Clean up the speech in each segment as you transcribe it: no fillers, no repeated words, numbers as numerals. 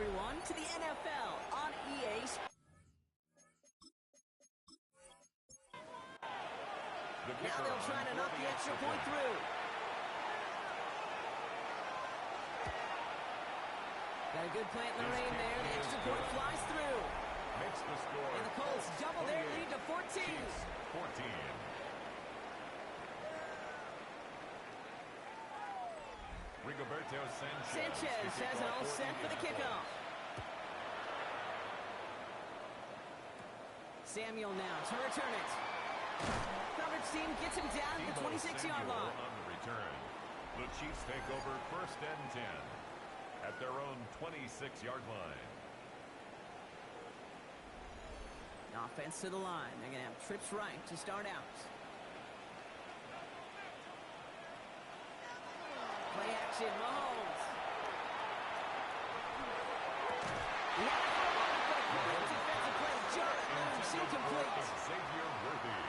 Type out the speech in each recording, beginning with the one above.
everyone, to the NFL on EA. Now they'll try to knock the extra point through. Got a good plant in the rain there. The extra point flies through. Makes the score. And the Colts double their lead to 14. 14. Rigoberto Sanchez has it all set for the kickoff. Samuel now to return it. Coverage team gets him down to the 26-yard line. On the return. The Chiefs take over 1st and 10 at their own 26-yard line. Offense to the line. They're going to have trips right to start out. Play action, Mahomes. Great defensive play. Jarrett moves incomplete. Xavier Worthy,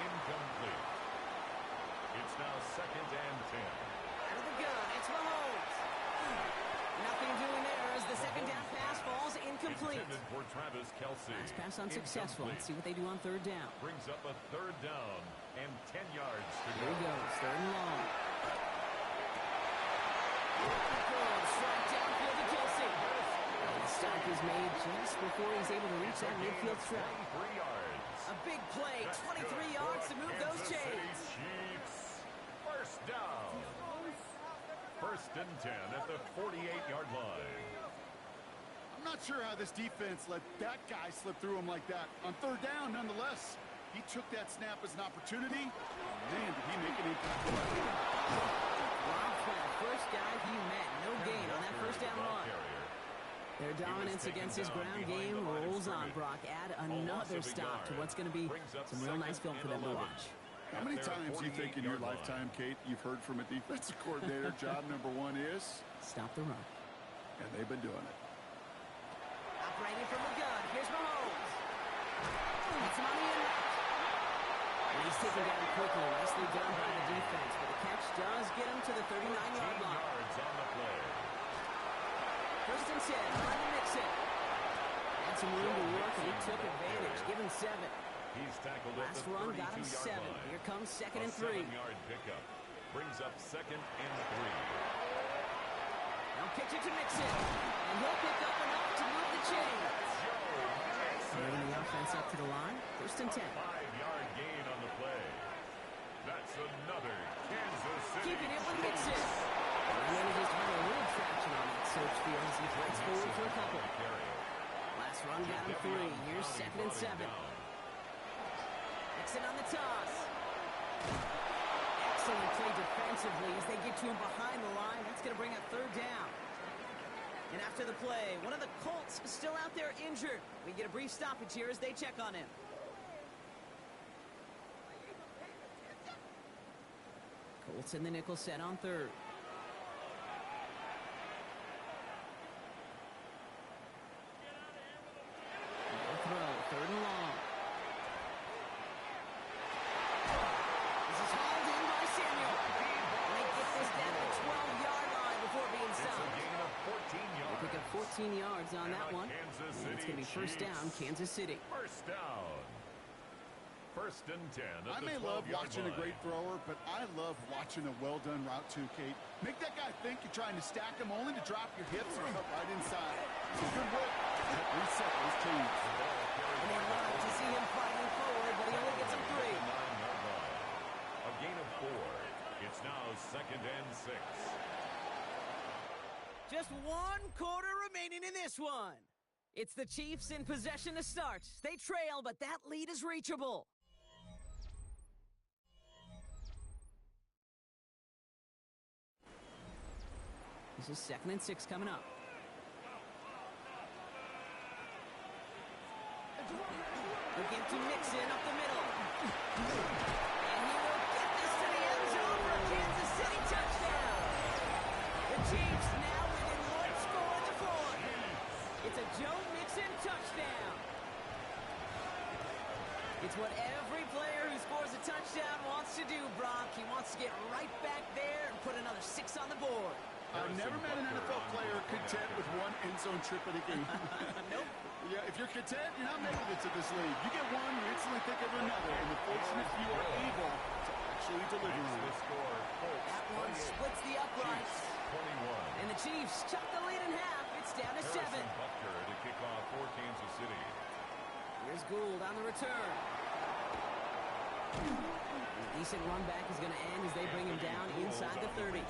incomplete. It's now 2nd and 10. Out of the gun, it's Mahomes. Nothing doing there as the second down pass falls incomplete. Intended for Travis Kelce. Last pass unsuccessful. Let's see what they do on 3rd down. Brings up a 3rd down and 10 yards to go. Here he goes, 3rd and long. Strike downfield to Kelce. The stop is made just before he's able to reach that midfield strike. 23 yards. A big play, 23 yards to move those chains. Chiefs. 1st down. 1st and 10 at the 48-yard line. I'm not sure how this defense let that guy slip through him like that. On 3rd down, nonetheless, he took that snap as an opportunity. Man, did he make an impact. Wild play. First guy he met. No gain on that 1st down run. Their dominance against his ground game rolls on, Brock. Add another stop to what's going to be some real nice film for them to watch. How many times do you think in your lifetime, Kate, you've heard from a defensive coordinator, job number 1 is? Stop the run. And they've been doing it. Operating from the gun. Here's Mahomes. It's him on the end. And he's taken down quickly. Nicely done by the defense. But the catch does get him to the 39-yard line. 10 yards on the play. 1st and 10. Trying to mix it. Had some room to work, and he took advantage. Give him 7. He's tackled at Last the run got him 7. line. Here comes 2nd and 3. 7-yard pickup. Brings up 2nd and 3. Now pitch it to Mixon. And he'll pick up enough to move the chains. Bringing the offense up to the line. 1st and 10. 5-yard gain on the play. That's another Kansas City. Keeping it with Mixon. And then just had a little traction on that search field as he fights forward for a couple. Last run got him 3. Here's 2nd and 7. Mixon on the toss. Excellent play defensively as they get to him behind the line. That's going to bring up 3rd down. And after the play, one of the Colts still out there injured. We get a brief stoppage here as they check on him. Colts in the nickel set on 3rd. Throw, 3rd and long. This is hauled in by Samuel. They get this down to the 12-yard line before being stopped. It's a gain of 14 yards. They pick up 14 yards on that one. And it's going to be 1st down, Kansas City. 1st down. 1st and 10 at I the may love 12-yard watching line. a great thrower, but I love watching a well-done route too, Kate. Make that guy think you're trying to stack him only to drop your hips and cut right inside. It's a good way to reset those teams. And they love to see him fighting forward, but he only gets him 3. A gain of 4. It's now 2nd and 6. Just 1 quarter remaining in this one. It's the Chiefs in possession to start. They trail, but that lead is reachable. This is 2nd and 6 coming up. Again to Mixon up the middle. And he will get this to the end zone for a Kansas City touchdown. The Chiefs now within 1 score in the 4th. It's a Joe Mixon touchdown. It's what every player who scores a touchdown wants to do, Brock. He wants to get right back there and put another 6 on the board. I've never met an NFL player content with one end zone trip at a game. Nope. Yeah, if you're content, you're not making it to this league. You get one, you instantly think of another, and the fortunate few are able to actually deliver on The it. score, Colts That one 28, splits the uprights. Chiefs 21. And the Chiefs chop the lead in half. It's down to 7. Harrison Butker to kick off for Kansas City. Here's Gould on the return. A decent run back is going to end as they bring him down inside the 30.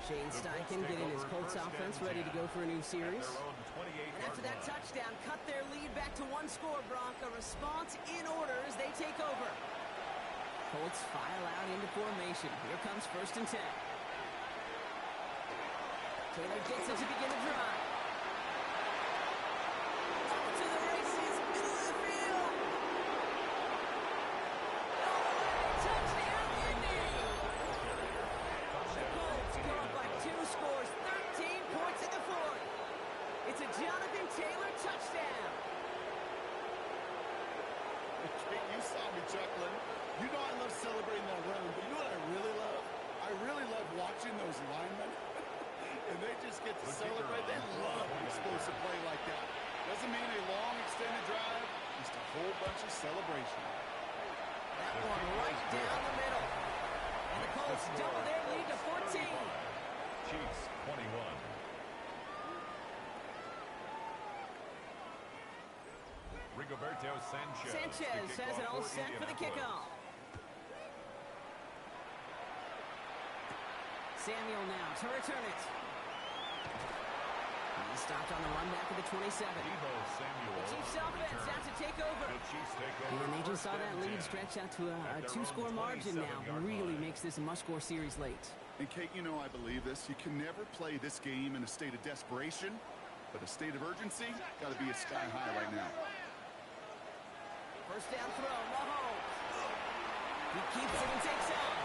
Shane Steichen getting his Colts offense ready to go for a new series. And after that touchdown, cut their lead back to 1 score, Bronc. A response in order as they take over. Colts file out into formation. Here comes 1st and 10. Taylor gets it to begin the drive. Up to the races, middle of the field. Touchdown, Indy! The Colts go up by 2 scores, 13 points in the 4th. It's a Jonathan Taylor touchdown. Okay, you saw me chuckling. You know I love celebrating that run, but you know what I really love? I really love watching those linemen. And they just get to celebrate. They love an explosive play like that. Doesn't mean a long extended drive, just a whole bunch of celebration. That one right down the middle. And the Colts double their lead to 14. Chiefs 21. Rigoberto Sanchez. Sanchez has it all set for the kickoff. Samuel now to return it. He stopped on the run back of the 27. Deebo Samuel. The Chiefs offense out to take over. The Chiefs take over. And they just saw first that and lead 10. stretch out to a 2-score margin now. 27-yard Really line. makes this a must-score series late. And Kate, you know I believe this. You can never play this game in a state of desperation, but a state of urgency got to be a sky high right now. First down throw, Mahomes. He keeps it and takes off.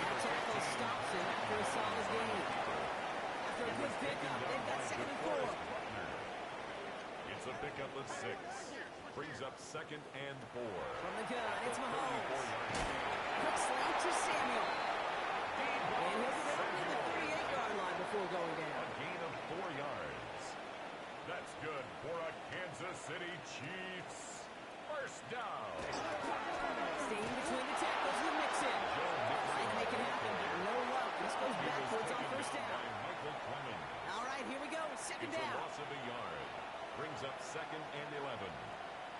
That tackle stops him after a solid gain. After a good pickup, they've got 2nd and 4. It's a pickup of 6. Brings up 2nd and 4. From the gun, it's Mahomes. 34-yard Quick slant to Samuel. And he'll get over to the 38-yard line before going A down. gain of 4 yards. That's good for a Kansas City Chiefs. First down. Staying between the tackles with Mixon. Trying to make it happen, but no luck. This goes backwards on 1st down. Michael Clement. All right, here we go. 2nd It's a down. loss of a yard. Brings up 2nd and 11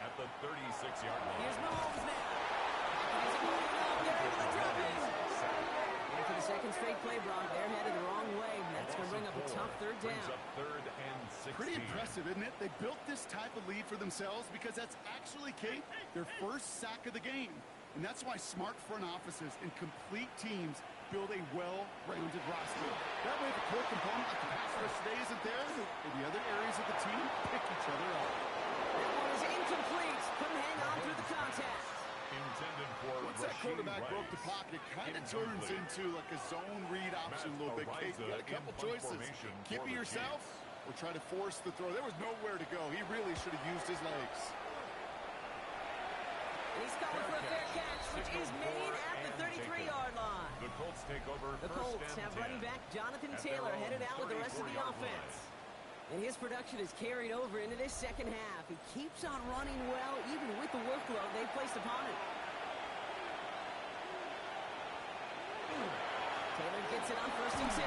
at the 36-yard line. Here's Mahomes now. He's moving up. They're able to drop it. And for the 2nd straight play, Brock, they're headed the wrong way. That's going to bring up a tough 3rd Brings down. up 3rd and 16. Pretty impressive, isn't it? They built this type of lead for themselves because that's actually, Kate, their first sack of the game. And that's why smart front offices and complete teams build a well-rounded roster. That way, the core component like the pass rush today isn't there, and the other areas of the team pick each other up. That one is incomplete. Couldn't hang on through the contact. Intended for Once that Rashee quarterback Rice. broke the pocket, it kind of turns into like a zone read option a little bit. Kate, you got a couple choices. Keep it yourself or try to force the throw. There was nowhere to go. He really should have used his legs. And he's calling for a fair catch, which is made at the 33-yard line. The Colts take over The first Colts and have 10 running back Jonathan at their Taylor own headed out with the rest of the 34-yard offense. line. And his production is carried over into this 2nd half. He keeps on running well, even with the workload they've placed upon him. Taylor gets it on 1st and 10.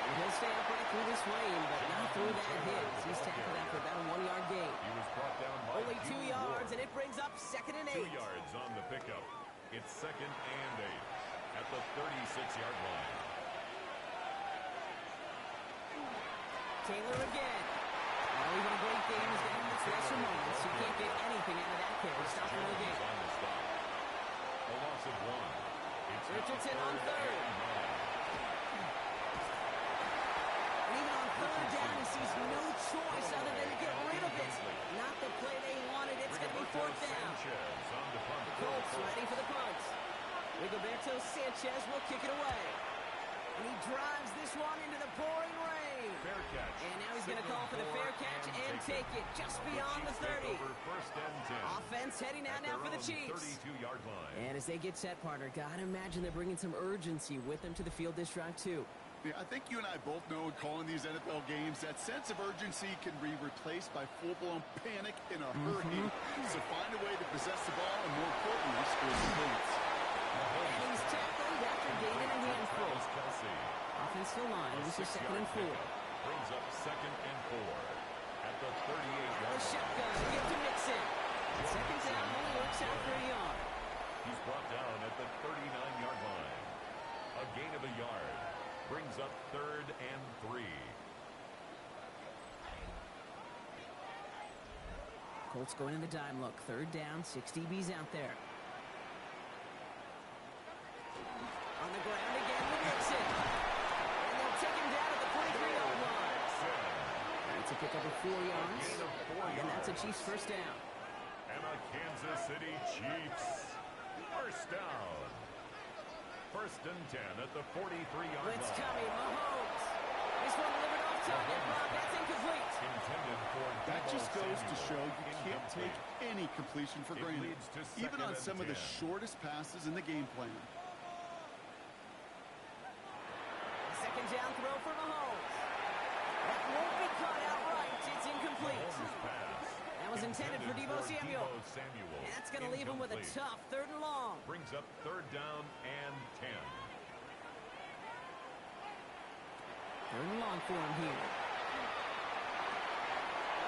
And he'll stay upright through this lane, but not through that hit. He's tackled after about a 1-yard gain. He was brought down by Only 2 Jude yards, Ward. and it brings up 2nd and 8. 2 yards on the pickup. It's 2nd and 8 at the 36-yard line. Taylor again. Well, even a great game is getting its lesser moments. You can't get anything out of that carry. Stop the whole game. On the stop. A loss of 1. It's Richardson now on 3rd. and 9. And even on 3rd down, he sees no choice other than to get rid of it. Not the play they wanted. It's going to be 4th down. Sanchez on the punt. Colts ready for the punt. Rigoberto Sanchez will kick it away. And he drives this one into the pouring rain. Fair catch. And now he's going to call for the fair catch and take it just beyond the 30. First and 10. Offense heading out now for the Chiefs. 32-yard line. And as they get set, partner, gotta imagine they're bringing some urgency with them to the field this drive, too. Yeah, I think you and I both know in calling these NFL games that sense of urgency can be replaced by full-blown panic in a hurry. So find a way to possess the ball and, more importantly, score some points. And he's tackled after gaining a handful. Offensive line, this is 2nd and 4. Brings up 2nd and 4 at the 38-yard The shotgun, get to Mixon. 2nd down, only works out for a yard. He's brought down at the 39-yard line. A gain of a yard. Brings up 3rd and 3. Colts going in the dime look. 3rd down, 6 DBs out there. On the ground again with Mixon. And they'll take him down at the 43-yard line. It's a pickup of 4 yards. And that's a Chiefs first down. And a Kansas City Chiefs first down. 1st and 10 at the 43-yard line. Blitz coming, Mahomes. This one delivered off target, Brock. That's incomplete. Intended for That just goes to Samuel. show you can't take any completion for It granted, leads to even 2nd on and some of the 10. shortest passes in the game plan. 2nd down throw for Mahomes. That won't be caught outright. It's incomplete. Mahomes' pass. That was intended for Deebo Samuel. And that's going to leave him with a Incomplete. tough 3rd and long. Brings up 3rd down and 10. 3rd and long for him here.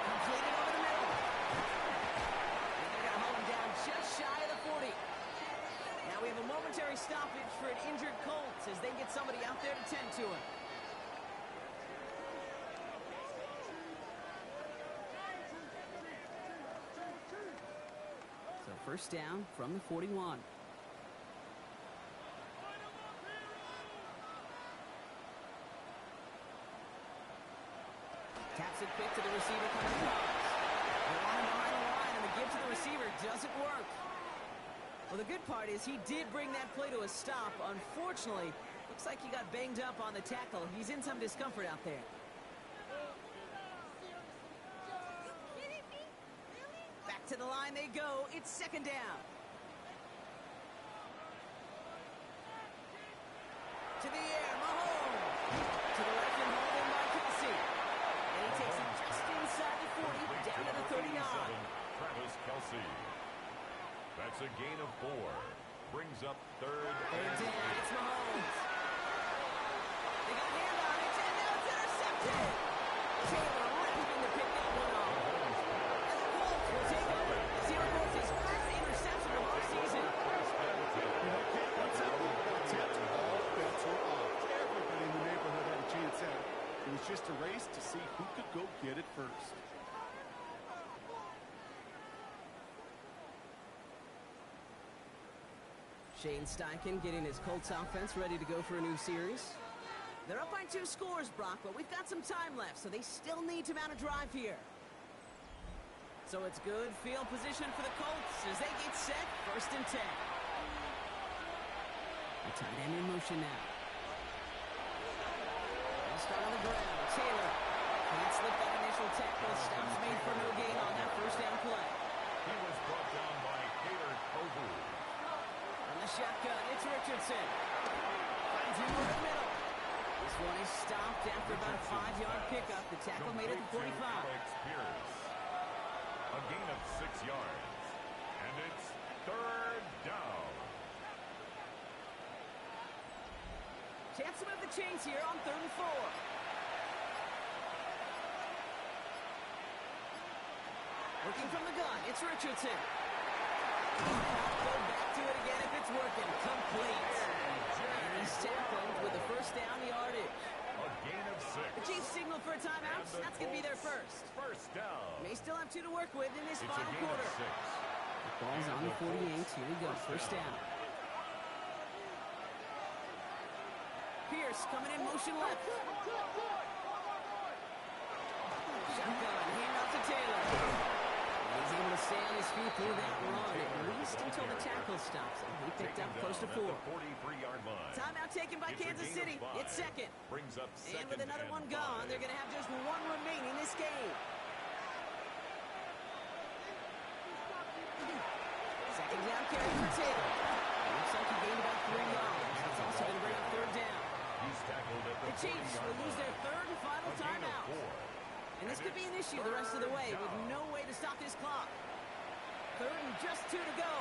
Completed over the middle. And they're going to haul him down just shy of the 40. Now we have a momentary stoppage for an injured Colts as they get somebody out there to tend to him. So 1st down from the 41. Taps it quick to the receiver coming across. They're on him behind the line, and the give to the receiver doesn't work. Well, the good part is he did bring that play to a stop. Unfortunately, looks like he got banged up on the tackle. He's in some discomfort out there. Back to the line they go. It's 2nd down. To the air, Mahomes. To the left and hauled in by Kelsey. And he takes it just inside the 40, down to the 39. Travis Kelsey. That's a gain of 4. Brings up 3rd Third and down, it's Mahomes. They got a hand on it, and now it's intercepted. Taylor rapid to pick that one off. And the Colts will take over. As he records his first interception of our season. Once that ball got tipped, all bets were off. Everybody in the neighborhood had a chance at it. It was just a race to see who could go get it first. Shane Steichen getting his Colts offense ready to go for a new series. They're up by 2 scores, Brock, but we've got some time left, so they still need to mount a drive here. So it's good field position for the Colts as they get set, 1st and 10. The tight end in motion now. They'll start on the ground. Taylor can't slip that initial tackle. Stops made for no gain on that 1st down play. He was brought down by Kader Kovu. On the shotgun, it's Richardson. Finds him over the middle. This one is stopped after about a 5-yard pickup. The tackle made at the 45. Alex Pierce. A gain of 6 yards. And it's 3rd down. Chance to move the chains here on 3rd and 4. Working from the gun, it's Richardson. Go back to it again if it's working. Complete. And he's tackled with the 1st down yardage. A gain of 6. The Chiefs signal for a timeout. And the That's going to be their Colts first. 1st down. May still have 2 to work with in this It's a final gain quarter. of 6. Ball's on the 48. Here we go. 1st down. Pierce coming in motion left. Shotgun, handoff to Taylor. And he's able to stay on his feet through that run, at least until the tackle stops him. He picked up close to 4. 43-yard line. Timeout taken by It's a Kansas gain of City. 5. It's 2nd. Brings up 2nd And with another one and gone, 5. they're going to have just 1 remaining this game. 2nd down carry for Taylor. Looks like he gained about 3 yards. That's also going to bring up 3rd down. He's tackled at the The Chiefs issue the rest of the way with no way to stop this clock. 3rd and just 2 to go.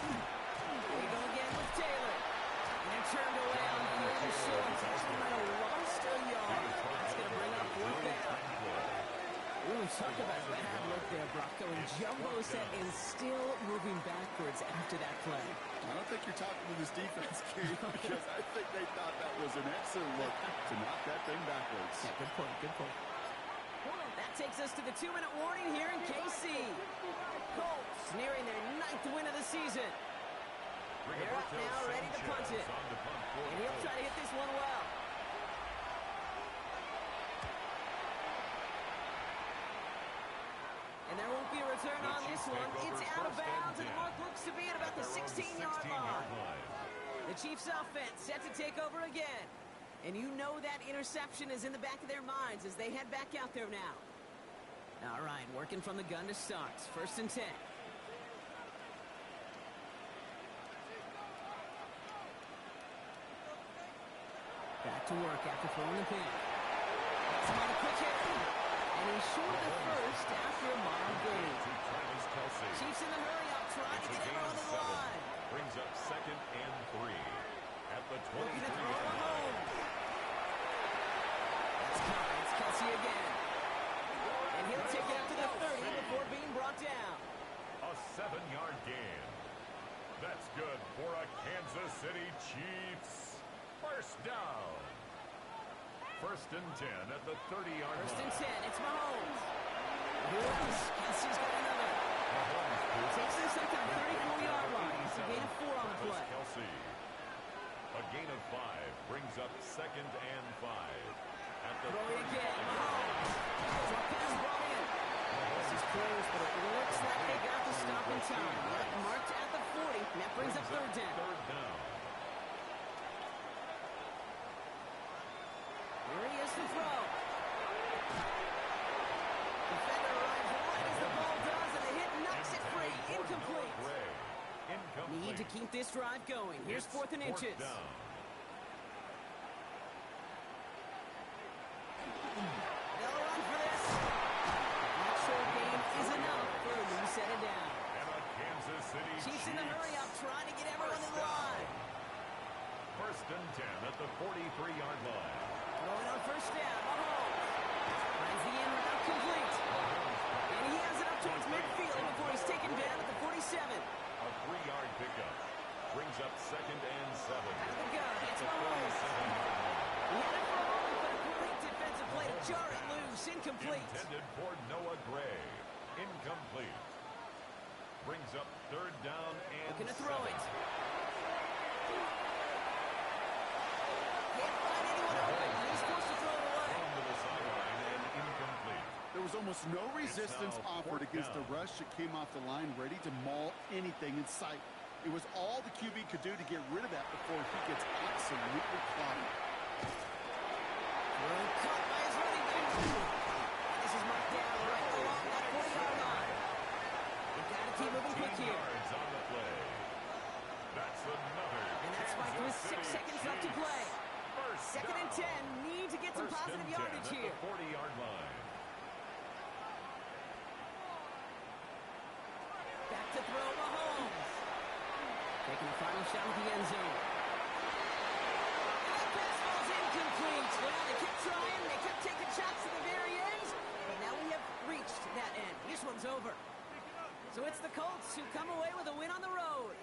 Here we go again with Taylor. And they're turned away on 3rd and short. Actually might have lost a yard. That's going to bring up 4th down. Ooh, talk about a bad look there, Brock. Going jumbo set and still moving backwards after that play. I don't think you're talking to this defense, Kate, because I think they thought that was an excellent look to knock that thing backwards. Yeah, good point, good point. That takes us to the 2-minute warning here in KC. Colts nearing their 9th win of the season. They're up now, ready to punt it. And he'll try to hit this one well. And there won't be a return on this one. It's out of bounds, and the mark looks to be at about the 16-yard line. The Chiefs' offense set to take over again. And you know that interception is in the back of their minds as they head back out there now. All right, working from the gun to start. 1st and 10. Back to work after throwing the pin. That's him on a quick hit. And he's short of the first after a mild gain. Chiefs in the hurry up, trying to get everyone to the line. Brings up 2nd and 3 at the 23. Looking to throw it home. That's caught. It's Kelsey again. And he'll take it up to the 30 before being brought down. A 7-yard gain. That's good for a Kansas City Chiefs. 1st down. 1st and 10 at the 30-yard line. 1st and 10. It's Mahomes. Here it is. Kelsey's got another. Takes this up to the 34-yard line. It's a gain of 4 on the play. Kelsey. A gain of 5 brings up 2nd and 5 at the Throw it again. Mahomes. Drop pass brought in. This is close, but it looks like they got the stop in time. Yep, marked at the 40. And that brings up 3rd down. 3rd down. Here he is to throw. Defender arrives right as the ball does, and the hit knocks it free. Incomplete. Need to keep this drive going. Here's 4th and inches. Down. They'll run for this. That short gain is enough for a new set it down. And a Kansas City Chiefs in the hurry up, trying to get everyone to the line. 1st and 10 at the 43-yard line. Throwing on 1st down. Mahomes finds the in route complete. And he has it up towards midfield before he's taken down at the 47. A 3-yard pickup brings up 2nd and 7. Out of the gun, it's The Mahomes. 47-yard line. He had it for a moment, but a great defensive play to jar it loose. Incomplete. Intended for Noah Gray. Incomplete. Brings up 3rd down and Looking to throw 7. it. Can't find anyone open. He's forced to throw it away. Thrown to the sideline and incomplete. There was almost no resistance now offered 4th against the down. rush that came off the line ready to maul anything in sight. It was all the QB could do to get rid of that before he gets absolutely clobbered. Well, caught by his running back. And this is marked down right along that 40-yard line. They've got to keep moving quick 15 here. yards on the play. That's another. And that spike with 6 seconds left to play. 2nd and 10. Need to get some positive yardage here. At the 40-yard line. Back to throw Mahomes. Taking the final shot at the end zone. And that pass falls incomplete. Well, they kept trying. They kept taking shots to the very end. But now we have reached that end. This one's over. So it's the Colts who come away with a win on the road.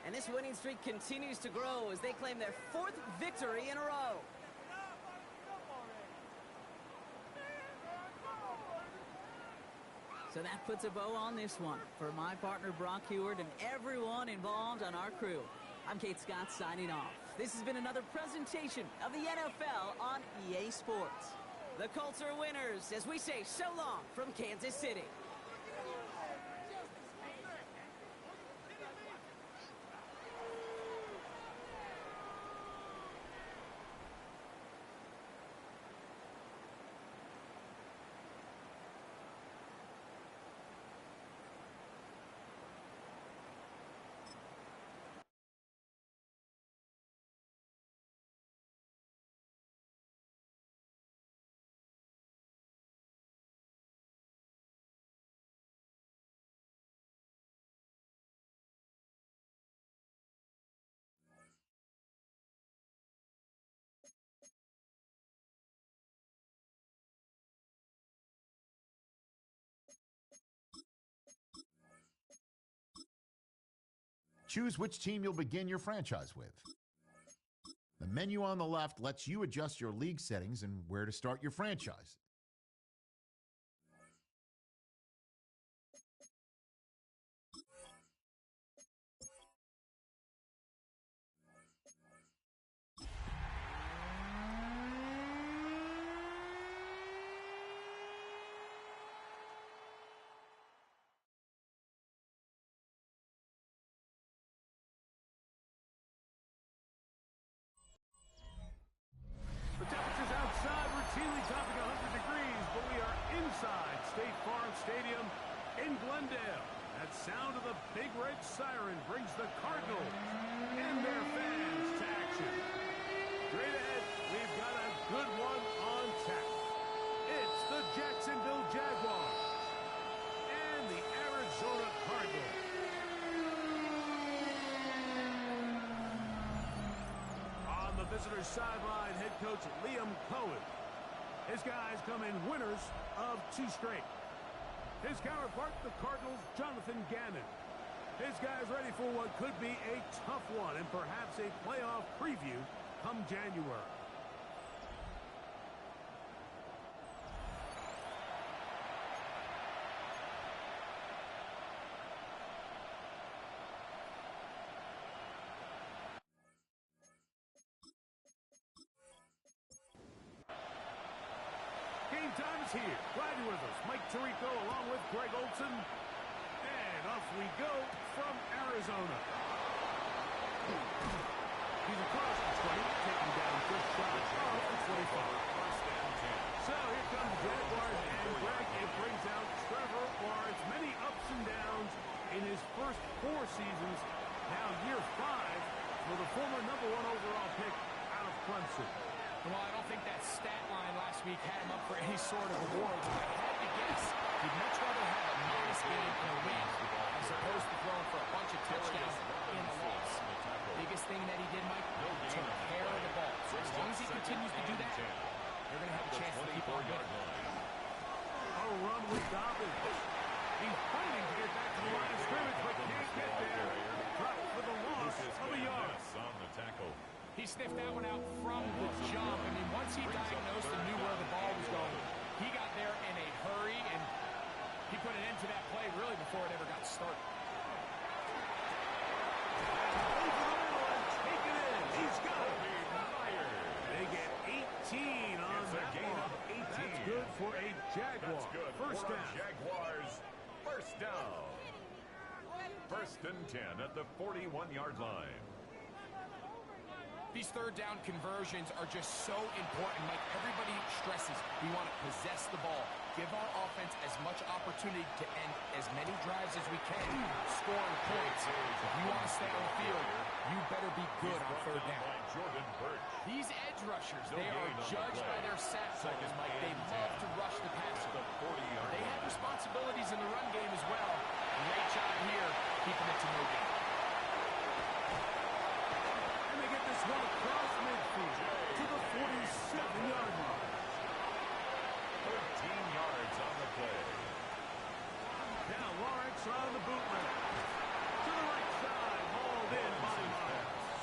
And this winning streak continues to grow as they claim their 4th victory in a row. So that puts a bow on this one. For my partner, Brock Heward, and everyone involved on our crew, I'm Kate Scott signing off. This has been another presentation of the NFL on EA Sports. The Colts are winners as we say so long from Kansas City. Choose which team you'll begin your franchise with. The menu on the left lets you adjust your league settings and where to start your franchise. The temperatures outside routinely topping 100 degrees, but we are inside State Farm Stadium in Glendale. That sound of the big red siren brings the Cardinals and their fans to action. Straight ahead, we've got a good one on tap. It's the Jacksonville Jaguars and the Arizona Cardinals. On the visitor's sideline, head coach Liam Cohen. His guys come in winners of 2 straight. His counterpart, the Cardinals' Jonathan Gannon. His guys ready for what could be a tough one and perhaps a playoff preview come January. Game time is here. Riding with us, Mike Tirico along with Greg Olson. And off we go from Arizona. He's across the 20, taking down first shot off the 25. So here come the Jaguars, and Greg, it brings out Trevor Lawrence. Many ups and downs in his first 4 seasons. Now year 5 for the former #1 overall pick out of Clemson. Well, I don't think that stat line last week had him up for any sort of awards. If I had to guess, he'd much rather have a minus game in a win as opposed to throwing for a bunch of touchdowns in the loss. Biggest thing that he did, Mike, took care of the ball. So as long as he continues to do that, they're going to have a chance to keep on winning. A run with Dobbins. He's fighting to get back to the line of scrimmage, but can't get there. Drop for the loss of a yard. On the tackle. He sniffed that one out from the jump. I mean, once he diagnosed and knew where the ball was going, he got there in a hurry, and he put an end to that play really before it ever got started. Over the middle and take it in. He's got it. They get 18 on that one. That's good for a Jaguar. That's good First for down. Jaguars. First down. First and 10 at the 41-yard line. These third down conversions are just so important. Like everybody stresses, we want to possess the ball. Give our offense as much opportunity to end as many drives as we can, scoring points. If you want to stay on the field, you better be good on third down. These edge rushers, they are judged by their sack totals, Mike. They love to rush the passer. They have responsibilities in the run game as well. Great job here, keeping it to no gain. This one across midfield to the 47-yard line. 13 yards on the play. Now Lawrence on the bootleg. To the right side, hauled in by Miles.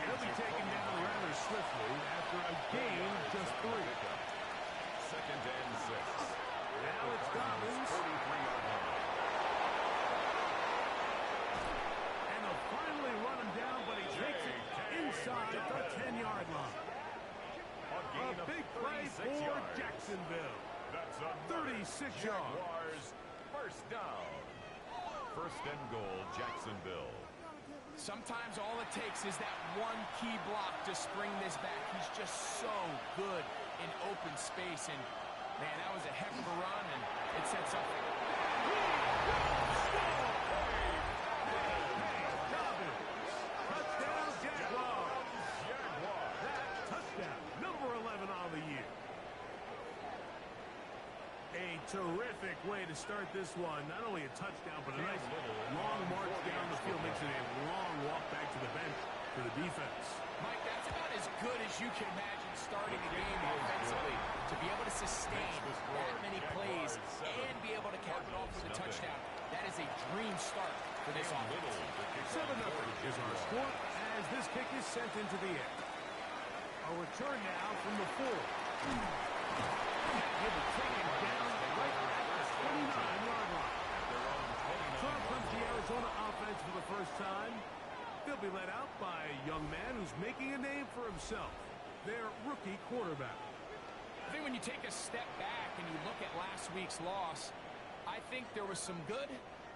He'll be taken down rather swiftly after a gain of just 3. Second and 6. Now it's Dobbins. 43-yard line. And they'll finally run him down, but he takes it inside the 10-yard line. A big play for Jacksonville. That's a 36 yards. Jaguars first down. First and goal, Jacksonville. Sometimes all it takes is that one key block to spring this back. He's just so good in open space. And, man, that was a heck of a run, and it sets up. Touchdown, Jaguars. That touchdown, number 11 on the year. A terrific way to start this one. Not only a touchdown, but a nice long march down the field. Makes it a long walk back to the bench for the defense. Mike, that's about as good as you can imagine starting a game offensively. To be able to sustain that many plays and be able to cap it off with a touchdown, that is a dream start for this offense. 7-0 is our score as this kick is sent into the air. A return now from the 4. He'll be taken down right at the 29-yard line. So out comes the Arizona offense for the first time. They'll be led out by a young man who's making a name for himself, their rookie quarterback. I think when you take a step back and you look at last week's loss, I think there was some good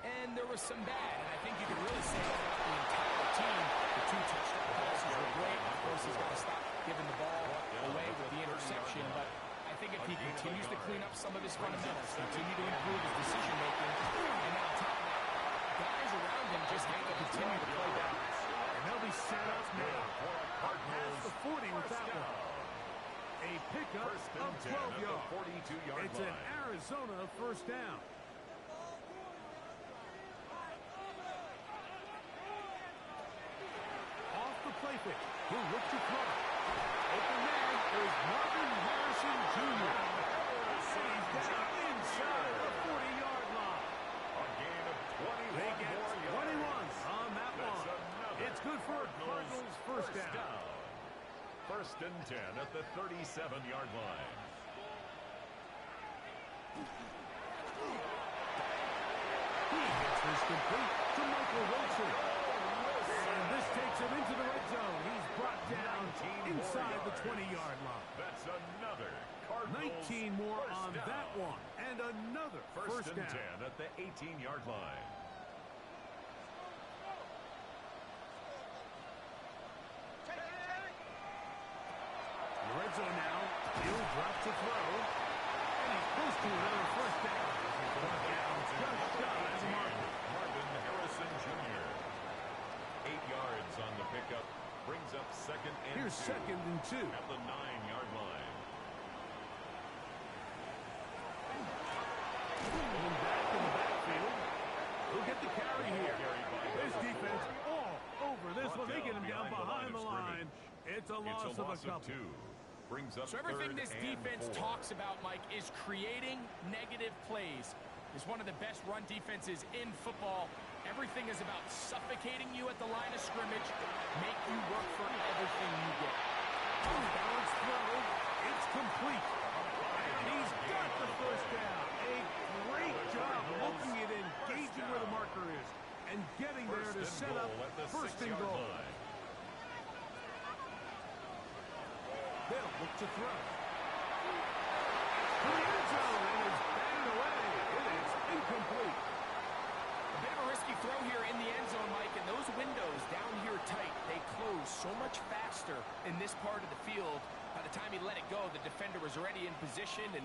and there was some bad. And I think you can really say that about the entire team. The 2 touchdown passes were great. Of course, he's got to stop giving the ball away with the interception. But I think if he continues to clean up some of his fundamentals, continue to improve his decision-making, and on top of that, guys around him just have to continue to play down. And they'll be set up now. Past the 40 with that one. A pickup of 12 yards. It's an Arizona first down. Off the play fake. He'll look to throw. Open man is Marvin Harrison Jr. He's down inside the 40-yard line. A gain of 21 They get more 21 yards. on that That's one. another It's good for a Cardinals first down. First and 10 at the 37-yard line. He gets this complete to Michael Wilson. And this takes him into the red zone. He's brought down inside the 20-yard line. That's another Cardinals 19 more first on down. that one. And another First and down. 10 at the 18-yard line. The red zone now. He'll drop to throw. And he's close to another first down. Brought down just shy of the mark. Marvin Harrison Jr. 8 yards on the pickup. Brings up second and Here's 2 second and 2. at the 9-yard line. Going back to the backfield. Who'll get the carry here? This defense all over this one. They get him down behind the line. It's a loss of a couple. 2. Brings up So everything third this and defense 4. talks about, Mike, is creating negative plays. It's one of the best run defenses in football. Everything is about suffocating you at the line of scrimmage, make you work for everything you get. Balanced throw. It's complete. And he's got the first down. A great job looking at engaging where the marker is and getting there to set up first and goal. They'll look to throw. To the end zone, and it's batted away. It is incomplete. A bit of a risky throw here in the end zone, Mike, and those windows down here tight, they close so much faster in this part of the field. By the time he let it go, the defender was already in position and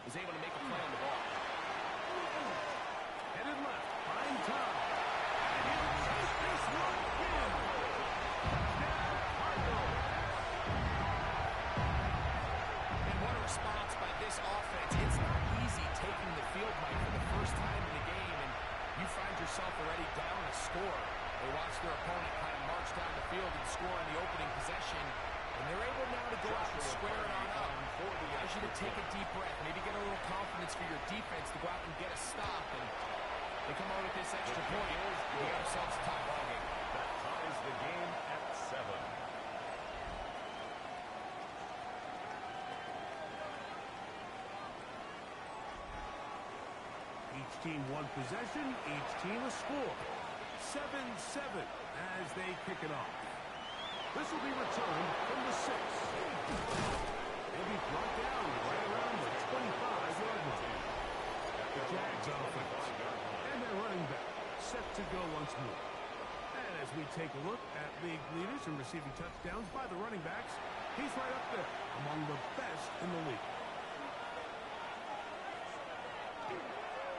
was able to make a play on the ball. Headed left, find time. And he'll chase this one in. Touchdown, Cardinals. And what a response by this offense. It's not easy taking the field, Mike, for the first time in the game, and you find yourself already down a score. They watch their opponent kind of march down the field and score in the opening possession, and they're able now to go out and square it on up. Allows you to take a deep breath, maybe get a little confidence for your defense to go out and get a stop, and they come out with this extra point. They get themselves a tie ball game. That ties the game at 7. Each team one possession, each team a score. 7-7 as they kick it off. This will be returned from the 6. They'll be brought down right around the 25-yard line. The Jags offense and their running back set to go once more. And as we take a look at league leaders in receiving touchdowns by the running backs, he's right up there among the best in the league.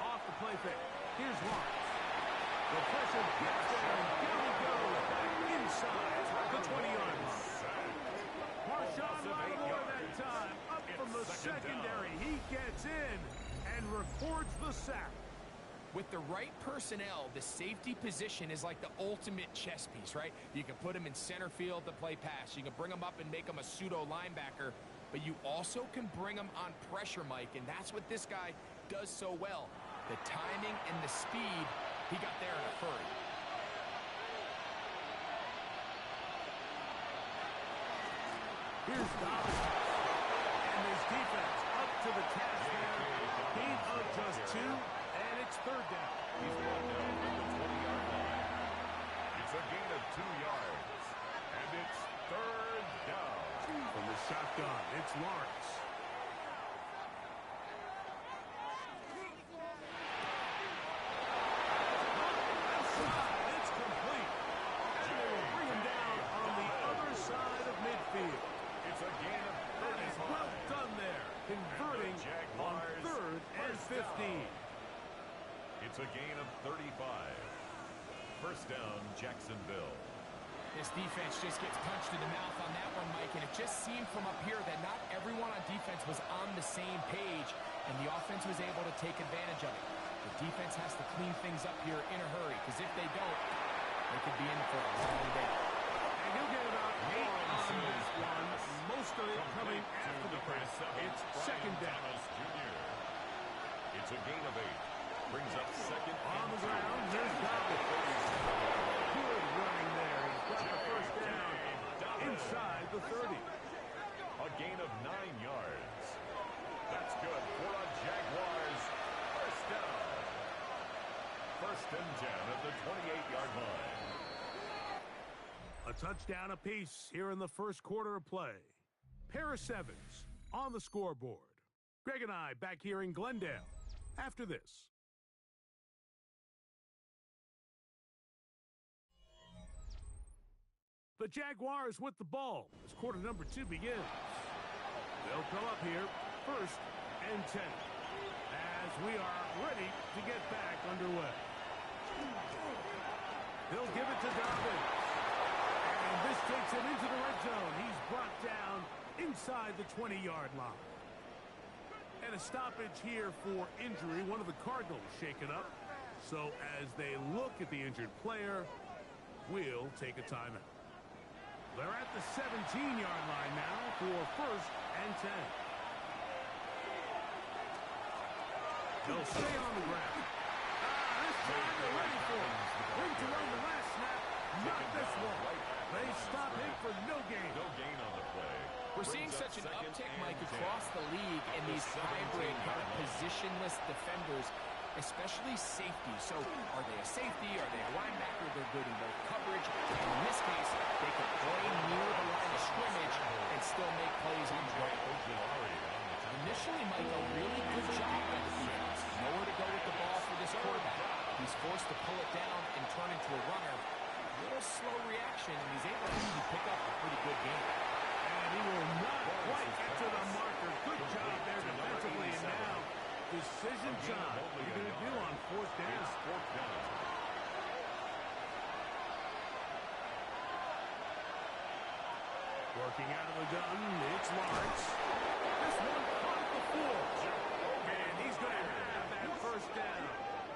Off the play fake. Here's Lawrence. The pressure gets there, and down he goes back inside the 20-yard line. Marshawn Lattimore that time, up from the secondary. He gets in and records the sack. With the right personnel, the safety position is like the ultimate chess piece, right? You can put him in center field to play pass. You can bring him up and make him a pseudo linebacker, but you also can bring him on pressure, Mike, and that's what this guy does so well. The timing and the speed, he got there in a hurry. Here's Dobbins. And his defense up to the task there. Gain of just 2, and it's third down. He's brought down at the 20-yard line. It's a gain of 2 yards. And it's third down. From the shotgun, it's Lawrence. Outside, it's complete. And they will bring him down on the other side of midfield. It's a gain of That is well done there, converting on 3rd and 15. It's a gain of 35. First down, Jacksonville. This defense just gets punched in the mouth on that one, Mike, and it just seemed from up here that not everyone on defense was on the same page, and the offense was able to take advantage of it. The defense has to clean things up here in a hurry, because if they don't, they could be in for a long day. And he'll get about 8 on this one, most of it coming after the press. It's second down. It's a gain of 8. Brings up second On the ground, there's Dobbins. Good running there. He's got the first down inside the 30. A gain of 9 yards. That's good for a Jaguars first down. First and 10 at the 28-yard line. A touchdown apiece here in the first quarter of play. Pair of 7s on the scoreboard. Greg and I back here in Glendale after this. The Jaguars with the ball as quarter number 2 begins. They'll come up here, first and 10, as we are ready to get back underway. They'll give it to Dobbins. And this takes him into the red zone. He's brought down inside the 20-yard line. And a stoppage here for injury. One of the Cardinals shaken up. So as they look at the injured player, we'll take a timeout. They're at the 17-yard line now for first and 10. They'll stay on the ground. This time they're ready for it. Went to run the last snap. Not this one. They stop him for no gain. No gain on the play. We're seeing such an uptick, Mike, across the league in these hybrid kind of positionless defenders, especially safety. So are they a safety? Are they a linebacker? They're good in both coverage. And in this case, they can play near the line of scrimmage and still make plays on drive. Initially, Mike, a really good job by the defense. Nowhere to go with the ball for this quarterback. He's forced to pull it down and turn into a runner. A little slow reaction, and he's able to pick up a pretty good game. And he will not quite get to the marker. Good job there defensively. And now, decision time. What are you going to do on fourth down? Working out of the gun, it's Lawrence. This one caught the floor. And he's going to have that first down.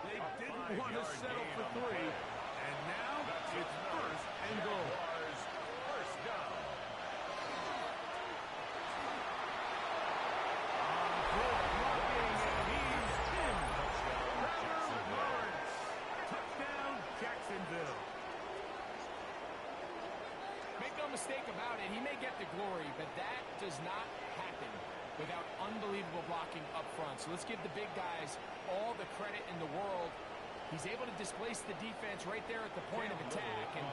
They didn't want to settle for 3. And now it's first and goal. First down. Jacksonville. Make no mistake about it, he may get the glory, but that does not happen without unbelievable blocking up front. So let's give the big guys all the credit in the world. He's able to displace the defense right there at the point of attack, and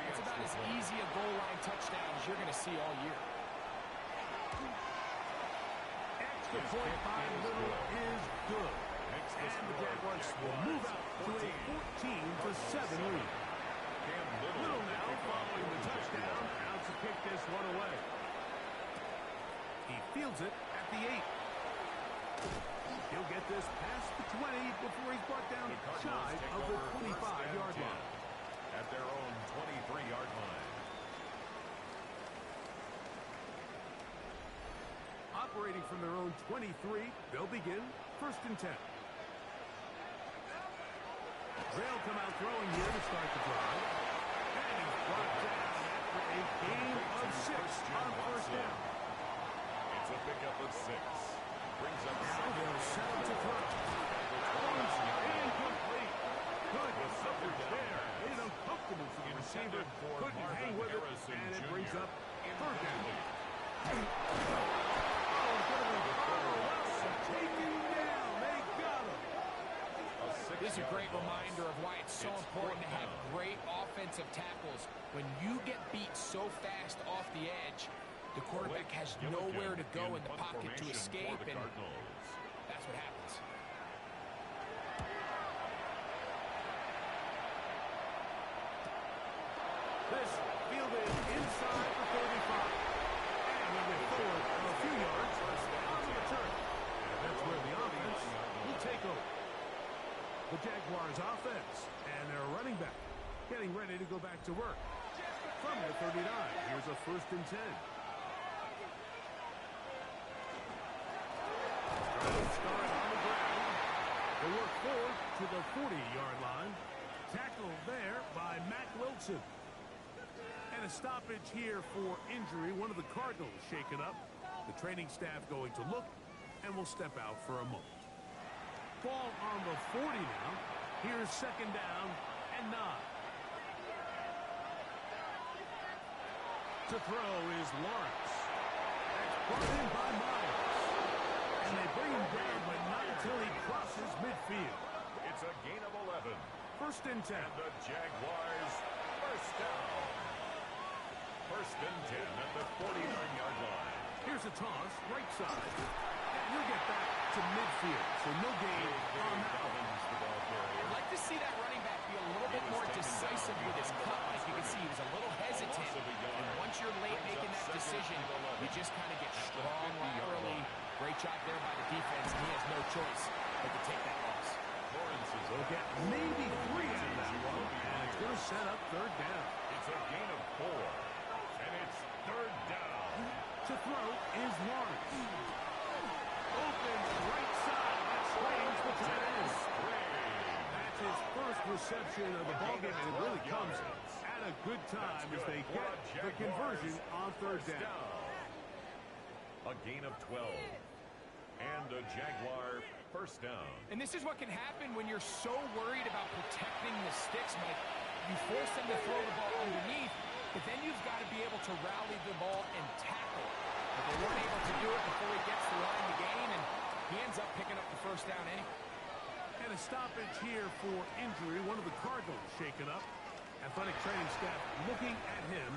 it's about as easy a goal line touchdown as you're going to see all year. Extra point by Little is good. And the Jaguars will move out to a 14-7 lead. Little now following the touchdown, out to kick this one away. He fields it at the 8. He'll get this past the 20 before he's brought down shy of the 25-yard line. At their own 23-yard line. Operating from their own 23, they'll begin first and 10. They'll come out throwing here to start the drive. And he's brought down after a gain of 6 on first down. It's a pickup of 6. Brings up Now they'll set him to throw. Throws incomplete. Good coverage there. Made it uncomfortable for the receiver. Couldn't hang with it, and it brings up third down. This is a great reminder of why it's so important to have great offensive tackles. When you get beat so fast off the edge, the quarterback has nowhere to go in the pocket to escape, and that's what happens. This fielded inside the 35. And we get forward for a few yards on the return. And that's where the offense will take over. The Jaguars offense and their running back getting ready to go back to work. From the 39, here's a 1st and 10. Start on the ground. They work forward to the 40-yard line. Tackled there by Mack Wilson. And a stoppage here for injury. One of the Cardinals shaken up. The training staff going to look and will step out for a moment. Ball on the 40 now. Here's 2nd down and 9. To throw is Lawrence. That's brought in by Myers. And they bring him down, but not until he crosses midfield. It's a gain of 11. 1st and 10. And the Jaguars first down. 1st and 10 at the 49-yard line. Here's a toss, right side. And he'll get back to midfield, so no gain on that one. I'd like to see that running back be a little bit more decisive with his cut. Like you can see, he was a little hesitant. And once you're late making that decision, you just kind of get strong laterally. Great job there by the defense, and he has no choice but to take that loss. They'll get maybe 3 out of that one, and it's going to set up 3rd down. It's a gain of 4, and it's 3rd down. To throw is Lawrence. Open right side. That's Strange, the tight end. That's his first reception of the ballgame, and it really comes at a good time as they get the conversion on 3rd down. A gain of 12. And a Jaguar first down. And this is what can happen when you're so worried about protecting the sticks, Mike. You force them to throw the ball underneath, but then you've got to be able to rally the ball and tackle. But they weren't able to do it before he gets the line to gain, and he ends up picking up the first down anyway. And a stoppage here for injury. One of the Cardinals shaken up. Athletic training staff looking at him,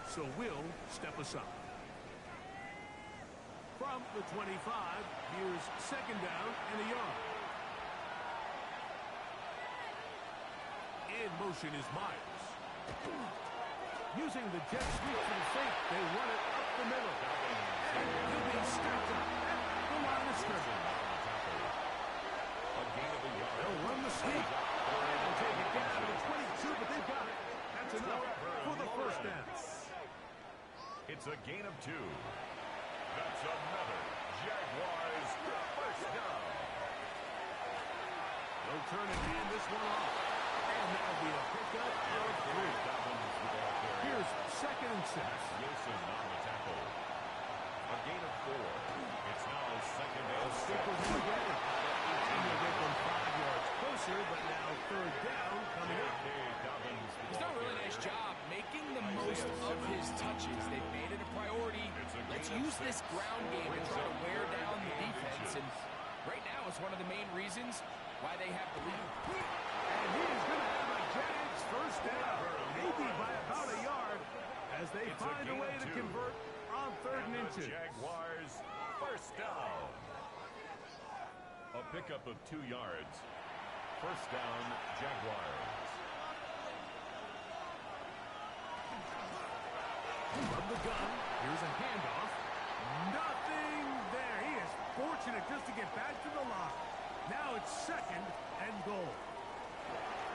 so will step aside. From the 25, here's 2nd down and a yard. In motion is Myers. Using the jet sweep for the fake, they run it up the middle. And he'll be stopped at the line of scrimmage. They'll run the sweep. They'll take it down to the 22, but they've got it. That's enough for the 1st down. It's a gain of 2. That's another Jaguars first down. They'll turn and hand this one off. And that'll be a pickup of 3. Here's 2nd and 6. Wilson on the tackle. A gain of 4. It's now 2nd and 6. Stick with him again. And they'll get them 5 yards closer, but now 3rd down coming up. He's done a really nice job making the most of his touches. They've made it a priority. Let's use this ground game to try to wear down the defense. And right now, it's one of the main reasons why they have the lead. And he's going to have a Jags first down, maybe by about a yard, as they find a way to convert on 3rd and inches. Jaguars first down. A pickup of 2 yards. First down, Jaguars. From the gun, here's a handoff. Nothing there. He is fortunate just to get back to the line. Now it's 2nd and goal.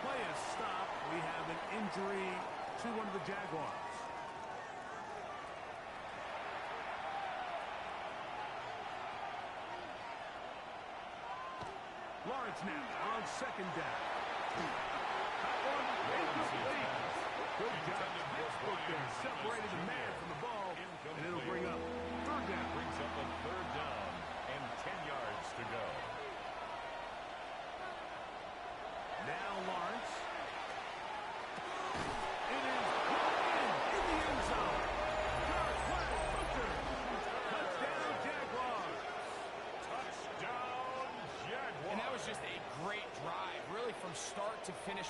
Play is stopped. We have an injury to one of the Jaguars. Lawrence now on 2nd down. That one incomplete. Good job. Textbook there. Separated the man from the ball, and it'll bring up 3rd down. Brings up a 3rd down and 10 yards to go. Now Lawrence. It is brought in the end zone. Yard play, Booker.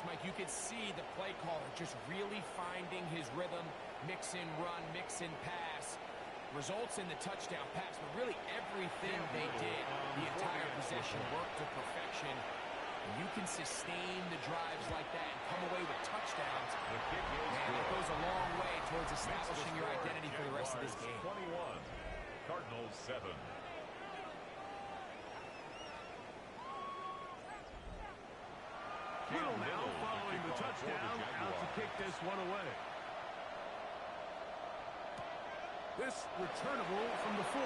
Mike, you could see the play caller just really finding his rhythm, mix in run, mix in pass. Results in the touchdown pass, but really everything they did, the entire possession worked to perfection. And you can sustain the drives like that and come away with touchdowns. Man, it goes a long way towards establishing your identity for the rest of this game. 21, Cardinals 7. Little now following the touchdown, out to kick this one away. This returnable from the 4.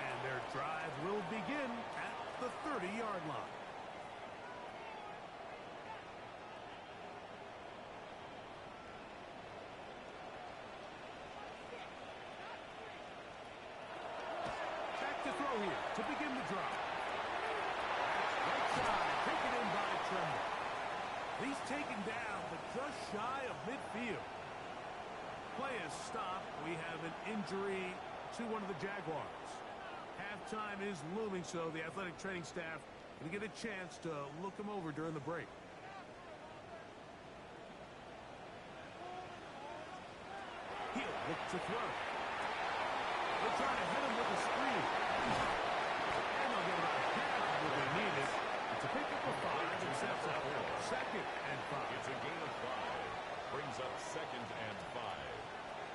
And their drive will begin at the 30-yard line. Back to throw here to begin the drive. Right side, taken in by Tremble. He's taken down, but just shy of midfield. Play is stopped. We have an injury to one of the Jaguars. Halftime is looming, so the athletic training staff going to get a chance to look him over during the break. He'll look to throw. They're trying to hit him with a screen. And they'll get about half of what they needed to pick up a 5 and sets up 2nd and 5. It's a gain of 5. Brings up 2nd and 5.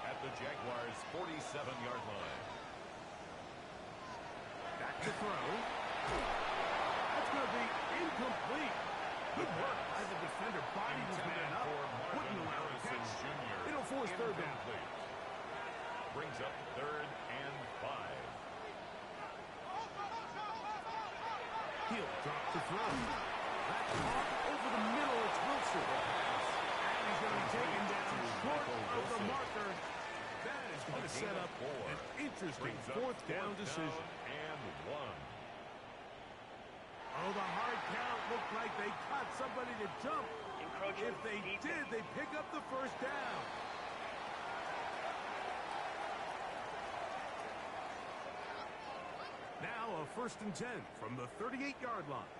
At the Jaguars' 47-yard line. Back to throw. That's going to be incomplete. Good work by the defender. Bodied his man up. Wouldn't allow a catch. It'll force 3rd down. Brings up 3rd and 5. He'll drop to throw. That's off over the middle. It's Wilson. And he's going to be taken down short of the marker. That is going to set up an interesting 4th down decision. And 1. Oh, the hard count looked like they caught somebody to jump. If they did, they pick up the 1st down. Now a 1st and 10 from the 38-yard line.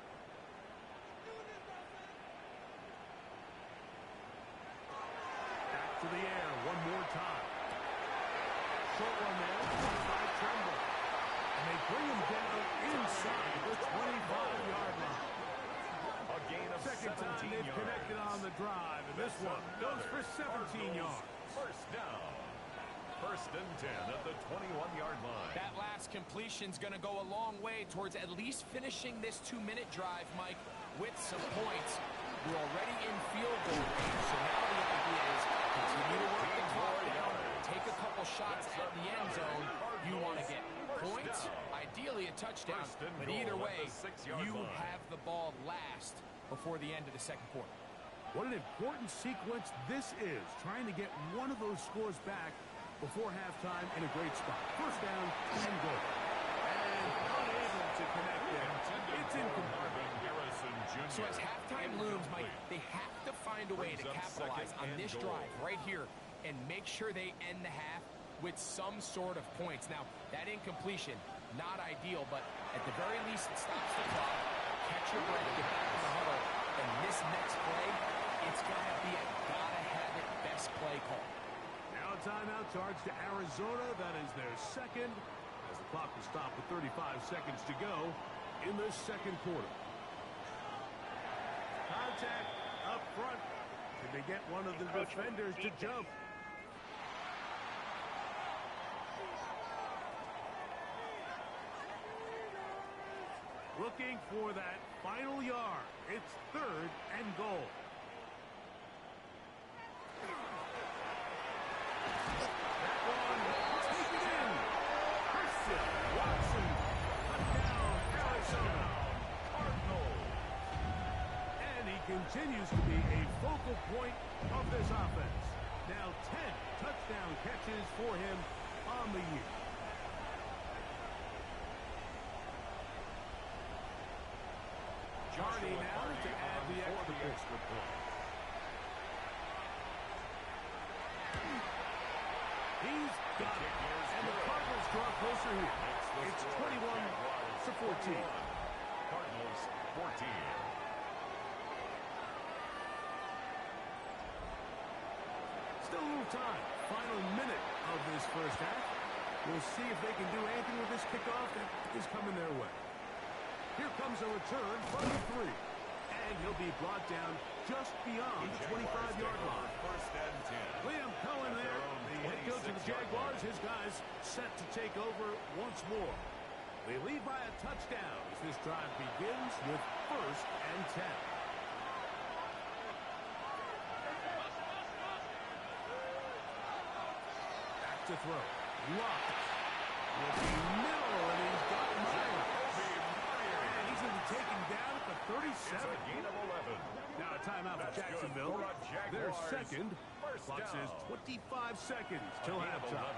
Back to the air one more time. Short one there by Tremble. And they bring him down inside the 25-yard line. A gain of 17 Second time they've yards. connected on the drive, and this one goes for 17 yards. 1st down. 1st and 10 at the 21-yard line. That last completion's going to go a long way towards at least finishing this 2-minute drive, Mike, with some points. We're already in field goal range, so now the idea is continue to work the clock down, take a couple shots at the end zone. You want to get points, ideally a touchdown, but either way, you have the ball last before the end of the 2nd quarter. What an important sequence this is, trying to get one of those scores back before halftime in a great spot. 1st down and goal. And unable to connect it. It's incomplete. So as halftime looms, Mike, they have to find a way to capitalize on this drive right here and make sure they end the half with some sort of points. Now, that incompletion, not ideal, but at the very least, it stops the clock. Catch your breath, get back in the huddle, and this next play, it's got to be a gotta-have-it best play call. Now a timeout charge to Arizona. That is their 2nd, as the clock will stop with 35 seconds to go in the 2nd quarter. Contact up front. Did they get one of the defenders to jump? Looking for that final yard. It's 3rd and goal. That one, take it in. Christian Watson, touchdown, Arizona Cardinals. And he continues to be a focal point of this offense. Now 10 touchdown catches for him on the year. Hardy now to add the extra point. He's got it. And the Cardinals draw closer here. It's 21-14. Cardinals 14. Still a little time. Final minute of this first half. We'll see if they can do anything with this kickoff that is coming their way. Here comes a return from the 3. And he'll be brought down just beyond the 25-yard line. First and 10. Liam Cohen there, the head coach of the Jaguars. His guys set to take over once more. They lead by a touchdown as this drive begins with first and 10. Back to throw. Locked. Looking middle, and he's got Meyer. And he's going to be taken down at the 37. It's a gain of 11. Now a timeout for Jacksonville. Their second. Clock says 25 seconds till halftime.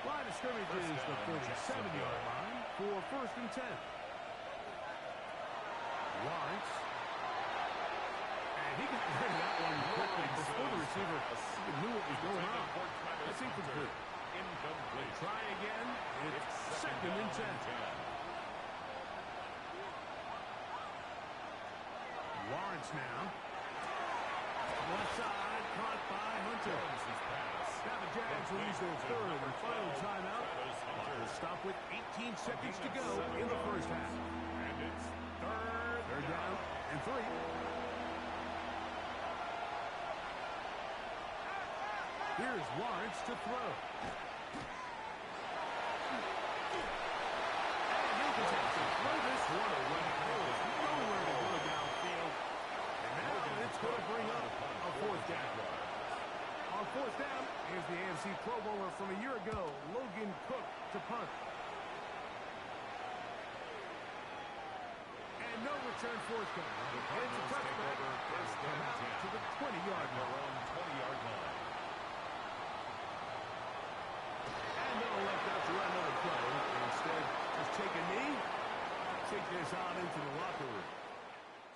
Line of scrimmage is the 37-yard line for first and 10. Lawrence. And he got rid of that one quickly before the receiver even knew what was going on. That's incomplete. Try again. It's second and 10. Lawrence now. Left side, caught by Hunter. Now the Jags will use their third and final timeout. They'll stop with 18 seconds to go in the first half. And it's third down and 3. Here's Lawrence to throw. And he'll attempt to throw this one away. There's nowhere to go downfield. And now it's going to bring up a fourth down. On fourth down, here's the AFC Pro Bowler from a year ago, Logan Cook, to punt. And no return forthcoming. It's a touchback. It's come out to the 20-yard line. And they'll elect out to run another play. Instead, just take a knee, take this on into the locker room.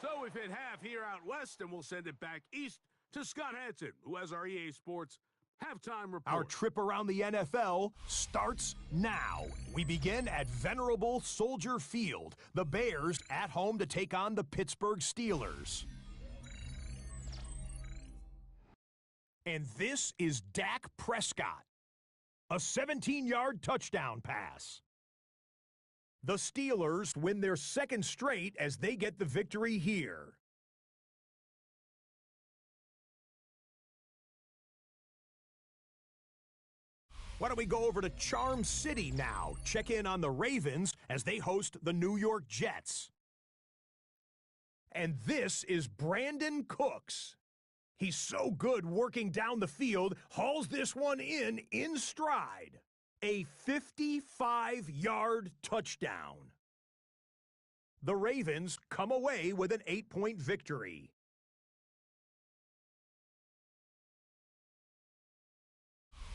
So we've hit half here out west, and we'll send it back east to Scott Hansen, who has our EA Sports halftime report. Our trip around the NFL starts now. We begin at venerable Soldier Field. The Bears at home to take on the Pittsburgh Steelers. And this is Dak Prescott. A 17-yard touchdown pass. The Steelers win their second straight as they get the victory here. Why don't we go over to Charm City now? Check in on the Ravens as they host the New York Jets. And this is Brandon Cooks. He's so good working down the field, hauls this one in stride. A 55-yard touchdown. The Ravens come away with an 8-point victory.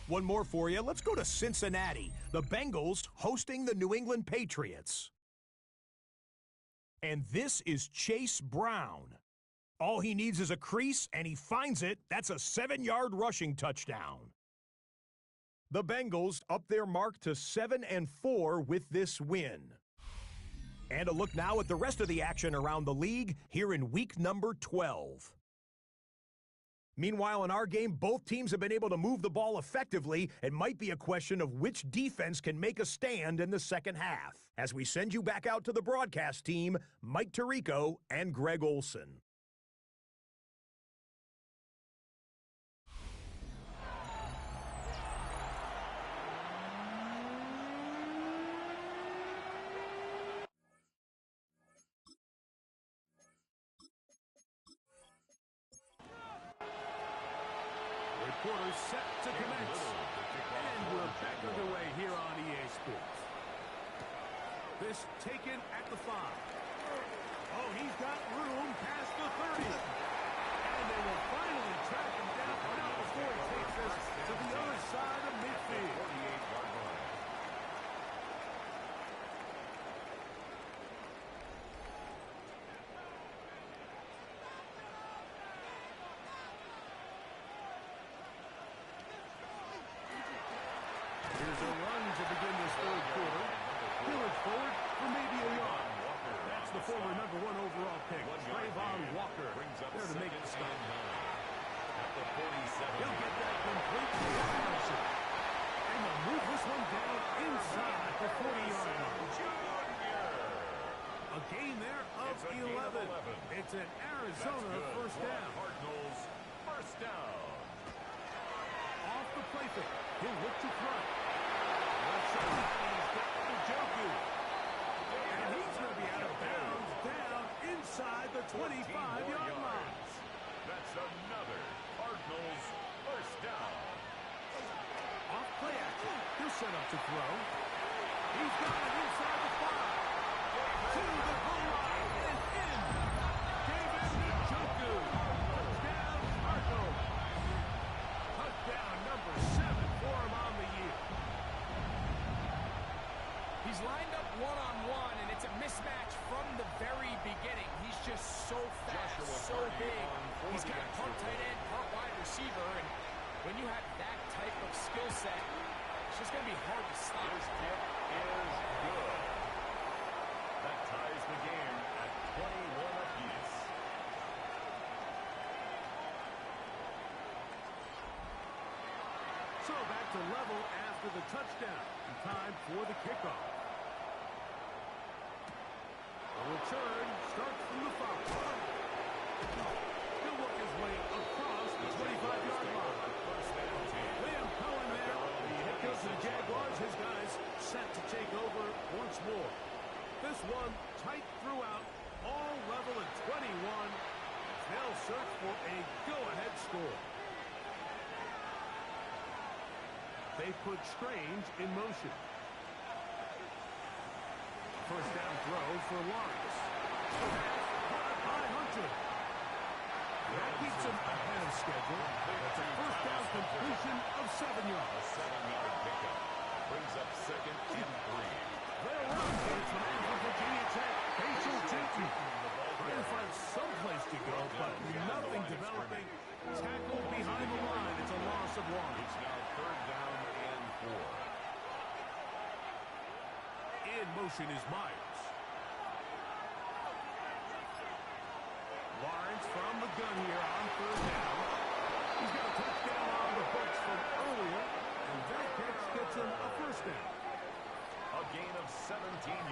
One more for you. Let's go to Cincinnati. The Bengals hosting the New England Patriots. And this is Chase Brown. All he needs is a crease, and he finds it. That's a 7-yard rushing touchdown. The Bengals up their mark to 7-4 with this win. And a look now at the rest of the action around the league here in week number 12. Meanwhile, in our game, both teams have been able to move the ball effectively. It might be a question of which defense can make a stand in the second half. As we send you back out to the broadcast team, Mike Tirico and Greg Olson. Quarters set to commence. And we're back underway here on EA Sports. This taken at the 5. Oh, he's got room past the 30. And they will finally track him down now before he takes us to the other side of midfield. Here's a run to begin this third quarter. He'll forward for maybe a yard. That's the former number 1 overall pick, Trayvon Walker, there to make the stop. At the 47. He'll get that to throw. Left side, he's got the Joku. And he's going to be out of bounds down inside the 25-yard line. That's another Cardinals first down. Off play action. He'll set up to throw. He's got it inside the 5. To the goal line and in. David Njoku. Touchdown, Cardinals. Touchdown number 7 for him on the year. He's lined up one-on-one, and it's a mismatch from the very beginning. He's just so fast, so big. He's got a part tight end, part wide receiver, and when you have that type of skill set, it's just going to be hard to stop. His kick is good. That ties the game at 21 apiece. So back to level after the touchdown. Time for the kickoff. The return starts from the 5. He'll work his way across the 25-yard line. Liam Cohen there. The head coach of the Jaguars, his guys set to take over once more. This one tight throughout, all level at 21. They'll search for a go-ahead score. They put Strange in motion. First down throw for Lawrence. Caught by Hunter. That keeps him ahead of schedule. That's a first down completion of 7 yards. A 7-yard pickup brings up 2nd and 3. They'll run. It's the man from Virginia Tech, Rachel Tinton. Trying to find some place to go, but nothing developing. Tackled behind the line. It's a loss of 1. It's now 3rd down and 4. In motion is Myers. Lawrence from the gun here on 3rd down. He's got a touchdown on the books from earlier, and that catch gets him a first down. A gain of 17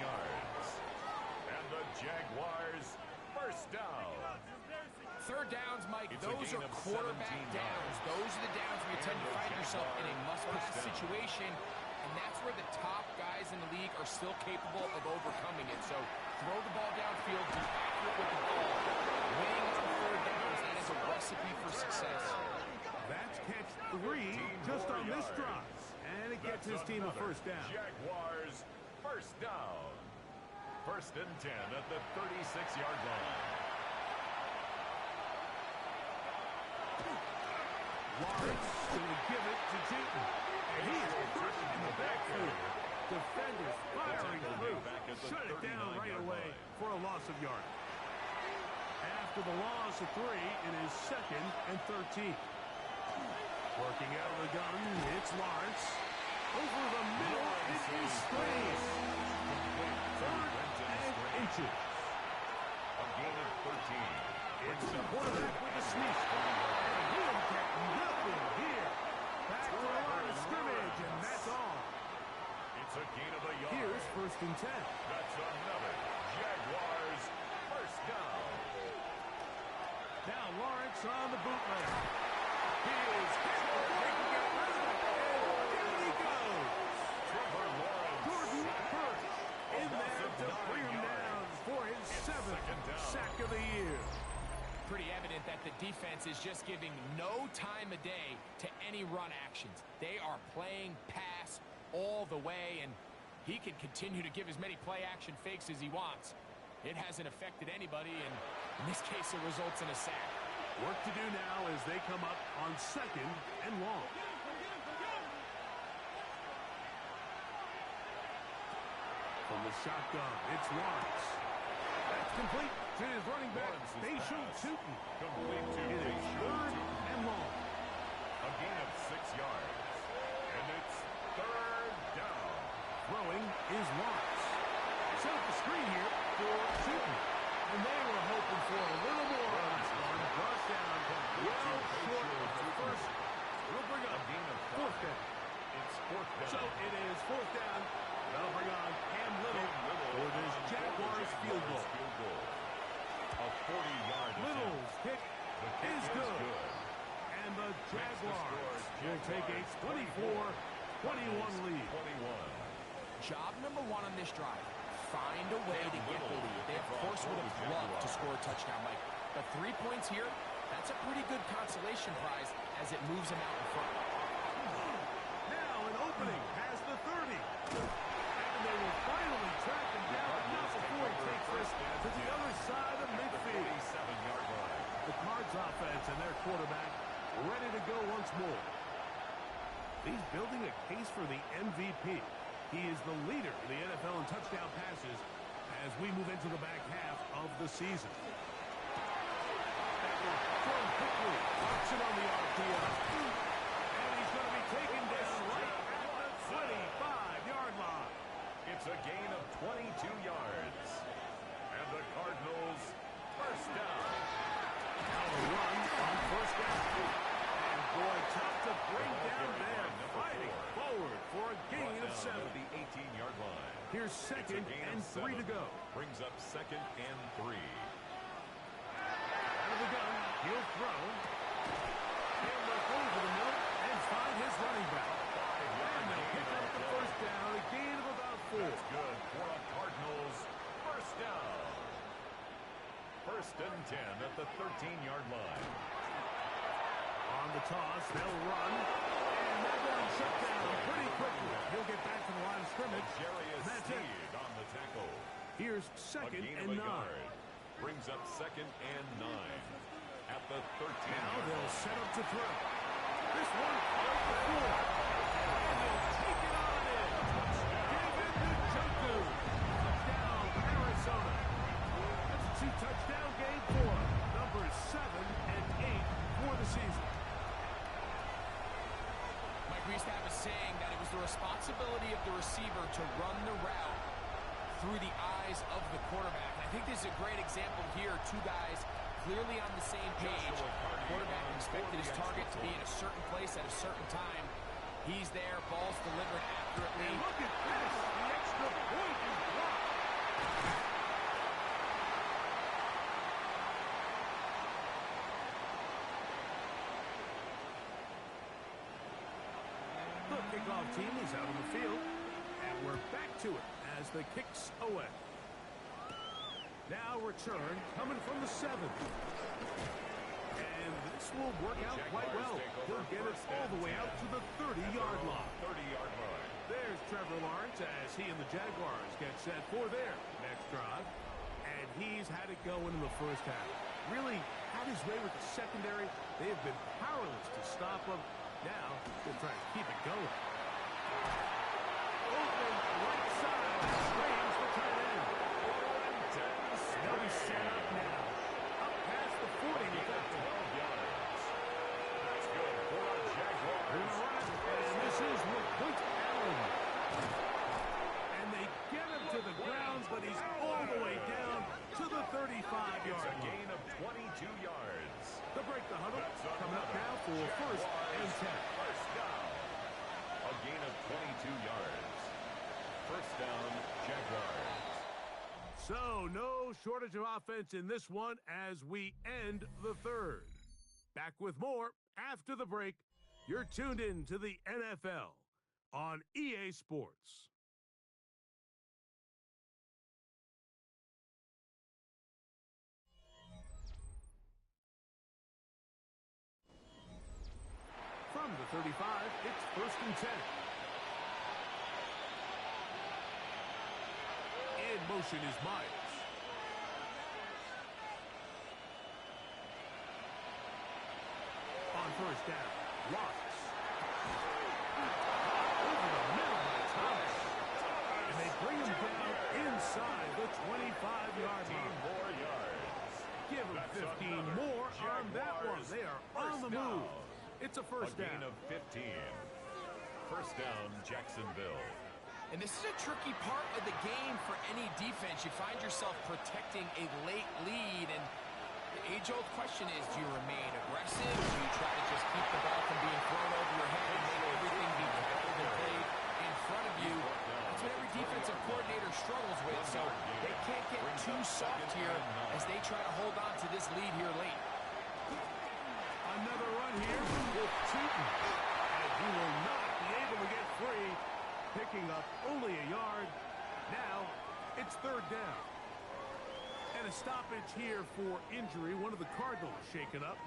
yards. And the Jaguars first down. 3rd downs, Mike, those are quarterback downs. Those are the downs where you tend to find yourself in a must-pass situation, and that's where the top guys in the league are still capable of overcoming it. So throw the ball downfield, be accurate with the ball. Winning on 3rd downs, that is a recipe for success. That's catch 3 just on this drive, and it gets his team a first down. Jaguars first down. 1st and 10 at the 36-yard line. Lawrence going to give it to Tinton. And he is crushed in the backfield. Defenders firing through. Shut it down right away for a loss of yardage. After the loss of 3, it is 2nd and 13. Working out of the gun, it's Lawrence. Over the middle, it is Strange. 3rd and inches. A gain of 13. It's the quarterback with the sneak. And he'll get nothing here. Back to the line of scrimmage, and that's all. It's a gain of a yard. Here's 1st and 10. That's another Jaguars first down. Now Lawrence on the bootleg. He is hit. They can get rid of it. And down he goes. Trevor Lawrence. Gordon Burke in there to bring him down for his 7th sack of the year. Pretty evident that the defense is just giving no time of day to any run actions. They are playing pass all the way, and he can continue to give as many play-action fakes as he wants. It hasn't affected anybody, and in this case, it results in a sack. Work to do now as they come up on 2nd and long. From the shotgun, it's Lawrence. That's complete to his running back, Facial Tootin. Complete to It is 3rd and long. A gain of 6 yards. And it's 3rd down. Throwing is Lawrence. Set up the screen here for Tootin. And they were hoping for a little more on this one. Brought down well short of the first. We'll bring up 4th down. It's 4th down. So it is 4th down. They'll bring on Cam Little for this Jaguars field goal. A 40-yard Little's kick is good. And the Jaguars will take a 21 lead. 21. Job number one on this drive. Find a way to get the lead. They, of course, would have loved to score a touchdown, Mike. But 3 points here, that's a pretty good consolation prize as it moves them out in front. Now an opening past the 30. And they will finally track him down, but not before he takes this to the other side of midfield. 47-yard line. The Cards offense and their quarterback ready to go once more. He's building a case for the MVP. He is the leader in the NFL in touchdown passes as we move into the back half of the season. Thrown quickly, drops it on the RPO. And he's going to be taken down right at the 25-yard line. It's a gain of 22 yards. And the Cardinals first down. Now the run on first down. And boy, tough to bring down there. Fighting forward for a gain of 7. At the 18-yard line. Here's second and 3 to go. Brings up second and 3. Out of the gun, he'll throw. He'll look over the middle and find his running back. And they'll pick up the first down, a gain of about 4. That's good for a Cardinals first down. First and 10 at the 13-yard line. On the toss, they'll run. And that one shut down pretty quickly. He'll get back to the line of scrimmage. That's it. On the tackle. Here's A second gain and of a 9. yard. Brings up second and 9 at the 13th. Now they'll set up to throw. This one off the floor. And they'll take it on in. David Njoku. Touchdown, Arizona. That's a 2-touchdown game for numbers 7 and 8 for the season. Mike, we used to have a saying that it was the responsibility of the receiver to run the route through the eyes of the quarterback. And I think this is a great example here. Two guys clearly on the same page. The quarterback expected his target to be in a certain place at a certain time. He's there. Ball's delivered accurately. And look at this. The extra point is blocked. The kickoff team is out on the field. And we're back to it as the kick's away. Now return coming from the 7. And this will work out quite well. He'll get it all the way out to the 30-yard line. 30-yard line. There's Trevor Lawrence as he and the Jaguars get set for their next drive. And he's had it going in the first half. Really had his way with the secondary. They have been powerless to stop him. Now they'll try to keep it going. Open right side. Strange the tight end. They'll be set up now. Up past the 40 with that 12 yards. That's good for our Jaguars. And this is with Point Allen. And they get him to the ground, but he's all the way down to the 35-yard It's a line. gain of 22 yards. To break the huddle, coming up now for first and 10. First down. A gain of 22 yards. First down, Jaguars. So, no shortage of offense in this one as we end the third. Back with more after the break. You're tuned in to the NFL on EA Sports. From the 35, it's first and 10. In motion is Myers. On first down, Watts. Over the middle by Thomas. And they bring him down inside the 25-yard line. 15 more yards. Give him 15 more on that one. They are on the move. It's a first A gain down. of 15. First down, Jacksonville. And this is a tricky part of the game for any defense. You find yourself protecting a late lead, and the age-old question is, do you remain aggressive? Do you try to just keep the ball from being thrown over your head and make everything be tackled and played in front of you? That's what every defensive coordinator struggles with, so they can't get too soft here as they try to hold on to this lead here late. Another run here with Cheaton. And he will not be able to get free, picking up only a yard. Now it's third down. And a stoppage here for injury. One of the Cardinals shaken up.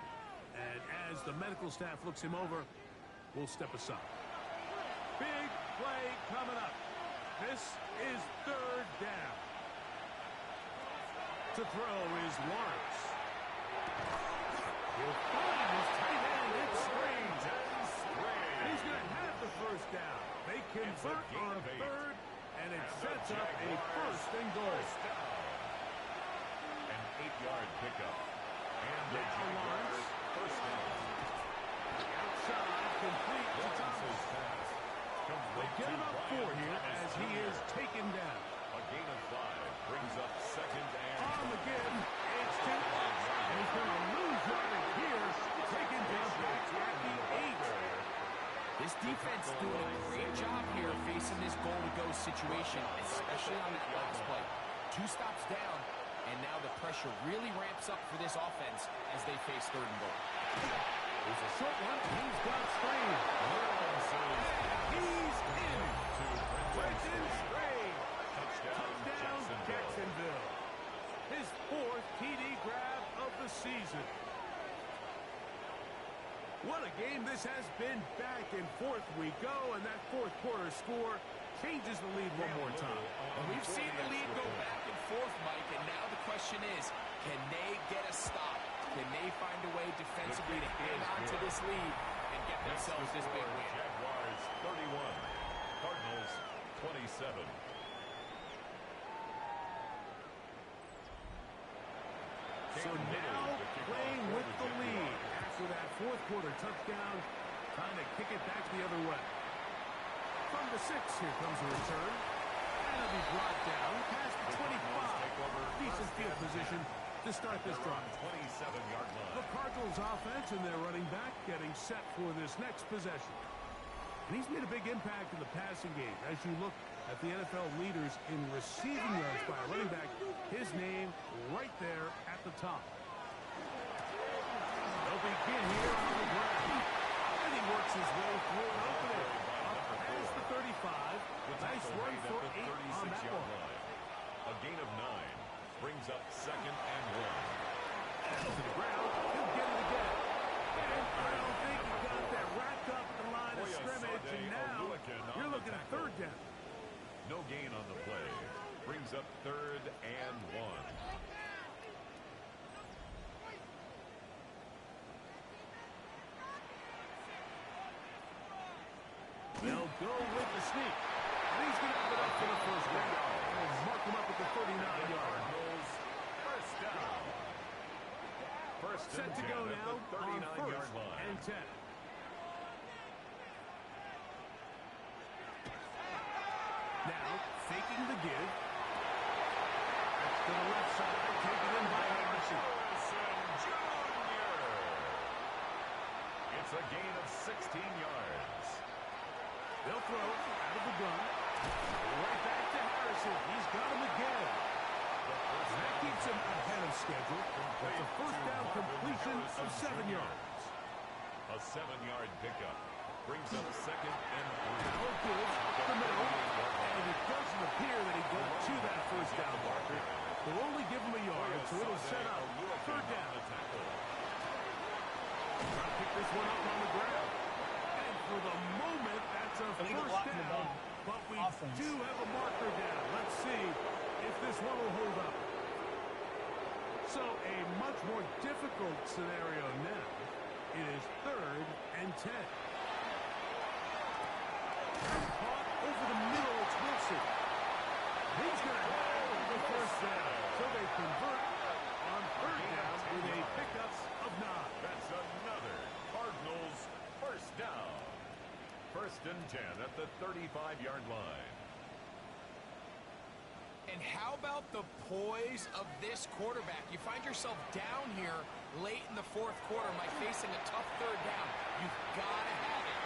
And as the medical staff looks him over, we'll step aside. Big play coming up. This is third down. To throw is Lawrence. He'll find his tight end. It springs. He's going to have the first down. They convert on third, and it sets up a first and goal. An 8-yard pickup. And the Lawrence. First down. Outside, complete to Thomas. They get him up 4 here as he is taken down. A gain of 5 brings up second and Arm again. It's too much. And he's going to lose yardage here. Taken down back at the 8. This defense doing a great job here facing this goal-to-go situation, especially on that last play. 2 stops down, and now the pressure really ramps up for this offense as they face third and goal. There's a short one. He's got Strain. He's in. Brenton Strain. Touchdown, Jacksonville. His 4th TD grab of the season. What a game this has been. Back and forth we go, and that fourth quarter score changes the lead one more time. And we've seen the lead go back and forth, Mike, and now the question is, can they get a stop? Can they find a way defensively to hang on to this lead and get themselves this big win? Jaguars 31, Cardinals 27. So now playing with the lead after that fourth quarter touchdown, trying to kick it back the other way. From the 6, here comes a return. And it'll be brought down past the 25. Decent field position to start this drive. 27-yard line. The Cardinals offense and their running back getting set for this next possession. And he's made a big impact in the passing game. As you look at the NFL leaders in receiving yards by a running back, his name right there at the top. They'll begin here on the ground. And he works his way through an opening. Up past the 35. Nice run for 8 on that one. A gain of 9 brings up second and 1. To the ground. He'll get it again. And I don't think he got that wrapped up at the line of scrimmage. And now you're looking at third down. No gain on the play. Brings up third and 1. They'll go with the sneak. And he's going to have it up for the first down. And mark him up at the 39-yard. First down. First Set and to 10 go at now the on 39-yard first line. and 10. Now, faking the give. That's to the left side, taken in by Harrison. It's a gain of 16 yards. They'll throw it out of the gun. Right back to Harrison. He's got him again. And that keeps him ahead of schedule. That's a first down completion of 7 yards. A 7-yard pickup brings up second and 3. Now good up the middle. And it doesn't appear that he got to that first down marker. They'll only give him a yard, so it'll set up third down. Trying to pick this one up on the ground. And for the moment, that's a first down. But we do have a marker down. Let's see if this one will hold up. So a much more difficult scenario now. It is third and 10. Caught over the middle, it's Wilson. He's going to have the first down. So they convert on third down with a pickup of 9. That's another Cardinals first down. First and 10 at the 35-yard line. And how about the poise of this quarterback? You find yourself down here late in the fourth quarter, Mike, facing a tough third down. You've got to have it.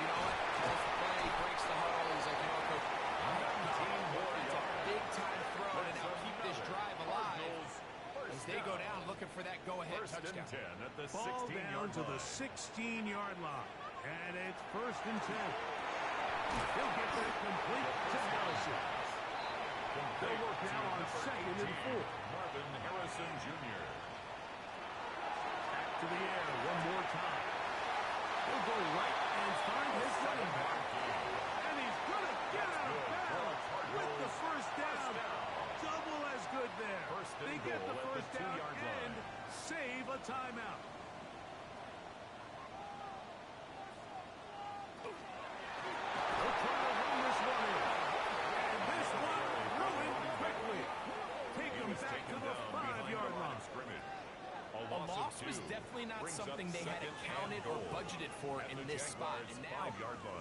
You know what? Calls the play, breaks the huddle. He's like, you know what, Coach? It's a big-time throw to now keep this drive alive as they go down looking for that go-ahead touchdown. First and 10 at the Ball down 16-yard to the line. 16-yard line. And it's first and 10. He'll get that complete to Harrison. They'll work now on 2nd and 4. Marvin Harrison Jr. Back to the air one more time. He'll go right and find his running back. And he's going to get out of bounds with the first down. Double as good there. They get the first down and save a timeout. They'll try to run this one in. And this one ruined quickly. Take them back to the 5-yard line. A loss was definitely not something they had accounted or budgeted for in this spot. And now,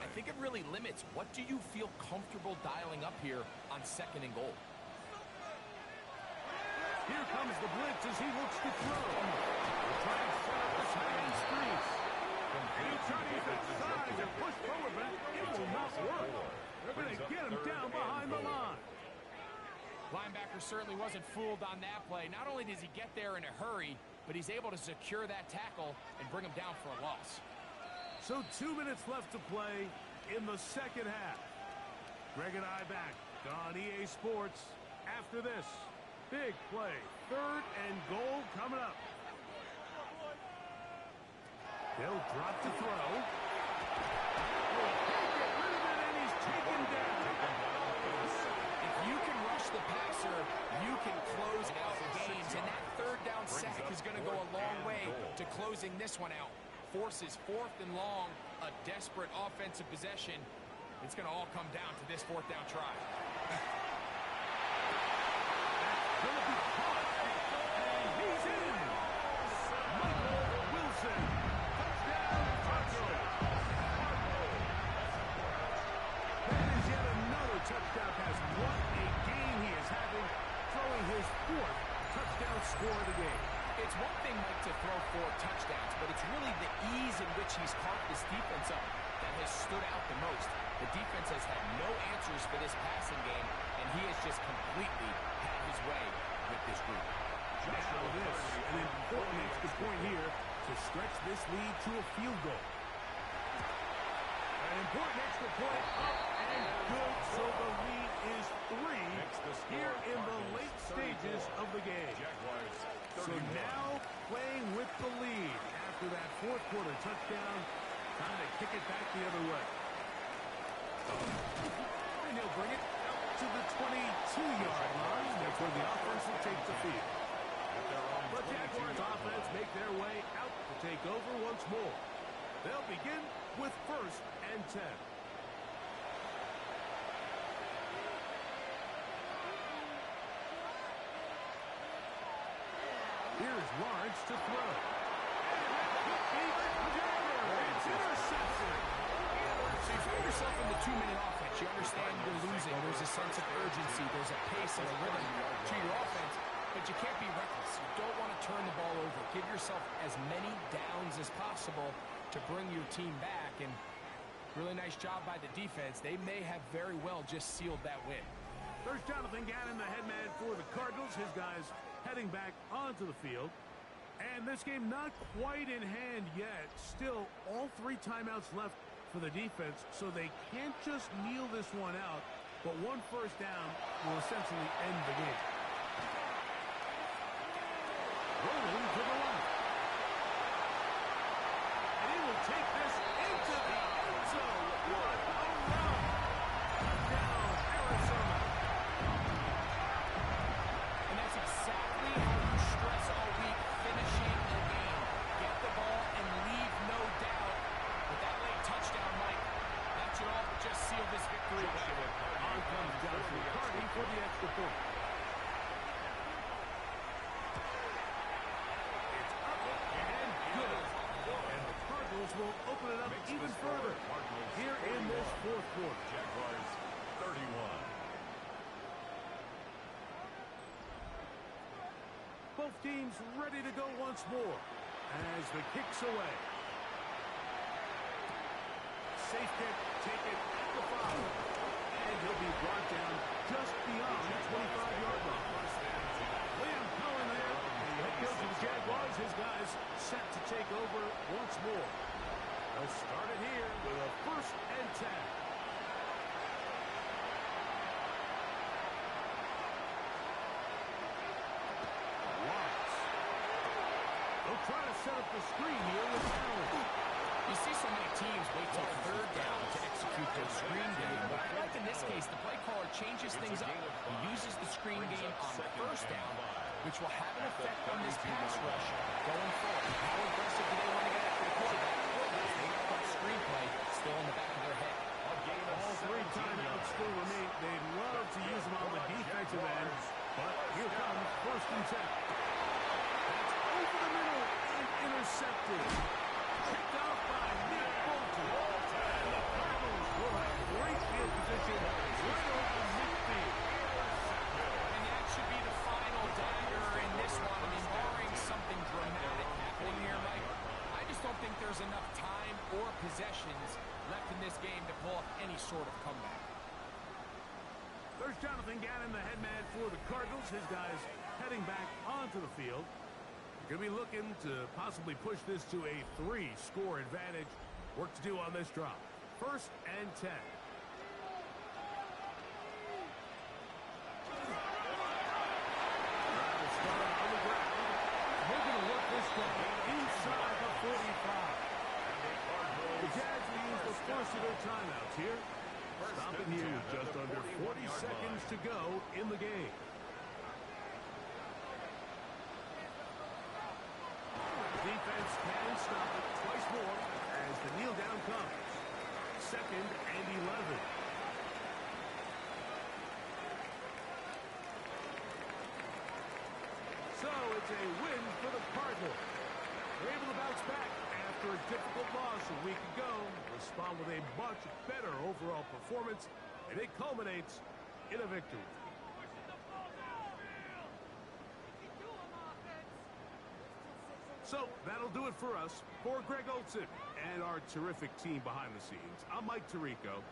I think it really limits what do you feel comfortable dialing up here on 2nd and goal. Here comes the blitz as he looks to throw. He'll try to set up the tight end screen. He'll try to use that size and push forward, but it will not work. They're going to get him down behind the line. Linebacker certainly wasn't fooled on that play. Not only does he get there in a hurry, but he's able to secure that tackle and bring him down for a loss. So 2 minutes left to play in the second half. Greg and I back on EA Sports after this. Big play. 3rd and goal coming up. They'll drop to throw. Oh, can't get rid of it, and he's taken down. If you can rush the passer, you can close out games, and that 3rd down sack is going to go a long way to closing this one out. Forces 4th and long, a desperate offensive possession. It's going to all come down to this 4th down try. Going to be caught, and he's in. Michael Wilson, touchdown, Cardinals. That is yet another touchdown pass. What a game he is having, throwing his 4th touchdown score of the game. It's one thing, Mike, to throw 4 touchdowns, but it's really the ease in which he's carved this defense up that has stood out the most. The defense has had no answers for this passing game, and he has just completely had his way with this group. Now this, an important extra point here to stretch this lead to a field goal. An important extra point up and good, so the lead is 3 here in the late stages of the game. So now playing with the lead after that 4th quarter touchdown, time to kick it back the other way. And he'll bring it out to the 22-yard line. That's where the offense will take the field. The Jaguars offense make their way out to take over once more. They'll begin with 1st and 10. Here's Lawrence to throw. It's intercepted. So you find yourself in the 2-minute offense. You understand you're losing. There's a sense of urgency. There's a pace and a rhythm to your offense, but you can't be reckless. You don't want to turn the ball over. Give yourself as many downs as possible to bring your team back, and really nice job by the defense. They may have very well just sealed that win. There's Jonathan Gannon, the head man for the Cardinals. His guys heading back onto the field. And this game not quite in hand yet. Still, all 3 timeouts left for the defense, so they can't just kneel this one out. But 1 first down will essentially end the game. Rolling to the left. And he will take this into the end zone. What a run! Touchdown, Arizona. And that's exactly how you stress all week, finishing a game. Get the ball and leave no doubt. With that late touchdown, Mike, that should all just seal this victory. On comes Johnson McCarty for the extra point. It's up and good. And the Cardinals will open it up even further here in this 4th quarter. Jaguars 31. Both teams ready to go once more as the kick's away. Safe kick taken at the 5. And he'll be brought down just beyond the 25-yard line. Liam Cohen there, the head coach of the Jaguars. His guys set to take over once more. They'll start it here with a 1st and 10. trying to set up the screen here with Allen. You see so many teams wait till third down to execute their screen game, but like in this case, the play caller changes things up. He uses the screen game on first down, which will have an effect on this pass rush going forward. How aggressive do they want to get after the quarterback? They got that screenplay still in the back of their head. All 3 timeouts still remain. They'd love to use them on the defensive end, but here comes 1st and 10. That's over the middle and intercepted. Picked off by Nick Bolton. And the Cardinals will have great field position right over midfield. And that should be the final dagger in this one. I mean, barring something dramatic happening here, Mike, I just don't think there's enough time or possessions left in this game to pull up any sort of comeback. There's Jonathan Gannon, the head man for the Cardinals. His guys heading back onto the field. They're going to be looking to possibly push this to a 3-score advantage. Work to do on this drive. 1st and 10. On the ground. They're going to work this down inside the 45. The Jags will use the first of their timeouts here. Stopping here with just under 40 seconds to go in the game. Defense can stop it twice more as the kneel down comes. 2nd and 11. So it's a win for the Cardinals. They're able to bounce back after a difficult loss a week ago, respond with a much better overall performance, and it culminates in a victory. So that'll do it for us. For Greg Olson and our terrific team behind the scenes, I'm Mike Tirico.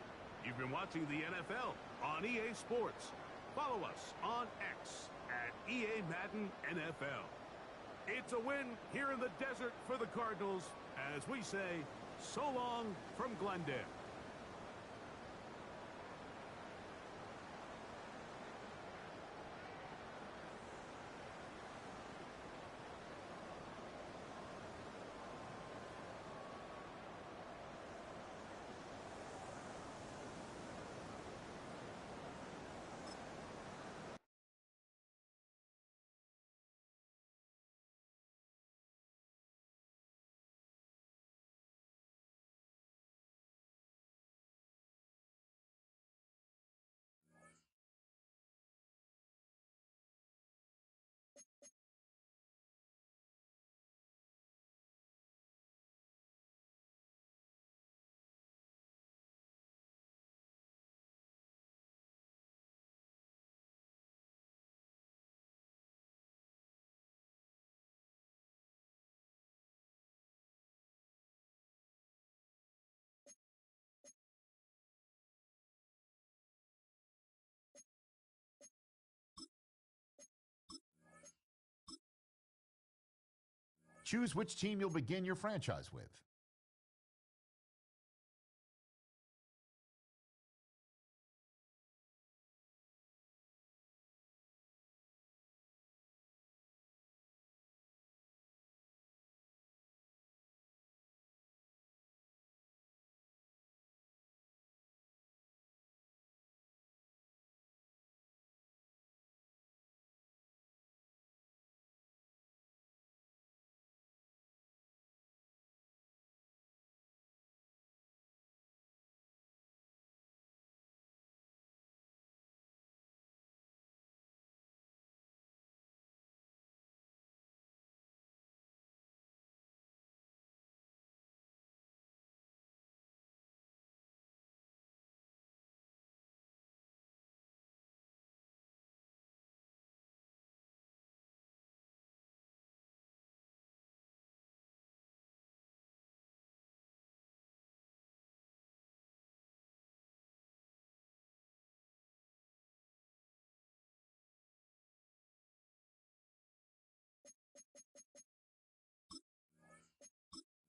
You've been watching the NFL on EA Sports. Follow us on X at EA Madden NFL. It's a win here in the desert for the Cardinals as we say, so long from Glendale. Choose which team you'll begin your franchise with.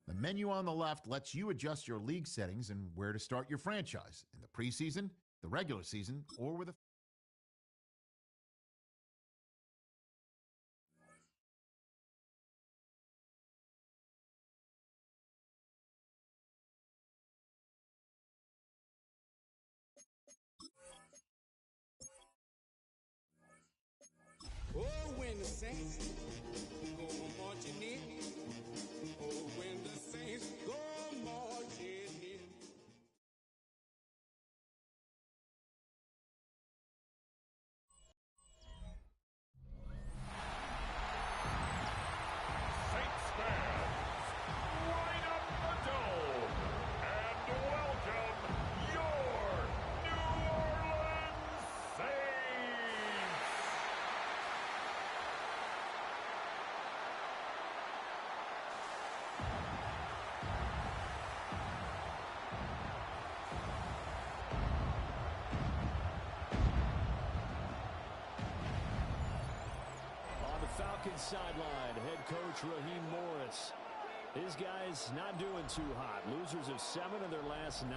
The menu on the left lets you adjust your league settings and where to start your franchise in the preseason, the regular season, or with a when the Saints go marching in. Oh, when the Saints go marching in. Saints fans, line up the dome and welcome your New Orleans Saints. On the Falcons sideline, head coach Raheem Morris. His guys not doing too hot. Losers of 7 of their last 9.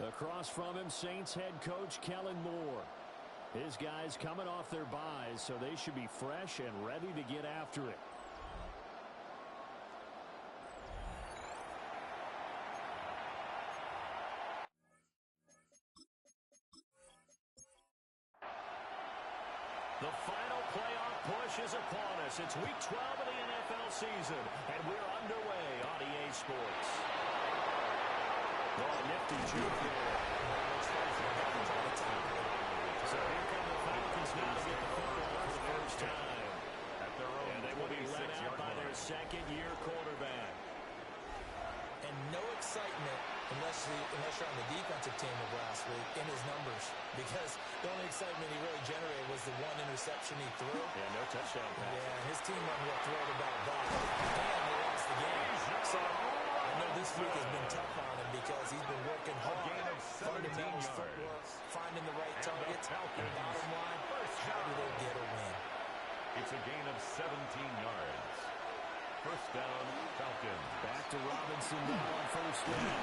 Across from him, Saints head coach Kellen Moore. His guys coming off their byes, so they should be fresh and ready to get after it. The final playoff push is upon us. It's week 12 of the NFL season, and we're underway on EA Sports. Oh, nifty juke there. So here come the Falcons now to get the football for the first time. At their own And they will be led out by their 26-yard second-year quarterback. And no excitement unless you're on the defensive team of last week in his numbers, because the only excitement he really generated was the one interception he threw. Yeah, no touchdown pass. Yeah, his team wasn't real thrilled about that. And they lost the game. So I know this week has been tough on him because he's been working hard. Fundamentals, footwork, finding the right targets. And bottom line, how do they get a win? It's a gain of 17 yards. First down, Falcons. Back to Robinson now on first down.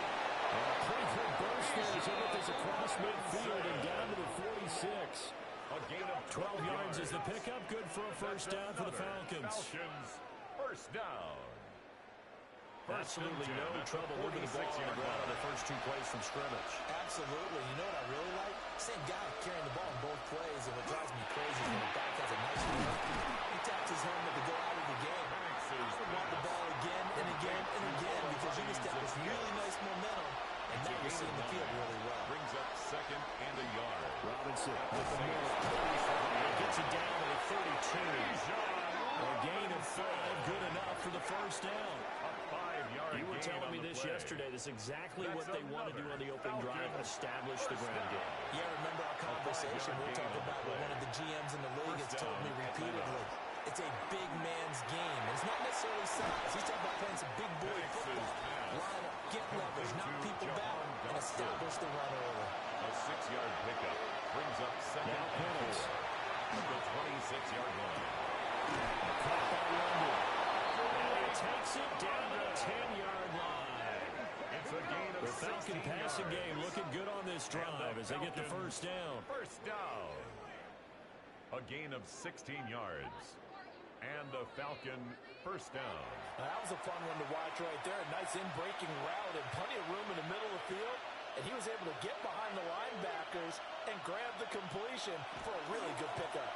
And a pretty quick burst there as he looked across midfield and down to the 46. A gain of 12 yards is the pickup. Good for a first down for the Falcons. Falcons, first down. Absolutely no trouble moving the ball on the ground on the first 2 plays from scrimmage. Absolutely. You know what I really like? Same guy carrying the ball in both plays, and what drives me crazy is when the back has a nice run. He taps his helmet to go out of the game. I want the ball again and again and again because you establish really nice momentum, and now you're seeing the field really well. Brings up second and a yard. Robinson with the middle. Gets it down to the 32. A gain of 5, good enough for the first down. A 5-yard You were gain telling on me the this play. yesterday. This is exactly what they want to do on the opening drive, establish the ground game. Yeah, remember our conversation? We're talking about what one of the GMs in the league has told me repeatedly. It's a big man's game. It's not necessarily size. He's talking about playing some big boy football. Line up, get leverage, knock people back, and establish the run early. A 6-yard pickup brings up second Now and penalties. 4 at the 26-yard line. Caught by London. And he takes it down to the 10-yard line. It's a gain of The Falcon 16 passing yards. game looking good on this drive as they get the first down. First down. A gain of 16 yards. And the Falcon first down. Now, that was a fun one to watch right there. A nice in-breaking route and plenty of room in the middle of the field. And he was able to get behind the linebackers and grab the completion for a really good pickup.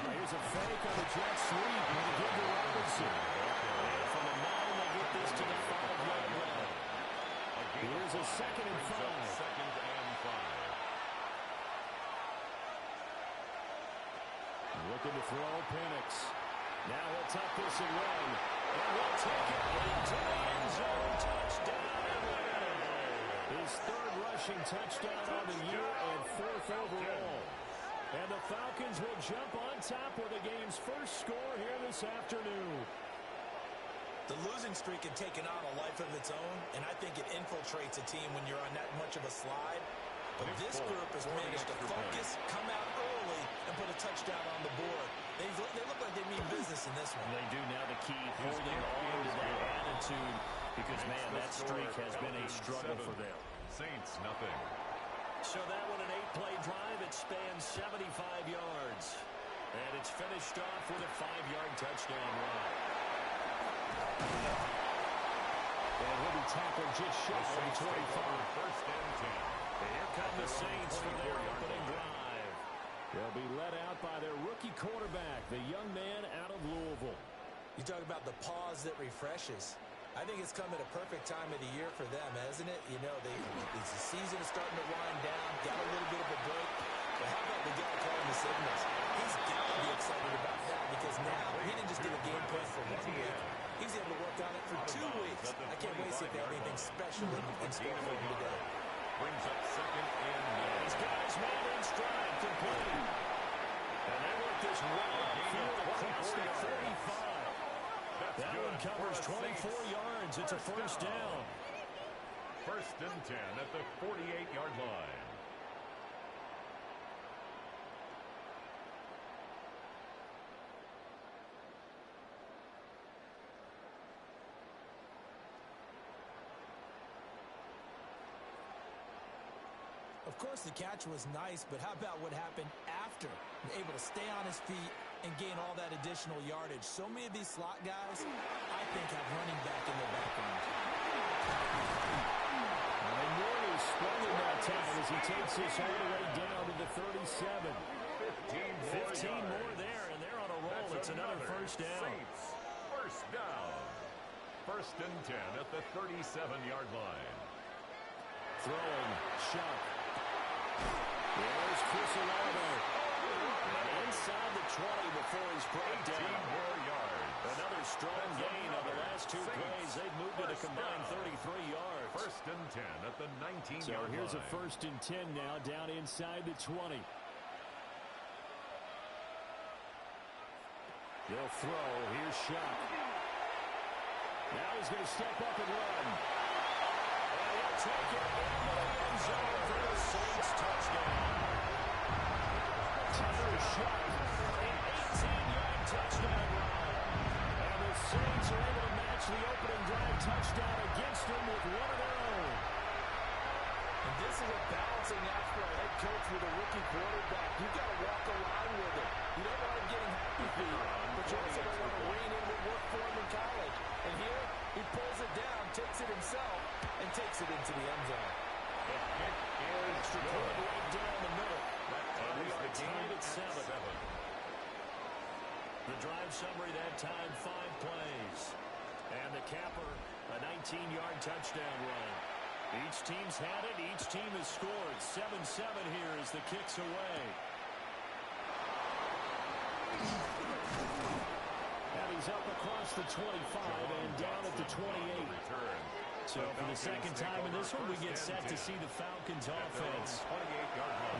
Here's a fake on the jet sweep. And a give to Robinson. And from the 9, they get this to the 5-yard line. Here's a second and 5. Second and 5. Looking to throw Penix. Now he'll tuck this and run. And we'll take it into the end zone. Touchdown, Atlanta. His 3rd rushing touchdown on the year and 4th overall. And the Falcons will jump on top with the game's first score here this afternoon. The losing streak had taken on a life of its own, and I think it infiltrates a team when you're on that much of a slide. But this group has managed to focus, come out early, and put a touchdown on the board. They look like they mean business in this one. They do now. The key holding on to that attitude because, man, that streak has been a struggle for them. Saints, nothing. So that one, an 8-play drive. It spans 75 yards. And it's finished off with a 5-yard touchdown run. And he'll be tackled just shy of the 25. First and 10. And here come the Saints for their opening drive. They'll be led out by their rookie quarterback, the young man out of Louisville. You talk about the pause that refreshes. I think it's come at a perfect time of the year for them, hasn't it? You know, the season is starting to wind down, got a little bit of a break. But how about the guy calling the signals? He's got to be excited about that because now he didn't just get a game plan for 1 week. He's able to work on it for 2 weeks. I can't wait to see if they have anything special in store for him today. Brings up second and He's got his man in stride, complete. And they work this well upfield across the 45. That one covers 24 yards. It's a first down. First and 10 at the 48-yard line. Of course, the catch was nice, but how about what happened after? Able to stay on his feet and gain all that additional yardage. So many of these slot guys, I think, have running back in their background. And Moore is sprung in that time as he takes this all the way down to the 37. 15 more there, and they're on a roll. It's another first down. Saints, first down. First and 10 at the 37-yard line. Throwing, Shuck. There's Chris Olave. Inside the 20 before he's brought down. Another strong gain on the last 2 plays. They've moved it a combined 33 yards. First and 10 at the 19-yard line. So here's a first and 10 now down inside the 20. They'll throw. Here's Shuck. Now he's going to step up and run. And he'll take it into the end zone for the Saints touchdown. Tyler Shuck, an 18-yard touchdown run. And the Saints are able to match the opening drive touchdown against them with one of their own. And this is a balancing act for a head coach with a rookie quarterback. You've got to walk a line with it. You don't want him getting happy feet, but you also don't want to rein in what worked for him in college. And here, he pulls it down, takes it himself, and takes it into the end zone. Extra point right down the middle. And we are tied at 7. The drive summary that time, 5 plays. And the capper, a 19-yard touchdown run. Each team's had it. Each team has scored. 7-7 here as the kick's away. And he's up across the 25 and down at the 28. So for the second time in this one, we get set to see the Falcons offense.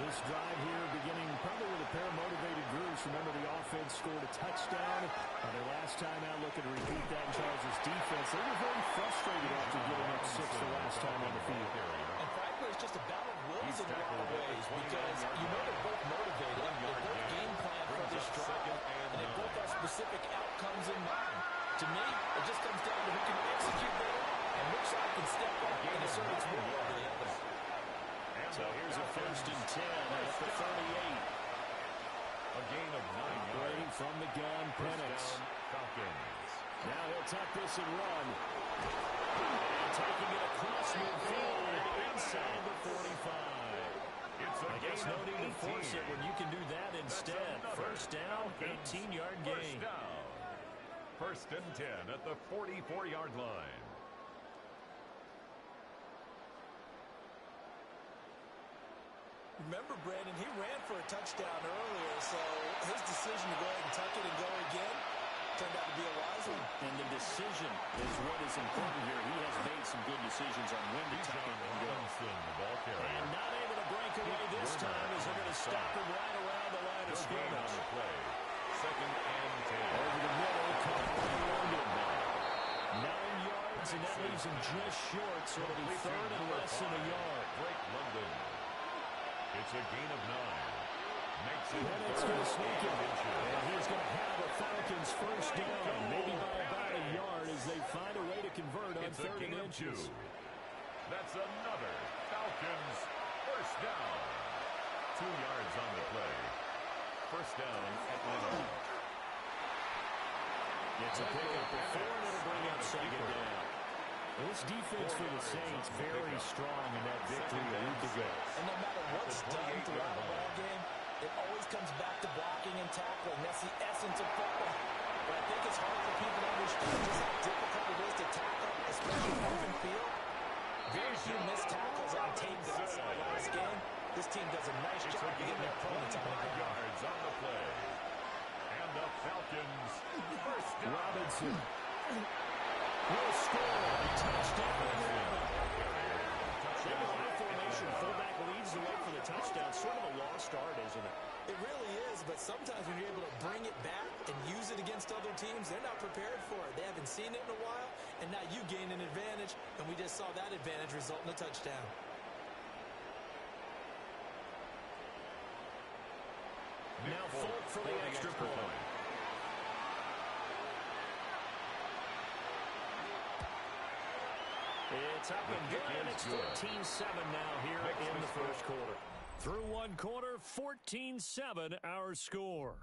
This drive here beginning probably with a pair of motivated groups. Remember, the offense scored a touchdown. Their last time out, looking to repeat that in Charles' defense. They were very frustrated after giving up 6 the last time on the field. And frankly, it's just a battle of wills in a lot of ways because you know they're both motivated. They're both game plan for this drive, and they both have specific outcomes in mind. To me, it just comes down to who can execute better and which side can step up and assert its will over the other. So here's a first and 10 at the 38. A gain of 9 yards. Brady from the gun, Penix. Now he'll tuck this and run. And taking it across midfield inside the 45. I guess no need to force it when you can do that instead. First down, 18-yard gain. First and 10 at the 44-yard line. Remember, Brandon, he ran for a touchdown earlier, so his decision to go ahead and tuck it and go again turned out to be a wise one. And the decision is what is important here. He has made some good decisions on when to tuck it and go. And not able to break away this time as they're going to stop him right around the line of scrimmage. Second and 10. Over the middle, caught by London. 9 yards, and that leaves him just short, so it'll be third and less than a yard. Break London. It's a gain of 9. Makes it. And it's going to sneak it. And he's going to have a Falcons first down, maybe by about a yard as they find a way to convert on It's 3rd and inches. That's another Falcons first down. 2 yards on the play. First down at London. It's a pickup of 4, and it'll bring up second down. This defense for the Saints very strong in that victory a week ago. And no matter what's done throughout the ball game, It always comes back to blocking and tackling. That's the essence of football. But I think it's hard for people to understand just how difficult it is to tackle, especially open field. Very few missed tackles on tape that I saw last game. This team does a nice job of getting their opponents on the ground. Yards on the play. And the Falcons first down. Robinson will score. Touchdown. Big line formation. Fullback leads the way for the touchdown. Sort of a lost art, isn't it? It really is, but sometimes when you're able to bring it back and use it against other teams, they're not prepared for it. They haven't seen it in a while, and now you gain an advantage, and we just saw that advantage result in a touchdown. Now Folk for the extra point. It's up and good, and it's 14-7 now here in the first quarter. Through one quarter, 14-7 our score.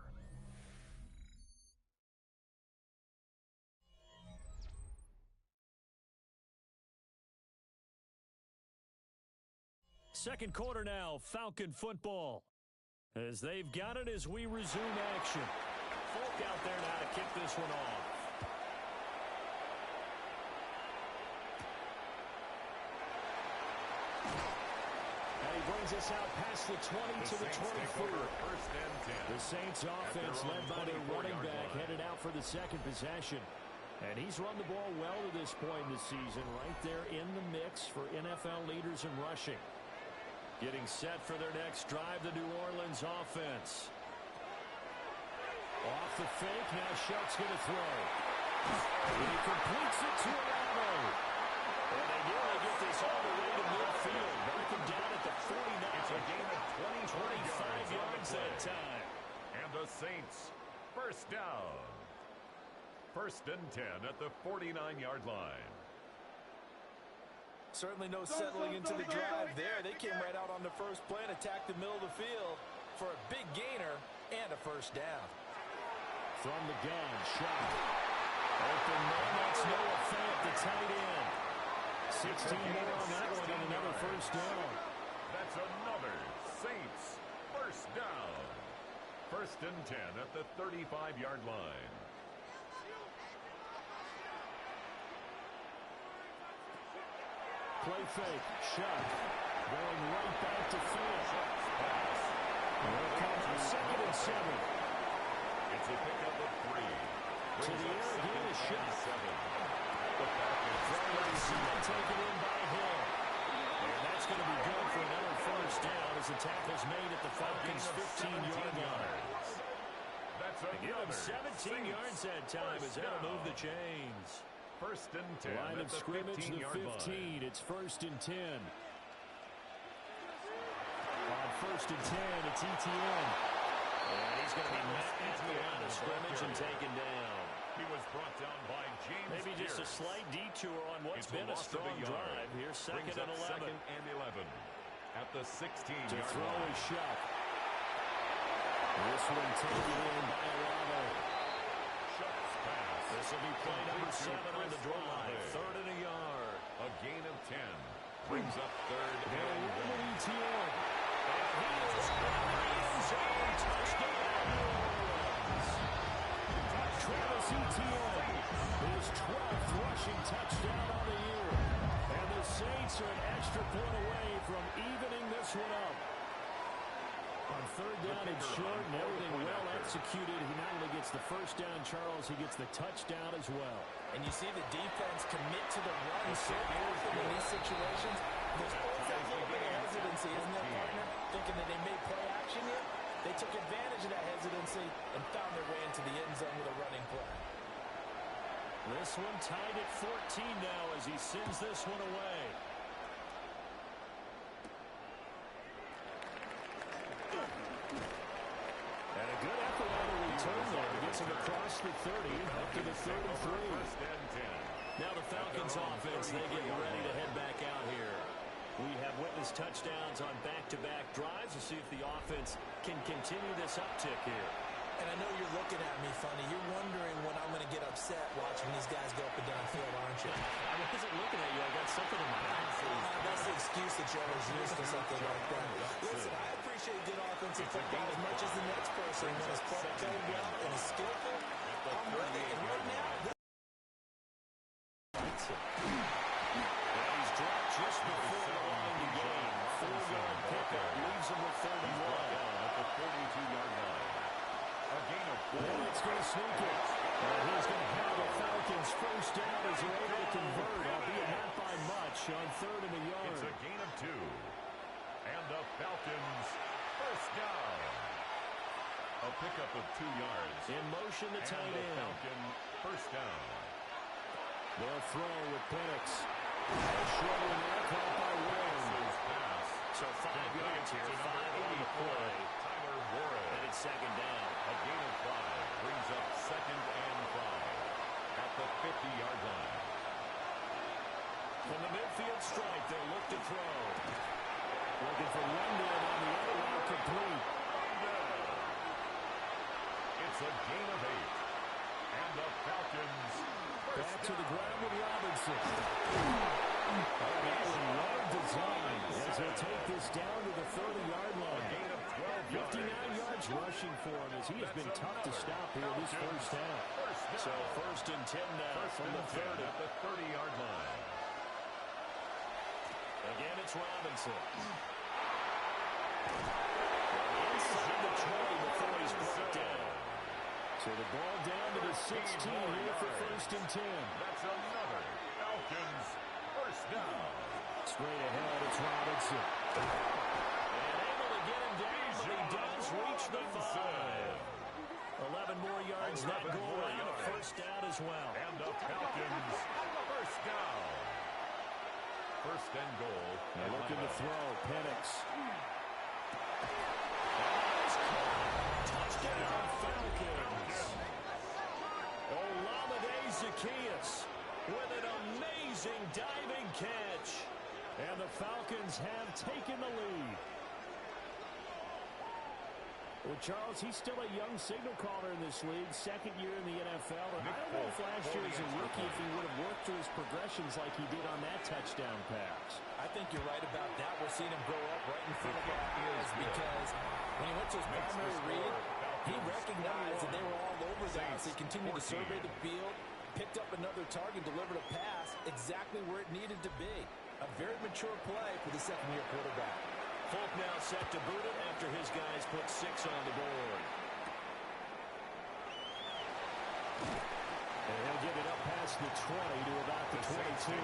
Second quarter now, Falcon football. As they've got it as we resume action. Folk out there now to kick this one off. Brings us out past the 20 to the 24. The Saints offense led by their running back headed out for the second possession. And he's run the ball well to this point in the season, right there in the mix for NFL leaders in rushing. Getting set for their next drive, the New Orleans offense. Off the fake, now Schuck's going to throw. And he completes it to Arado. And they nearly get this all the way to midfield. Mark him down at the 49. It's a gain of 25 yards that time. And the Saints first down. First and 10 at the 49-yard line. Certainly no settling into the drive there. They came right out on the first play and attacked the middle of the field for a big gainer and a first down. From the gun, shot. Open man, that's Noah Fant, the tight end. 16 more on that one and another first down. That's another Saints first down. First and 10 at the 35-yard line. Play fake, shot. Going right back to field. Will come up 2nd and 7. It's a pickup of 3. To the air again, a shot. 7. The Falcons taken in by Hill. And that's going to be good for another first down as the tackle's made at the Falcons' 15-yard line. That's another 17 yards that time as that'll move the chains. First and 10. Line of scrimmage, the 15. Line. It's first and 10. On first and 10, it's ETN. And he's going to be met at the line of scrimmage and taken down. He was brought down by James Maybe just a slight detour on what's been a strong drive. Here's 2nd and 11. 2nd and 11 at the 16-yard to throw line. is shot. This one taken in by Arado. This will be play number 7 on the drive. 3rd and a yard. A gain of 10. Brings up 3rd and 1. ETN. And he is in the end zone. Touchdown. Travis Etienne, his 12th rushing touchdown on the year. And the Saints are an extra point away from evening this one up. On 3rd down and short, and everything well executed. He not only gets the first down, Charles, he gets the touchdown as well. And you see the defense commit to the run so often in these situations. There's always that little bit of hesitancy, isn't there, partner? Thinking that they may play action here. They took advantage of that hesitancy and found their way into the end zone with a running play. This one tied at 14 now as he sends this one away. And a good effort on the return there. Gets him across the 30, up to the 33. Now the Falcons offense, they get ready to head back out here. We have witnessed touchdowns on back-to-back drives to see if the offense can continue this uptick here. And I know you're looking at me funny. You're wondering when I'm going to get upset watching these guys go up and down the field, aren't you? I wasn't looking at you. I got something in my eye. That's the excuse that you always use for something like that. Listen, I appreciate appreciate good offensive football as much as the next person. When his play played well and is skillful, I'm with it. And right now, he's dropped just before the line to gain. 4-yard pickup leaves him with 31. At the 42-yard line. A gain of 4. And it's going to sneak it. And he's going to have the Falcons first down as they're able to convert, albeit not by much, on 3rd and a yard. It's a gain of 2. And the Falcons first down. A pickup of 2 yards. In motion, the tight end. Falcon first down. They'll throw with Penix. Short in there, caught by Warren. So 5 yards here, 5 on the play. Tyler Warren. And it's second down. A gain of 5 brings up 2nd and 5 at the 50-yard line. From the midfield stripe, they'll look to throw. Looking for London on the other route, complete. It's a gain of 8. And the Falcons back to the ground with Robinson. That was well designed as he'll take this down to the 30-yard line. A gain of 12 59 yards rushing for him as he has been tough to stop here this first half. So 1st and 10 now from the 30 at the 30-yard line. Again, it's Robinson. Inside the 20 before he's brought down. So the ball down to the 16 here for 1st and 10. That's another Falcons first down. Straight ahead, it's Robinson. And able to get him down, but he does reach the 5. 11 more yards, that goal line, a first down as well. And the Falcons first down. First and goal. They're looking to throw. Penix. Touchdown, Falcons. Olamide Zaccheaus with an amazing diving catch. And the Falcons have taken the lead. Well, Charles, he's still a young signal caller in this league, 2nd year in the NFL. And I don't know if last year as a rookie, if he would have worked through his progressions like he did on that touchdown pass. I think you're right about that. We're seeing him grow up right in front of our ears because when he went to his primary read, he recognized that they were all over that. So he continued to survey the field, picked up another target, delivered a pass exactly where it needed to be. A very mature play for the second-year quarterback. Folk now set to boot it after his guys put 6 on the board. And he'll give it up past the 20 to about the 22.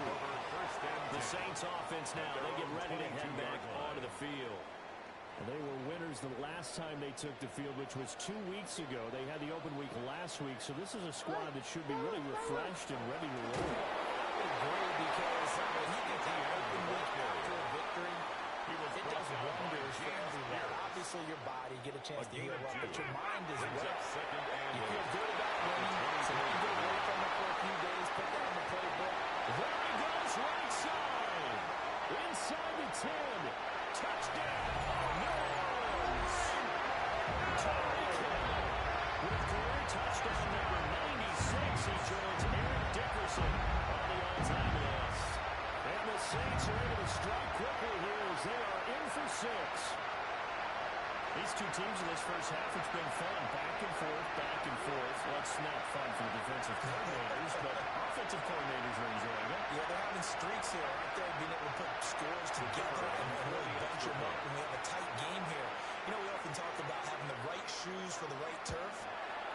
The Saints offense now, they get ready to head back onto the field. And they were winners the last time they took the field, which was 2 weeks ago. They had the open week last week, so this is a squad that should be really refreshed and ready to roll. Because when you get the open week after a victory, it does wonders for everyone. Obviously, your body get a chance to heal up, but your mind is wet. You feel good about winning, so you can get away from it for a few days, put that in the playbook. There he goes, right side. Inside the 10. Touchdown, New Orleans. Tyreek Hill with career touchdown number 96. He joins Eric Dickerson on the all-time list. And the Saints are able to strike quickly here as they are in for 6. These two teams in this first half, it's been fun. Back and forth, back and forth. Well, it's not fun for the defensive coordinators, but offensive coordinators are enjoying it. Yeah, they're having streaks here, aren't they? Being able to put scores together and really bunch them up when we have a tight game here. You know, we often talk about having the right shoes for the right turf.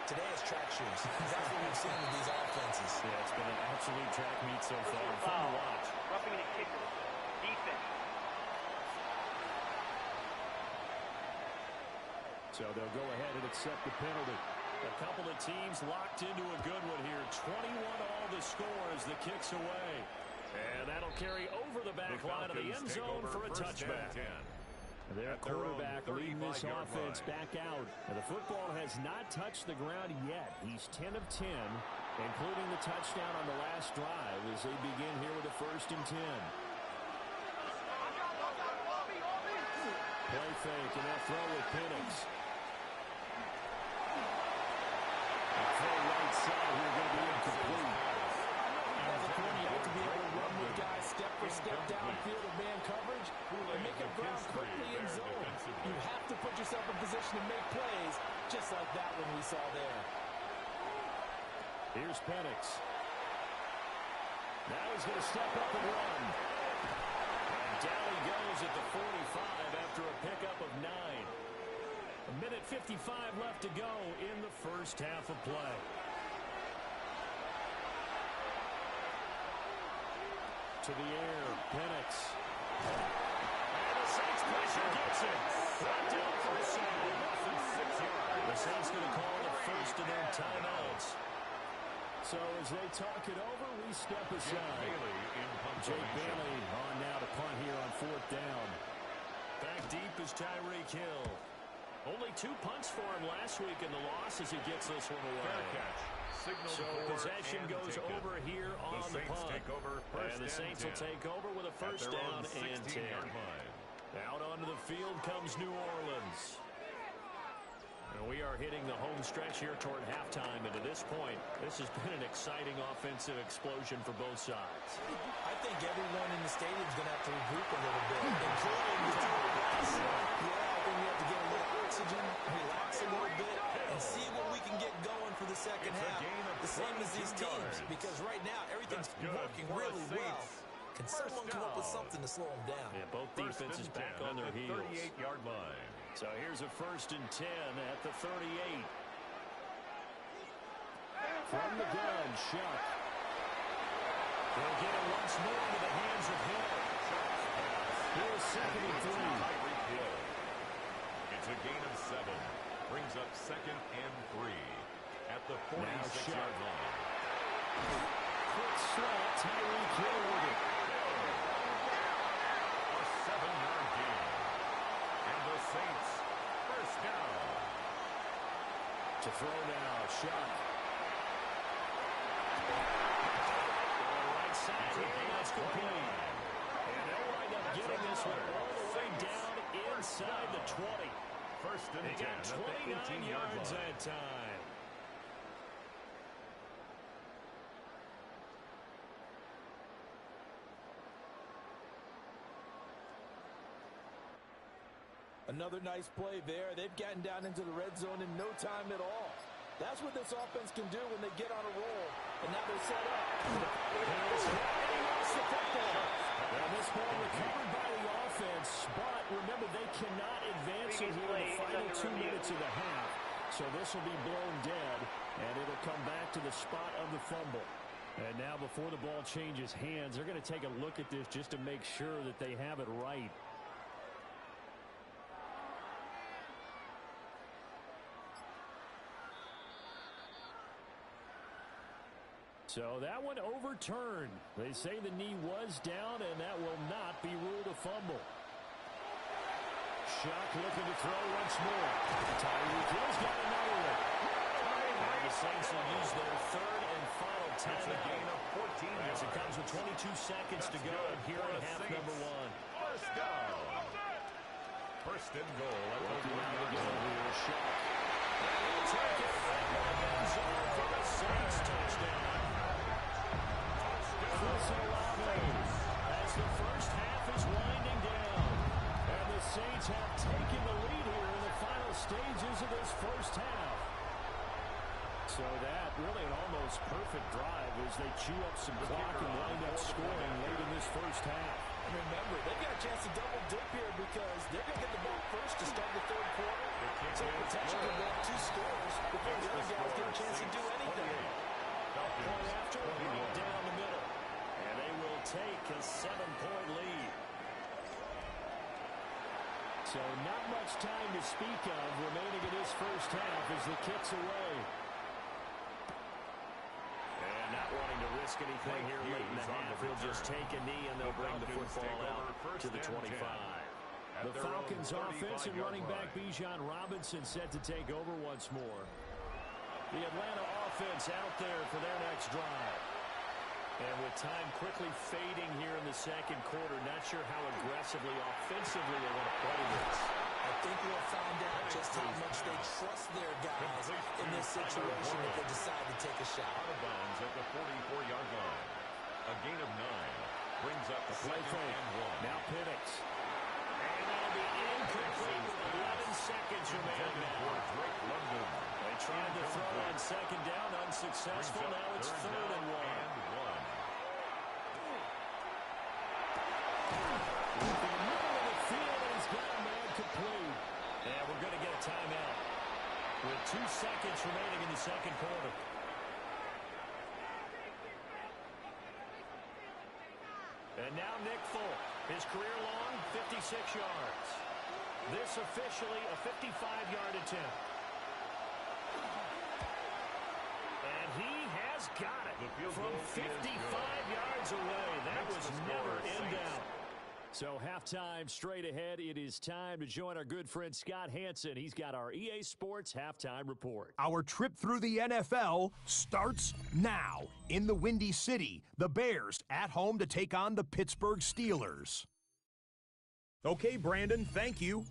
Today is track shoes. That's what we've seen with these offenses. Yeah, it's been an absolute track meet so far. Fun to watch. Roughing the kicker. Defense. So they'll go ahead and accept the penalty. A couple of teams locked into a good one here. 21 all the score as the kick's away. And that'll carry over the back line of the end zone for a touchback. Their quarterback leading this offense back out. And the football has not touched the ground yet. He's 10 of 10, including the touchdown on the last drive as they begin here with a 1st and 10. Play fake, and they'll throw with Penix. Full right side here, going to be incomplete. As a corner, you have to be able to run with guys step for step downfield of man coverage and make up ground quickly in zone. You have to put yourself in position to make plays, just like that one we saw there. Here's Penix. Now he's going to step up and run. And down he goes at the 45 after a pickup of 9. A minute 55 left to go in the first half of play. To the air, Penix. And the Saints pressure gets it. Brought down for a sack. The Saints going to call the first of their timeouts. So as they talk it over, we step aside. Jake Bailey on now to punt here on 4th down. Back deep is Tyreek Hill. Only 2 punts for him last week in the loss as he gets this one away. So possession goes over here on the punt. And the Saints will take over with a first down and 10. Out onto the field comes New Orleans. And we are hitting the home stretch here toward halftime. And to this point, this has been an exciting offensive explosion for both sides. I think everyone in the stadium is going to have to regroup a little bit, including the defense. Yeah, I think we have to get a little oxygen, relax a little bit, and see what we can get going for the second half. The same as these teams, because right now everything's working really well. Can someone come up with something to slow them down? Yeah, both defenses back on their heels. 38-yard line. So here's a 1st and 10 at the 38. From the gun, Shuck. They'll get it once more into the hands of Hill. Here's 2nd and 3. It's a gain of 7. Brings up 2nd and 3 at the 46-yard line. Quick slot, Tyreek Hill with it. A 7-yard gain. And the Saints first down. To throw now, Shuck. Right side, that's complete. And they'll wind up getting this one all the way down inside the 20. First and 10 They got 29 yards line. that time. Another nice play there. They've gotten down into the red zone in no time at all. That's what this offense can do when they get on a roll. And now they're set up. And he lost the football. And this ball recovered by the offense. But remember, they cannot advance it here in the final 2 minutes of the half. So this will be blown dead. And it'll come back to the spot of the fumble. And now before the ball changes hands, they're going to take a look at this just to make sure that they have it right. So that one overturned. They say the knee was down, and that will not be ruled a fumble. Shuck looking to throw once more. Tyreek Hill's got another one. And the Saints will use their 3rd and final timeout. A gain of 14 as it comes with 22 seconds to go here in half number 1. First down. First and goal. Looking out again here, Shuck. And he'll take it right in the end zone for the Saints touchdown. Chris Olave as the first half is winding down. And the Saints have taken the lead here in the final stages of this first half. So that really an almost perfect drive as they chew up some clock and wind up scoring late in this first half. And remember, they've got a chance to double dip here because they're going to get the ball first to start the 3rd quarter. So potentially could get 2 scores before the other guys get a chance to do anything. Point after, right down the middle. And they will take a 7-point lead. So not much time to speak of remaining in this first half as the kick's away. And not wanting to risk anything here late in the half, he'll just take a knee and they'll bring the football out to the 25. The Falcons offense and running back Bijan Robinson set to take over once more. The Atlanta offense out there for their next drive. And with time quickly fading here in the second quarter, not sure how aggressively, offensively they want to play this. I think we'll find out just how much they trust their guys in this situation if they decide to take a shot. Out of bounds at the 44-yard line. A gain of 9 brings up the play fake. And 1. Now Penix. And that'll be incomplete with 11 seconds remaining now. They tried to throw on second down, unsuccessful. Now it's 3rd and 1. With the middle of the field, and he's got a man complete. And we're going to get a timeout with 2 seconds remaining in the second quarter. And now Nick Folk, his career-long 56 yards. This officially a 55-yard attempt. And he has got it from 55 yards away. That was never in doubt. So halftime straight ahead. It is time to join our good friend Scott Hansen. He's got our EA Sports halftime report. Our trip through the NFL starts now. In the Windy City, the Bears at home to take on the Pittsburgh Steelers. Okay, Brandon, thank you.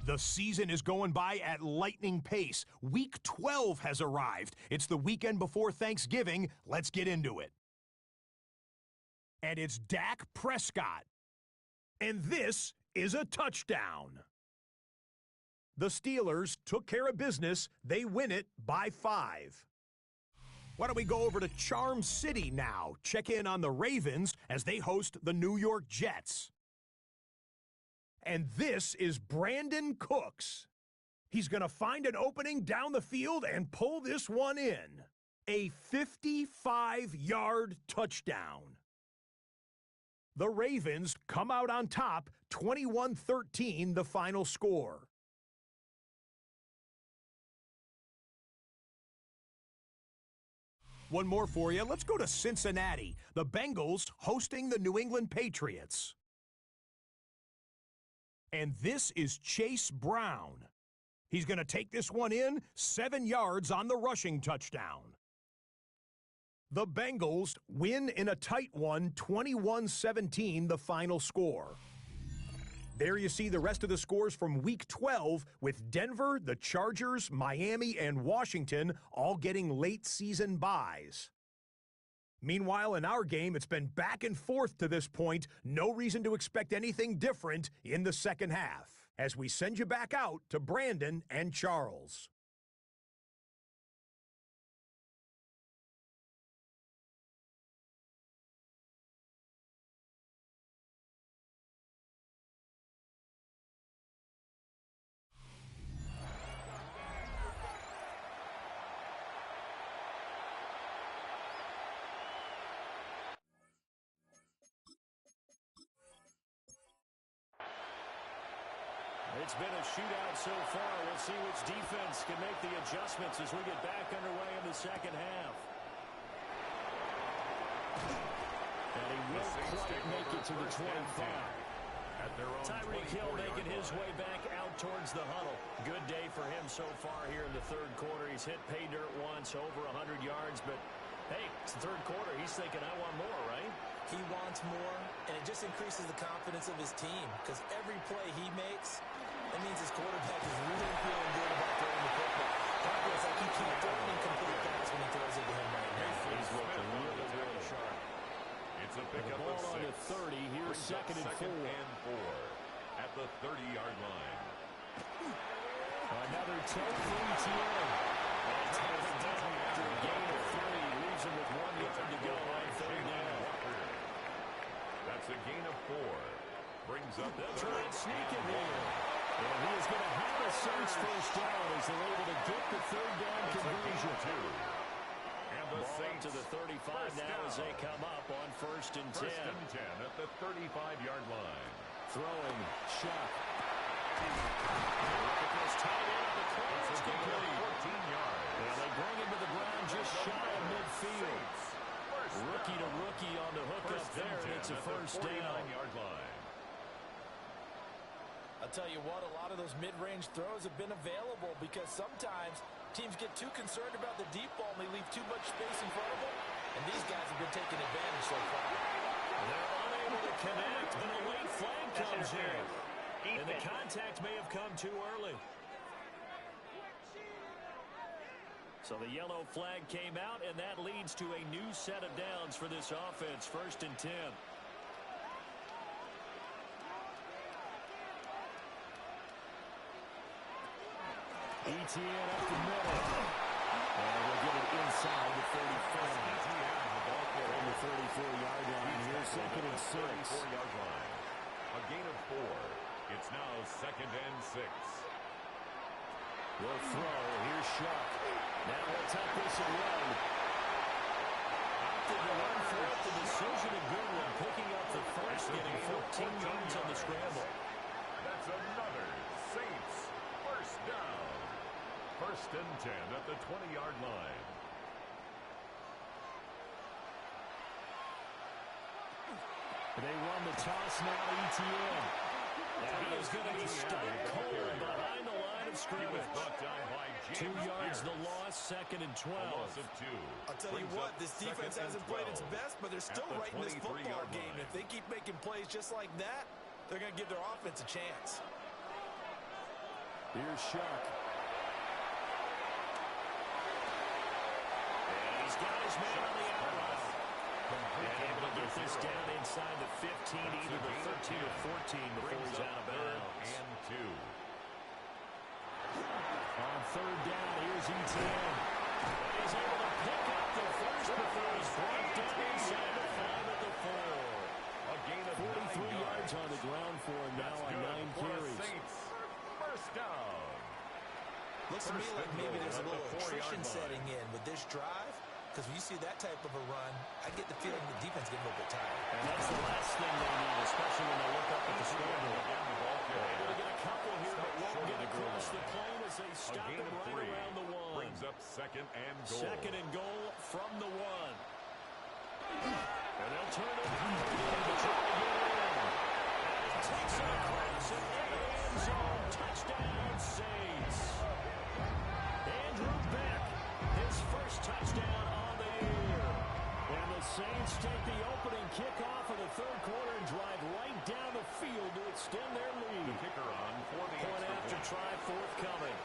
The season is going by at lightning pace. Week 12 has arrived. It's the weekend before Thanksgiving. Let's get into it. And it's Dak Prescott. And this is a touchdown. The Steelers took care of business. They win it by 5. Why don't we go over to Charm City now? Check in on the Ravens as they host the New York Jets. And this is Brandon Cooks. He's going to find an opening down the field and pull this one in. A 55-yard touchdown. The Ravens come out on top, 21-13 the final score. One more for you. Let's go to Cincinnati. The Bengals hosting the New England Patriots. And this is Chase Brown. He's going to take this one in, 7 yards on the rushing touchdown. The Bengals win in a tight one, 21-17 the final score. There you see the rest of the scores from Week 12 with Denver, the Chargers, Miami, and Washington all getting late season byes. Meanwhile, in our game, it's been back and forth to this point. No reason to expect anything different in the second half as we send you back out to Brandon and Charles. It's been a shootout so far. We'll see which defense can make the adjustments as we get back underway in the second half. And he will quite make it to the 25. Tyreek Hill making his way back out towards the huddle. Good day for him so far here in the third quarter. He's hit pay dirt once, over 100 yards, but hey, it's the third quarter. He's thinking, I want more, right? He wants more, and it just increases the confidence of his team because every play he makes, that means his quarterback is really feeling good about throwing the football. It's like he can't throw an incomplete pass when he throws it to him right now. He's looking really, really sharp. It's a pickup ball of 6. On the 30. Here's second and 4. At the 30-yard line. Another toe for ETA. And taken down after a gain of 3. Leaves him with 1 yard to go on third down. That's a gain of 4. Brings up they'll try and sneak him here. And he is going to have a Saints first down as they're able to get the third down conversion. And the Saints to the 35 now as they come up on 1st and 10. 1st and 10 at the 35-yard line. Throwing, Shuck. Look at this tight end on the corner. It's complete. 14 yards. And they bring him to the ground just shy of midfield. Rookie to rookie on the hook up there, and it's a first down. 49-yard line. I'll tell you what, a lot of those mid-range throws have been available because sometimes teams get too concerned about the deep ball and they leave too much space in front of them, and these guys have been taking advantage so far. They're unable to connect, but a late flag comes in. And the contact may have come too early. So the yellow flag came out, and that leads to a new set of downs for this offense, 1st and 10. ETN up the middle. And we'll get it inside the 35. From the 34-yard line here, second and 6. 34-yard line. A gain of 4. It's now second and 6. Will throw. Here's Shuck. Now he'll tuck this and run. Opted to run for it. The decision a good one. Picking up the first, getting 14 yards on the scramble. That's another Saints first down. First and 10 at the 20-yard line. They run the toss now to ETN. And he is going to be stuck cold behind the line of scrimmage. 2 yards the loss, second and 12. A loss of 2. I'll tell you what, this defense hasn't played its best, but they're still right in this football game. If they keep making plays just like that, they're going to give their offense a chance. Here's Shuck. And he's got his man on the out route. And able to get this down inside the 15, either the 13 or 14 before he's out of bounds. And 2. On third down, here's ETN. And he's able to pick up the first before he's brought down inside the 5 at the 4. A gain of 43 yards on the ground for him now on 9 carries. First down. Looks to me like maybe there's a little attrition setting in with this drive. Because when you see that type of a run, I get the feeling the defense getting a little bit tired. And that's the last thing they need, especially when they look up at the scoreboard. They're able to get a couple here, but won't get across the plane as they stop him right around the 1. Brings up second and goal. Second and goal from the 1. And they'll turn it to try to get it in. And he takes it across and in the end zone. Touchdown, Saints. Andrew Beck, his first touchdown on the year. And the Saints take the opening kickoff of the third quarter and drive right down the field to extend their lead. The kicker on for the point after try forthcoming.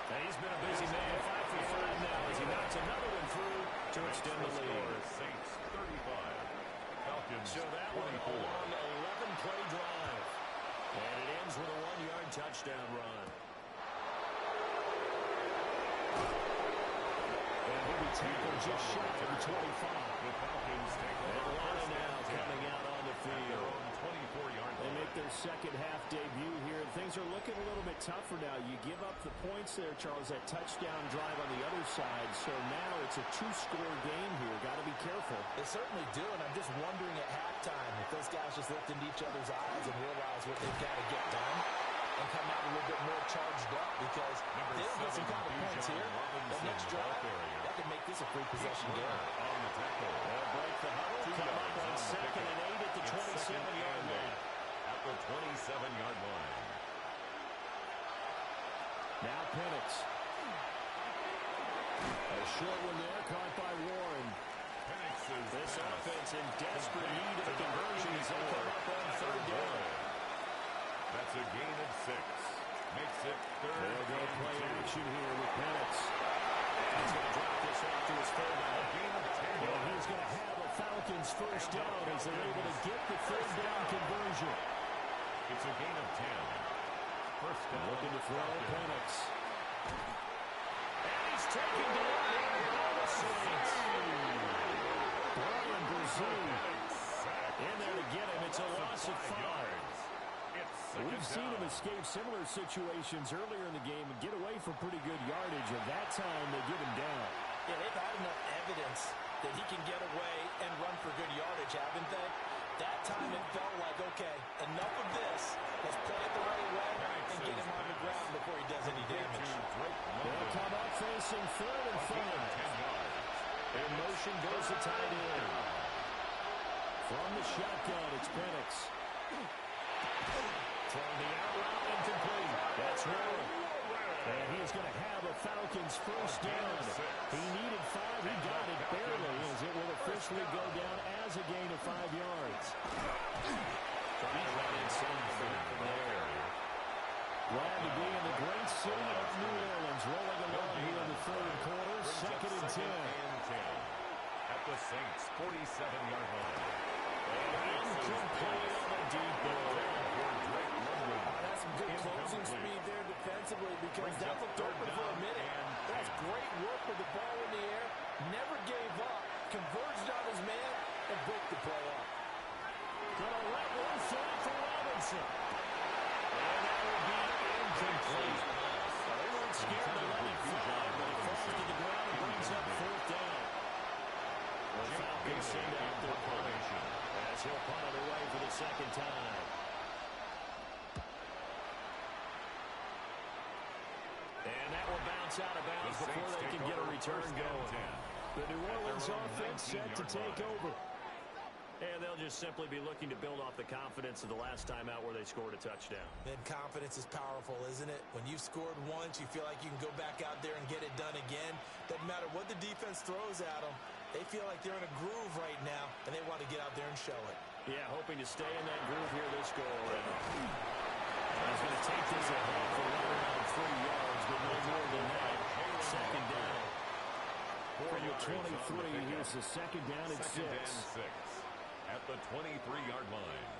And he's been a busy man, 5 for 5 now as he knocks another one through to extend the lead. Saints 35. Falcons So that 24. one a long 11-play drive. And it ends with a 1-yard touchdown run. And he'll be tackled just shy of the 25. The Falcons take over. Atlanta now coming out on the field. 24-yard They make their second half debut here. Things are looking a little bit tougher now. You give up the points there, Charles, that touchdown drive on the other side. So now it's a 2-score game here. Got to be careful. They certainly do, and I'm just wondering at halftime if those guys just looked into each other's eyes and realize what they've got to get done and come out a little bit more charged up, because they don't get some kind of points here. The next drive, that could make this a free possession game. On the tackle. They'll break the huddle. Come up on second and 8 at the 27-yard line. At the 27-yard line. Now Penix. A short one there, caught by Warren. This offense in desperate need of a conversion as they come up on third down. That's a gain of 6. Makes it third. They'll go play action here with Penix. He's going to drop this off to his fullback. Gain of 10. Well, he's going to have a Falcons first down as they're able to get the third down conversion. It's a gain of 10. First down. Looking to throw Penix. And he's taken down by the Saints. Brian Brazil in there to get him. It's a loss of 5. We've seen him escape similar situations earlier in the game and get away from pretty good yardage, and that time they give him down. Yeah, they've had enough evidence that he can get away and run for good yardage, haven't they? That time it felt like, okay, enough of this. Let's play it the right way and get him on the ground before he does any damage. They'll come up facing third and 5. In motion goes the tight end. From the shotgun, it's Penix. Throwing the out route incomplete. That's Warren. And he's going to have a Falcons first down. He needed 5. He got it barely as it will officially go down as a gain of 5 yards. Trying to run inside from there. Glad to be in the great city of New Orleans. Rolling along here in the third quarter. Second and 10. At the Saints' 47-yard line. And incomplete on the deep ball. That's some good closing speed there defensively because that looked open for a minute. That's great work with the ball in the air. Never gave up. Converged on his man and broke the play up. Gonna let one fly for Robinson. And that will be incomplete. They weren't scared to let it fly, but it falls to the ground and brings up fourth down. The Falcons send out their punt as he'll punt it away for the second time. And that will bounce out of bounds before they can get a return going. The New Orleans offense set to take over. And they'll just simply be looking to build off the confidence of the last time out where they scored a touchdown. And confidence is powerful, isn't it? When you've scored once, you feel like you can go back out there and get it done again. Doesn't matter what the defense throws at them. They feel like they're in a groove right now, and they want to get out there and show it. Yeah, hoping to stay in that groove here this goal around. He's going to take this ahead for right around 3 yards, but no more than that. Second down. From the 23, here's the second down at 6. At the 23-yard line.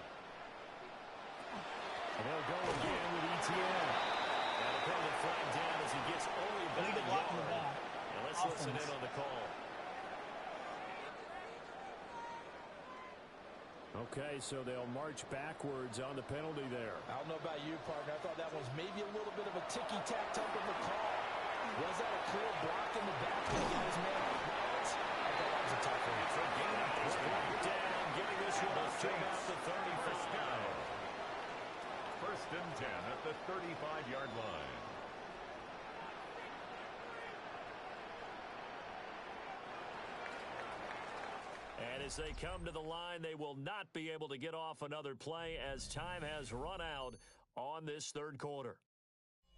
And they'll go again with ETN. And they'll put the flag down as he gets only about a yard. And let's listen in on the call. Okay, so they'll march backwards on the penalty there. I don't know about you, partner. I thought that was maybe a little bit of a ticky-tack type of a call. Was that a clear block in the back to get his man off balance? I thought that was a tough one. It's a game down, getting this one up to about the 35. First and 10 at the 35-yard line. And as they come to the line, they will not be able to get off another play as time has run out on this third quarter.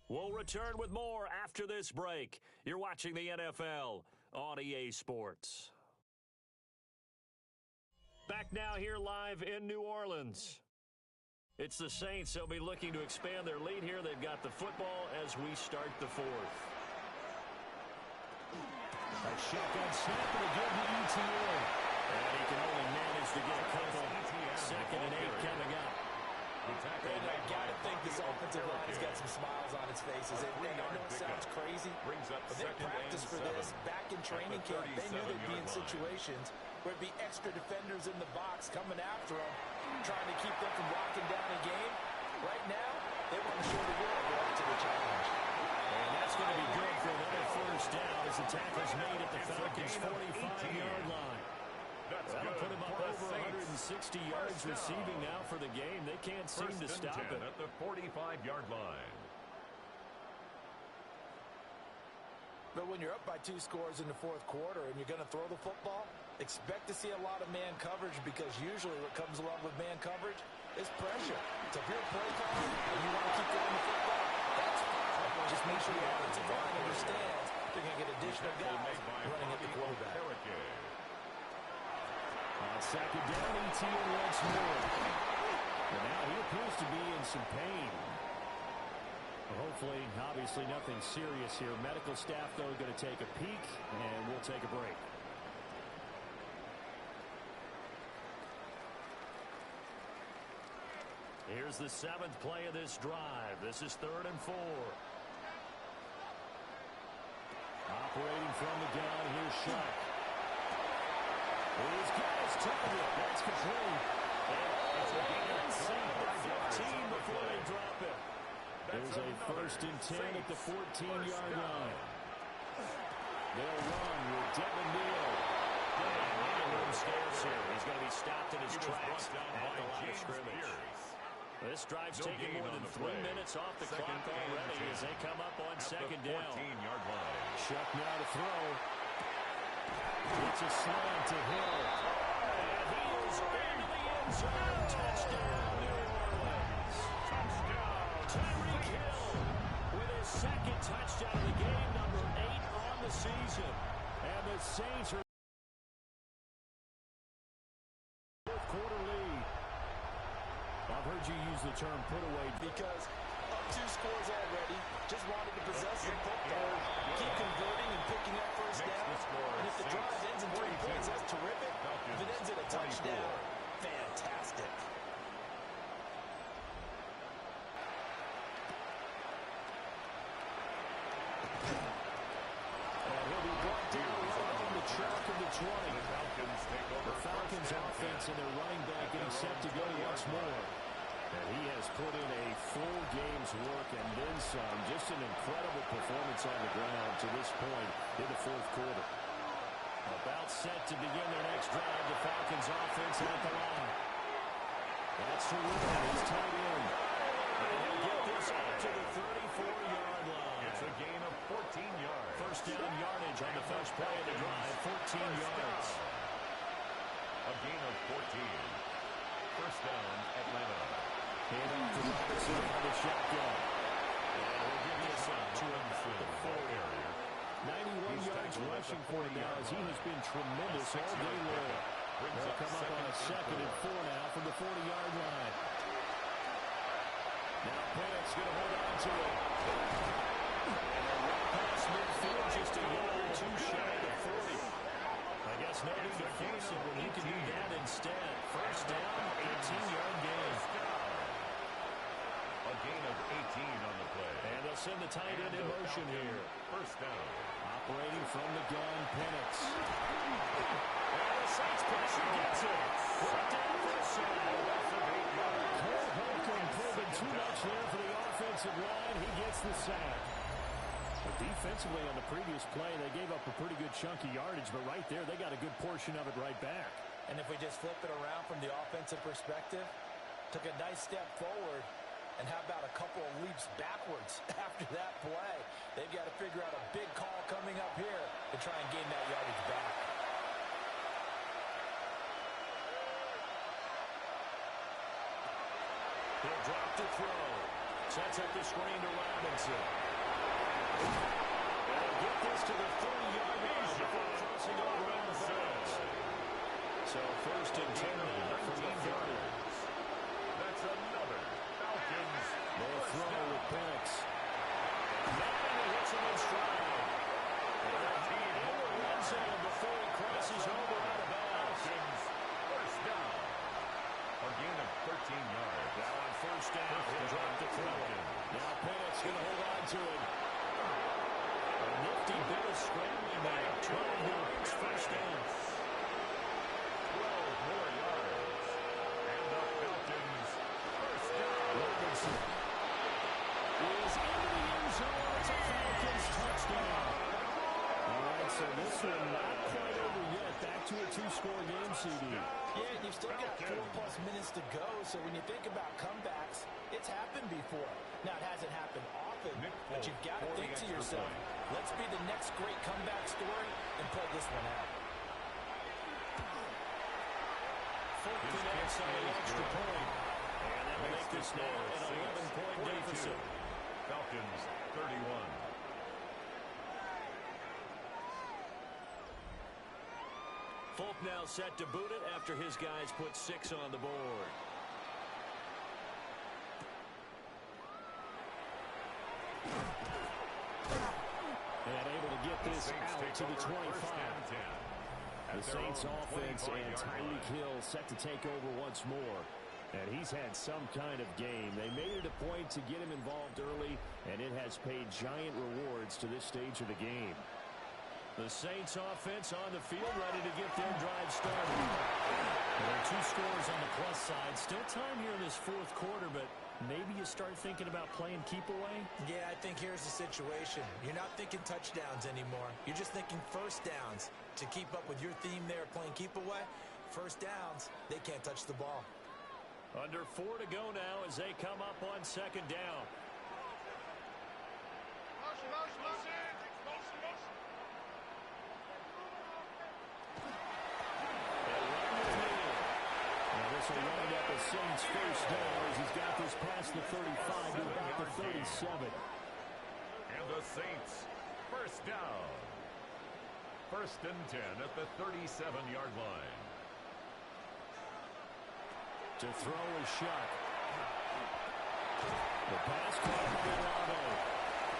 We'll return with more after this break. You're watching the NFL on EA Sports. Back now here live in New Orleans. It's the Saints. They'll be looking to expand their lead here. They've got the football as we start the fourth. A shotgun snap and a good to ETN. And he can only manage to get a couple. Second and 8 coming up. And I got to think this offensive line has got some smiles on its faces. And I know it sounds crazy, but they practiced for this back in training camp. They knew they'd be in situations where it'd be extra defenders in the box coming after them, trying to keep them from locking down a game. Right now, they want to show the world they're up to the challenge. And that's going to be good for another first down as the tackle's made at the Falcons' 45-yard line. That'll put him up over 160 yards receiving now for the game. They can't seem to stop it. At the 45-yard line. But when you're up by 2 scores in the fourth quarter and you're going to throw the football, expect to see a lot of man coverage because usually what comes along with man coverage is pressure. So if you're a play caller and you want to keep throwing the football, that's fine. Just make sure the offensive line understands they're going to get additional guys running at the quarterback. On second down, ETN once more. And now he appears to be in some pain. Well, hopefully, obviously nothing serious here. Medical staff, though, going to take a peek, and we'll take a break. Here's the 7th play of this drive. This is 3rd and 4. Operating from the gun, here's Shuck. He's got his target. That's complete. And it's a inside the 15 before they drop it. There's a 1st and 10 at the 14-yard line. They'll run with Devin Neal. And room scarce here. He's going to be stopped in his tracks at the line of scrimmage. This drive's taking more than 3 minutes off the clock already as they come up on second down. 14-yard line. Shuck now to throw. It's a slant to Hill. And he is into the end zone. Touchdown, New Orleans. Touchdown, Tyreek Hill with his 2nd touchdown of the game, number 8 on the season. And the Saints are 4th quarter lead. I've heard you use the term put away because up 2 scores already, just wanted to possess some football, keep converting and picking up first down. And if the drive ends in 3 points, that's terrific. If it ends in a touchdown, fantastic. Falcons offense and their running back getting set to go once more. And he has put in a full game's work and then some. Just an incredible performance on the ground to this point in the fourth quarter. About set to begin their next drive. The Falcons offense at the line. That's to win. He's tight end. And he'll get this out to the 34-yard line. It's a gain of 14 yards. First down yardage on the first play of the drive. 14 yards. A gain of 14. First down, Atlanta. Hand off to Robinson on the shotgun. And we'll give this up to him for the full area. 91 yards rushing for him now as he has been tremendous all day long. They'll come up on a 2nd and 4 now from the 40-yard line. Now Penix going to hold on to it. And a run past midfield just a yard or two shy of 40. I guess no need to force it when he can do that instead. First down, 18-yard gain. A gain of 18 on the play. And they'll send the tight end in motion here. First down. Operating from the gun, Penix. And the Saints pressure gets it. Brought down for a sack. Cole Holcomb probing too much there for the offensive line. He gets the sack. But defensively on the previous play, they gave up a pretty good chunk of yardage, but right there, they got a good portion of it right back. And if we just flip it around from the offensive perspective, took a nice step forward, and how about a couple of leaps backwards after that play? They've got to figure out a big call coming up here to try and gain that yardage back. He'll drop to throw. Sets up the screen to Robinson. And he'll get this to the 30-yard line before crossing over on the fence. So first and 10 from the 30. That's another Falcons. They'll throw with Penix. Now he hits him in stride. And more RedZone before he crosses over out of bounds. First down. A gain of 13 yards. Now on first down, he'll drop the throw. Now Penix going to hold on to it. A nifty bit of scrambling back. Trying to reach first down. 12 more yards. And the Falcons. First down. Robinson is into the end zone. It's a Falcons touchdown. All right, so this one not quite over yet. Back to a two-score game, CD. Yeah, and you've still got 4+ minutes to go, so when you think about comebacks, it's happened before. Now, it hasn't happened often, but you've got to think to yourself, let's be the next great comeback story and pull this one out. Fourth and outside an extra point. And that will make this now an 11-point deficit. Falcons 31. Folk now set to boot it after his guys put 6 on the board. And able to get this out to the 25. The Saints offense and Tyreek Hill set to take over once more. And he's had some kind of game. They made it a point to get him involved early, and it has paid giant rewards to this stage of the game. The Saints offense on the field, ready to get their drive started. There are 2 scores on the plus side. Still time here in this fourth quarter, but maybe you start thinking about playing keep away? Yeah, I think here's the situation. You're not thinking touchdowns anymore. You're just thinking first downs. To keep up with your theme there, playing keep away, first downs, they can't touch the ball. Under 4 to go now as they come up on second down. This will wind up a Saints first down as he's got this past the 35 to about the 37. And the Saints, first down. First and 10 at the 37-yard line. To throw is Shuck. The pass caught by Olave.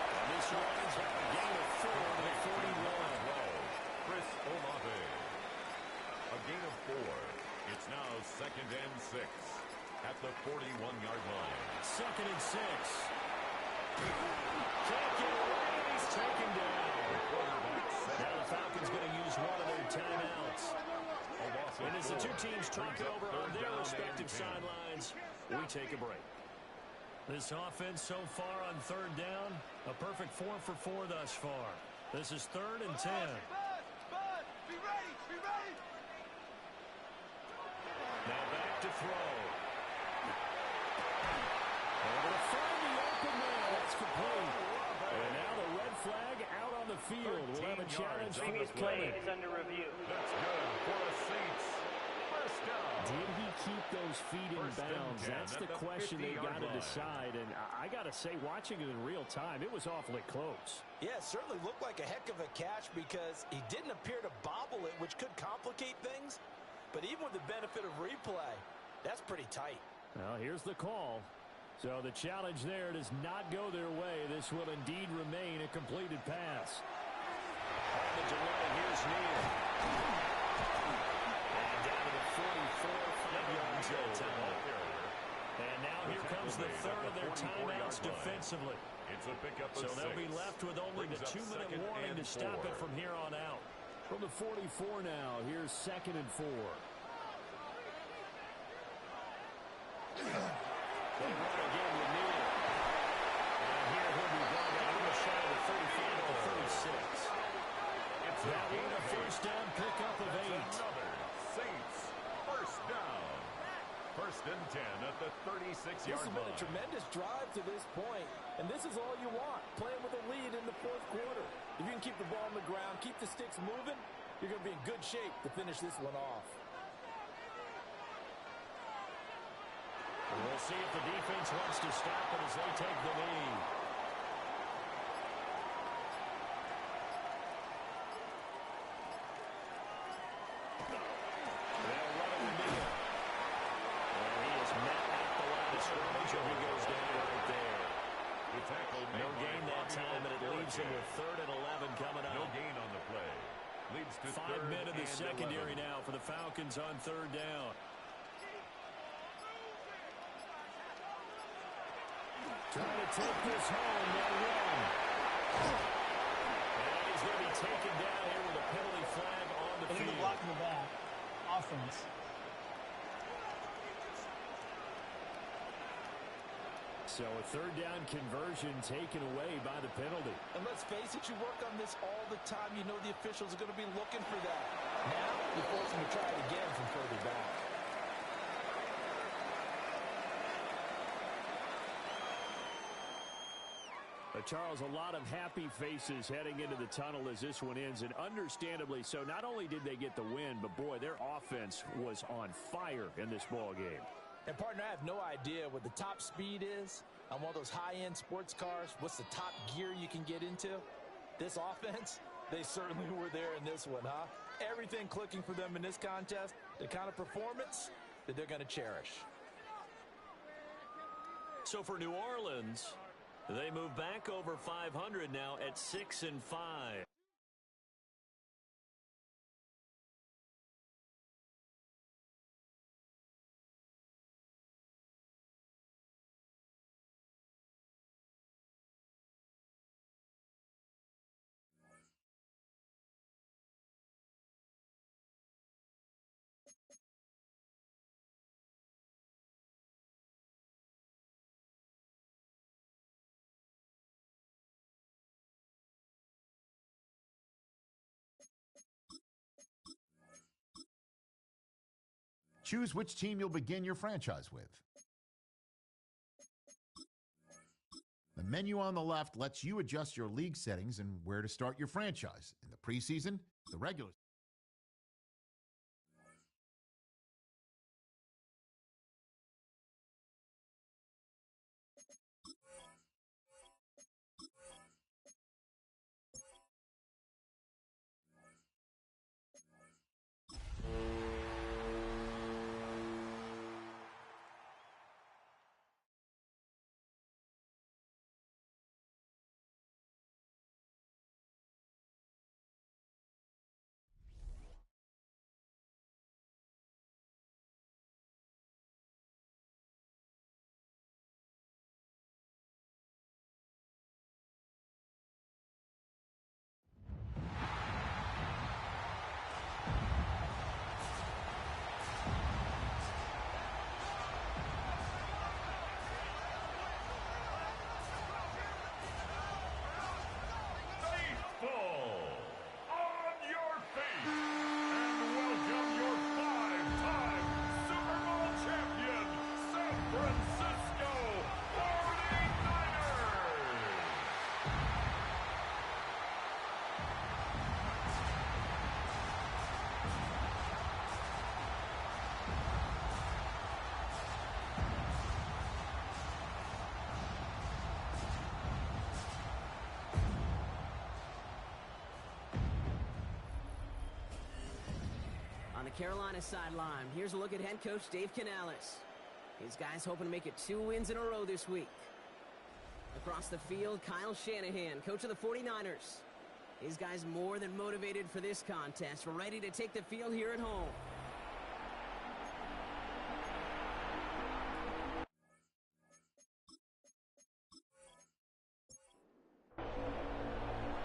And this winds up a gain of 4 to the 41. Chris Olave. A gain of 4. It's now second and 6 at the 41-yard line. Second and 6. Can't get away. He's taken down. Now the Falcons going to use one of their timeouts. A loss And as the two teams talk it over on their respective sidelines, we take a break. This offense so far on third down, a perfect 4 for 4 thus far. This is 3rd and 10. Bud, be ready, be ready. Now back to throw. Able to find the open man. It's complete. And now the red flag out on the field. We'll have a challenge Previous play is under review. That's good for the Saints. First down. Did he keep those feet in First and bounds? 10 That's at the the question they 50-yard got to line. decide. And I got to say, watching it in real time, it was awfully close. Yeah, it certainly looked like a heck of a catch because he didn't appear to bobble it, which could complicate things. But even with the benefit of replay, that's pretty tight. Well, here's the call. So the challenge there does not go their way. This will indeed remain a completed pass. On the delay, here's Neal. And down to the 44, 5 yards that time. And now here comes the third of their timeouts defensively. It's a pickup of So they'll 6. be left with only the Brings up 2-minute warning to stop it from here on out. From the 44 now, here's 2nd and 4. They run again with Neal. And here he'll be brought down a little shy of the 35 or 36. It's that one a first down pickup of 8. Another Saints first down. First and 10 at the 36-yard line. This has been a tremendous drive to this point, and this is all you want, playing with a lead in the fourth quarter. If you can keep the ball on the ground, keep the sticks moving, you're going to be in good shape to finish this one off. We'll see if the defense wants to stop it as they take the lead. They'll run it with Neal. And he is met at the line of scrimmage, and he goes down right there. No gain that time, and it leaves him with 3rd and 11 coming up. No gain on the play. Leads to 5 men in the and secondary 11. now for the Falcons on 3rd down. Trying to take this home, they'll run. And he's going to be taken down here with a penalty flag on the field. Blocking the back. Offense. So a 3rd down conversion taken away by the penalty. And let's face it, you work on this all the time. You know the officials are going to be looking for that. Now, you force them to try it again from further back. Charles, a lot of happy faces heading into the tunnel as this one ends, and understandably so. Not only did they get the win, but boy, their offense was on fire in this ball game. And partner, I have no idea what the top speed is on one of those high-end sports cars. What's the top gear you can get into? This offense, they certainly were there in this one, huh? Everything clicking for them in this contest, the kind of performance that they're going to cherish. So for New Orleans, they move back over 500 now at 6-5. Choose which team you'll begin your franchise with. The menu on the left lets you adjust your league settings and where to start your franchise in the preseason, the regular season. the Carolina sideline. Here's a look at head coach Dave Canales. His guys hoping to make it 2 wins in a row this week. Across the field, Kyle Shanahan, coach of the 49ers. His guys more than motivated for this contest. We're ready to take the field here at home.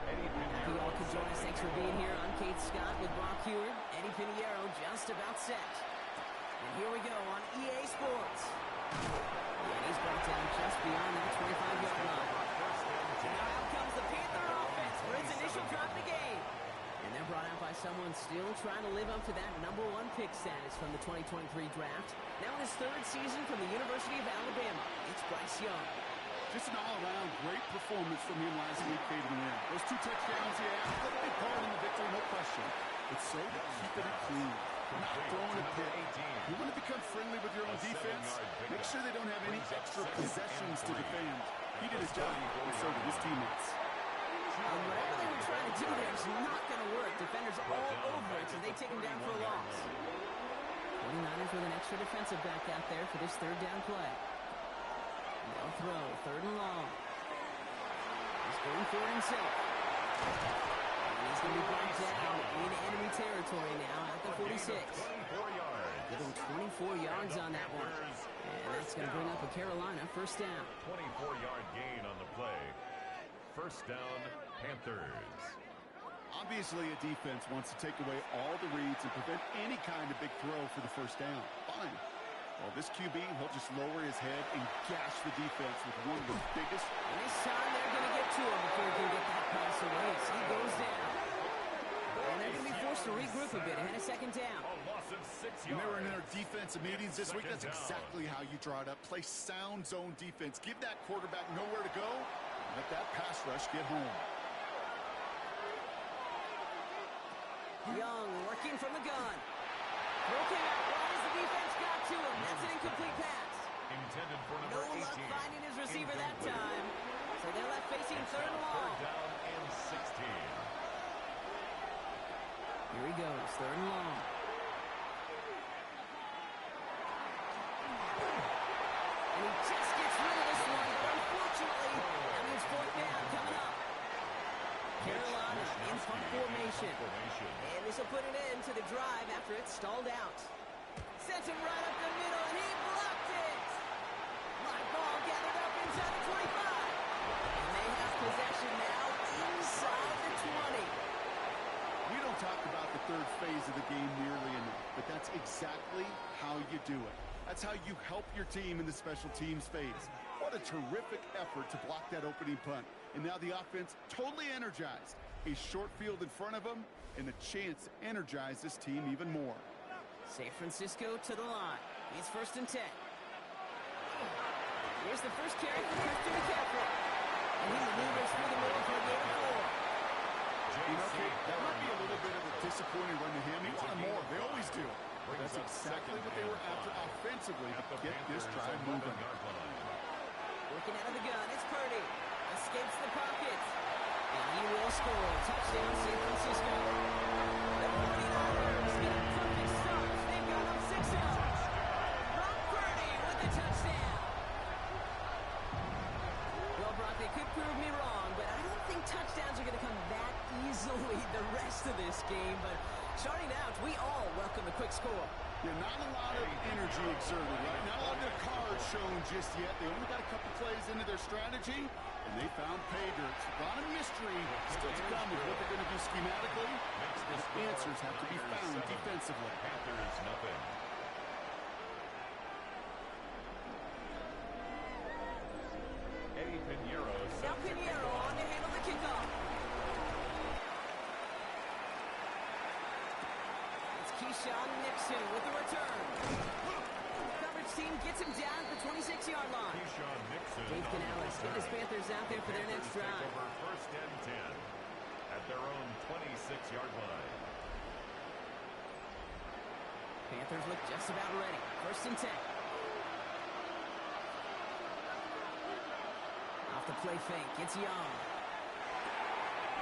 Happy you all could join us. Thanks for being here. I'm Kate Scott with Brock Hewitt. Eddie Pinheiro just about set. And here we go on EA Sports. And he's brought down just beyond that 25-yard line. And now out comes the Panther offense for its initial drive of the game. And they're brought out by someone still trying to live up to that #1 pick status from the 2023 draft. Now in his 3rd season from the University of Alabama, it's Bryce Young. Just an all-around great performance from him last week, fading the win. Those 2 touchdowns, yeah, played a big part in the victory, no question. It's so keeping it clean, not throwing a pick. You want to become friendly with your own defense? Make sure they don't have any extra possessions to defend. He did his job, and so did his teammates. And whatever they were trying to do there is not going to work. Defenders all over it as they take him down for a loss. 49ers with an extra defensive back out there for this 3rd down play. They'll throw, 3rd and long. He's going for it himself. And he's going to be brought down in enemy territory now at the 46. Give him 24 yards on that one. And that's going to bring up a Carolina 1st down. 24-yard gain on the play. 1st down, Panthers. Obviously, a defense wants to take away all the reads and prevent any kind of big throw for the 1st down. Fine. Well, this QB, he'll just lower his head and gash the defense with one of the biggest. And this time they're going to get to him before he can get that pass away. So he goes down. And they're going to be forced to regroup a bit ahead of 2nd down. A loss of 6 yards. Remember in our defensive meetings this week, that's exactly how you draw it up. Play sound zone defense. Give that quarterback nowhere to go. Let that pass rush get home. Young working from the gun. Broken out wide as the defense got to him. That's an incomplete pass. Intended for No number 18. luck finding his receiver that time. So they're left facing 3rd and long. 3rd down and 16. Here he goes, 3rd and long. And he just gets rid of this one, but unfortunately, that means 4th down coming up. Carolina in punt formation. And this will put an end to the drive after it stalled out. Sent him right up the middle, and he blocked it. Live ball gathered up inside the 25. And they have possession now inside the 20. We don't talk about the 3rd phase of the game nearly enough, but that's exactly how you do it. That's how you help your team in the special teams phase. What a terrific effort to block that opening punt. And now the offense totally energized. A short field in front of them and a chance to energize this team even more. San Francisco to the line. It's 1st and 10. Here's the first carry for Christian McCaffrey. And he maneuvers through the middle for a gain of 4. You know, Kate, that might be a little bit of a disappointing run to him. He wanted more. They always do. But that's exactly what they were after offensively to get this drive moving. Working out of the gun, it's Purdy. Escapes the pocket. And he will score. Touchdown, San Francisco. The 49ers get a perfect start. They've got up 6-0. Brock Purdy with the touchdown. Well, Brock, they could prove me wrong, but I don't think touchdowns are going to come that easily the rest of this game. But starting out, we all welcome the quick score. Yeah, not a lot of energy exerted, right? Not a lot of their cards shown just yet. They only got a couple plays into their strategy, and they found pay dirt. A lot of mystery still to come with what they're going to do schematically. The answers have to be found defensively. Panthers nothing. Eddie Pinheiro. Now Pinheiro on to handle the kickoff. It's Keyshawn Nixon with the return. Coverage team gets him down at the 26-yard line. Keyshawn Nixon. Dave Canales get his Panthers out there for their next drive. Over 1st and 10 at their own 26-yard line. Panthers look just about ready. 1st and 10. Off the play fake, it's Young.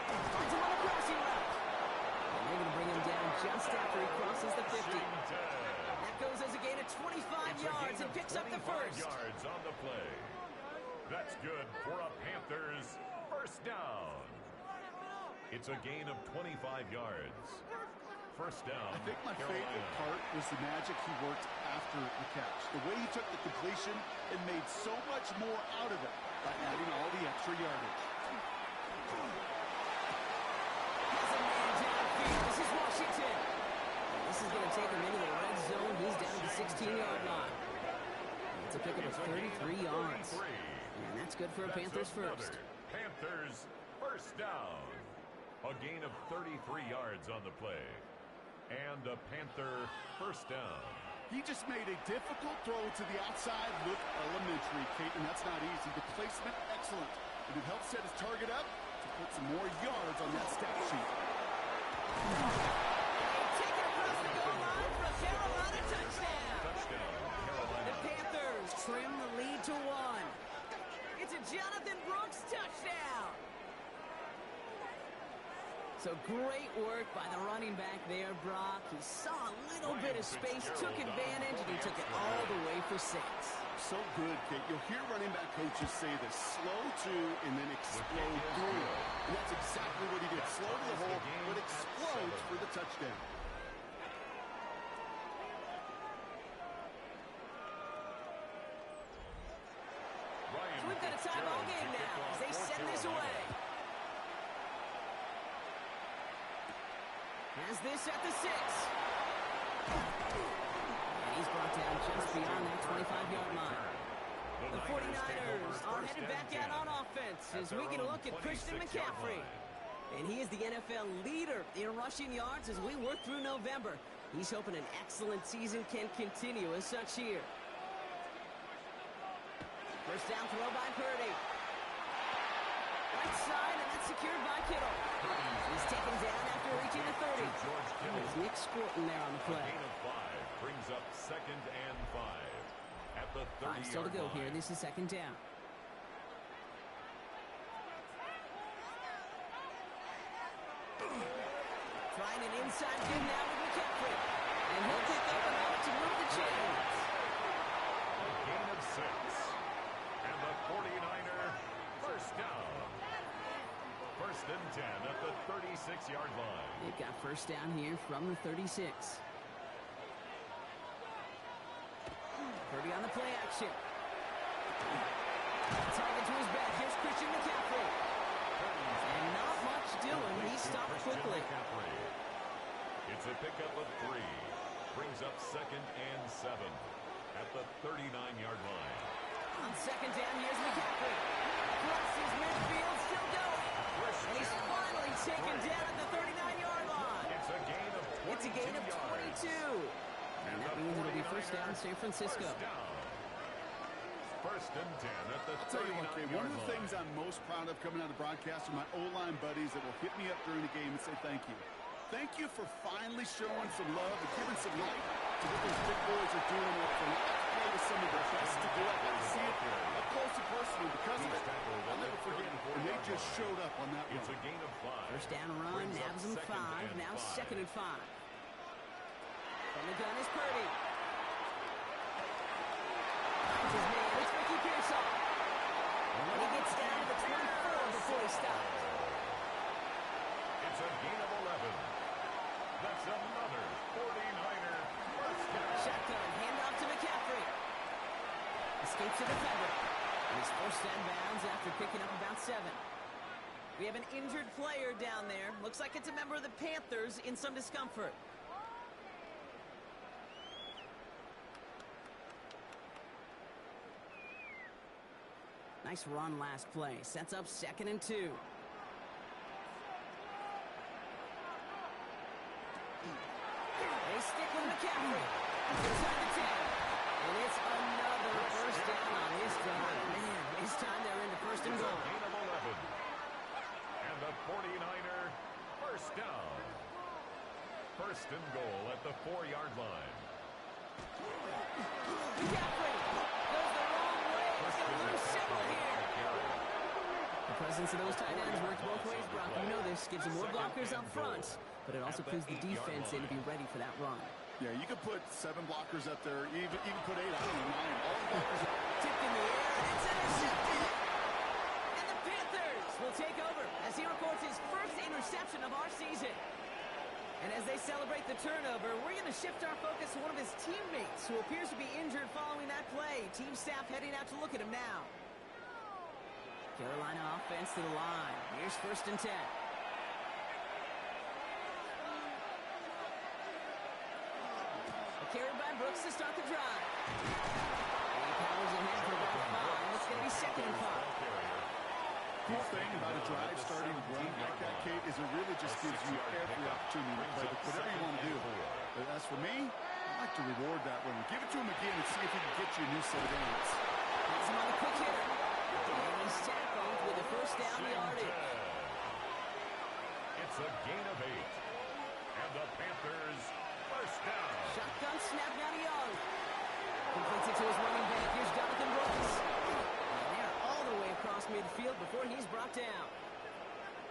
Finds him on a crossing route. And they're going to bring him down just after he crosses the 50. That goes as a gain of 25 yards and picks up the first. Yards on the play. That's good for a Panthers first down. It's a gain of 25 yards. First down. I think my favorite part was the magic he worked after the catch. The way he took the completion and made so much more out of it by adding all the extra yardage. Has a man downfield. This is Washington. This is going to take him into the red zone. He's down to the 16-yard line. It's a pickup of 33 yards. And that's good for a Panthers first. Panthers first down. A gain of 33 yards on the play. And a Panther first down. He just made a difficult throw to the outside look elementary, Kate, and that's not easy. The placement, excellent. And it helps set his target up to put some more yards on that stat sheet. Take it across the goal line for a Carolina touchdown. Carolina. The Panthers trim the lead to 1. It's a Jonathan Brooks touchdown. So great work by the running back there, Brock. He saw a little bit of space, took advantage, and he took it all the way for 6. So good, Kate. You'll hear running back coaches say this: slow to and then explode through. And that's exactly what he did. Slow to the hole, but explodes for the touchdown. So we've got a tie ball game now as they send this away. Has this at the 6. And he's brought down just beyond that 25-yard line. The 49ers are headed back out on offense as we get a look at Christian McCaffrey. And he is the NFL leader in rushing yards as we work through November. He's hoping an excellent season can continue as such here. First down throw by Purdy. Right side, and that's secured by Kittle. He's taken down after reaching the 30. There's Nick Scorton there on the play. Gain of 5 brings up 2nd and 5 at the 30-yard line. Still to go here. This is 2nd down. Trying an inside give now with McCaffrey. And he'll pick up enough to move the chains. A gain of 6. And the 49er first down. First and 10 at the 36-yard line. They've got first down here from the 36. Purdy on the play action. Target to his back. Here's Christian McCaffrey. And not much doing. He stopped quickly. It's a pickup of 3. Brings up 2nd and 7 at the 39-yard line. On 2nd down, here's McCaffrey. Crosses midfield, still going. And he's finally taken down at the 39-yard line. It's a gain of 22. It's a gain of 22. And that means it'll be first down San Francisco. First and 10 at the 39-yard line. I'll tell you what, Kay, one of the things I'm most proud of coming out of the broadcast are my O-line buddies that will hit me up during the game and say thank you. Thank you for finally showing some love and giving some light to what those big boys are doing up front. I play with some of the best to do it. I see it up close and personal. Because of it, I'll never forget it. And they just showed up on that It's run. a gain of 5. First down run, nabs him 5. Now 2nd and 5. From the gun is Purdy. Finds his man. It's Ricky Pearsall. And he gets down to the 24 before he stops. It's a gain of 11. That's another 49er first down. Shotgun, handoff to McCaffrey. Escapes the defender. And he's forced out of bounds after picking up about 7. We have an injured player down there. Looks like it's a member of the Panthers in some discomfort. Nice run last play. Sets up 2nd and 2. They stick with McCaffrey. Inside the 10. And it's another first down on this drive. Man, this time they're into first and goal. Gain of 11. And the 49er first down. First and goal at the 4-yard line. McCaffrey goes the wrong way. He's going to lose several here. The presence of those tight ends works both ways, Brock. You know this. Gives them more blockers up front. but it also puts the defense in to be ready for that run. Yeah, you could put 7 blockers up there, even put 8. I don't even mind. All the blockers are tipped in the air, and it's intercepted. And the Panthers will take over as he records his first interception of our season. And as they celebrate the turnover, we're going to shift our focus to one of his teammates who appears to be injured following that play. Team staff heading out to look at him now. Carolina offense to the line. Here's 1st and 10. A carry by Brooks to start the drive. And he powers ahead for about 5. It's going to be 2nd and 5. The thing about a drive starting to run like that, Kate, is it really just gives you every opportunity to play whatever you want to do. But as for me, I like to reward that one. Give it to him again and see if he can get you a new set of downs. Has him on the quick hitter. And he's tackled with a 1st down yardage. It's a gain of 8. And the Panthers 1st down. Shotgun snap down to Young. Completes it to his running back. Here's Jonathan Brooks. All the way across midfield before he's brought down.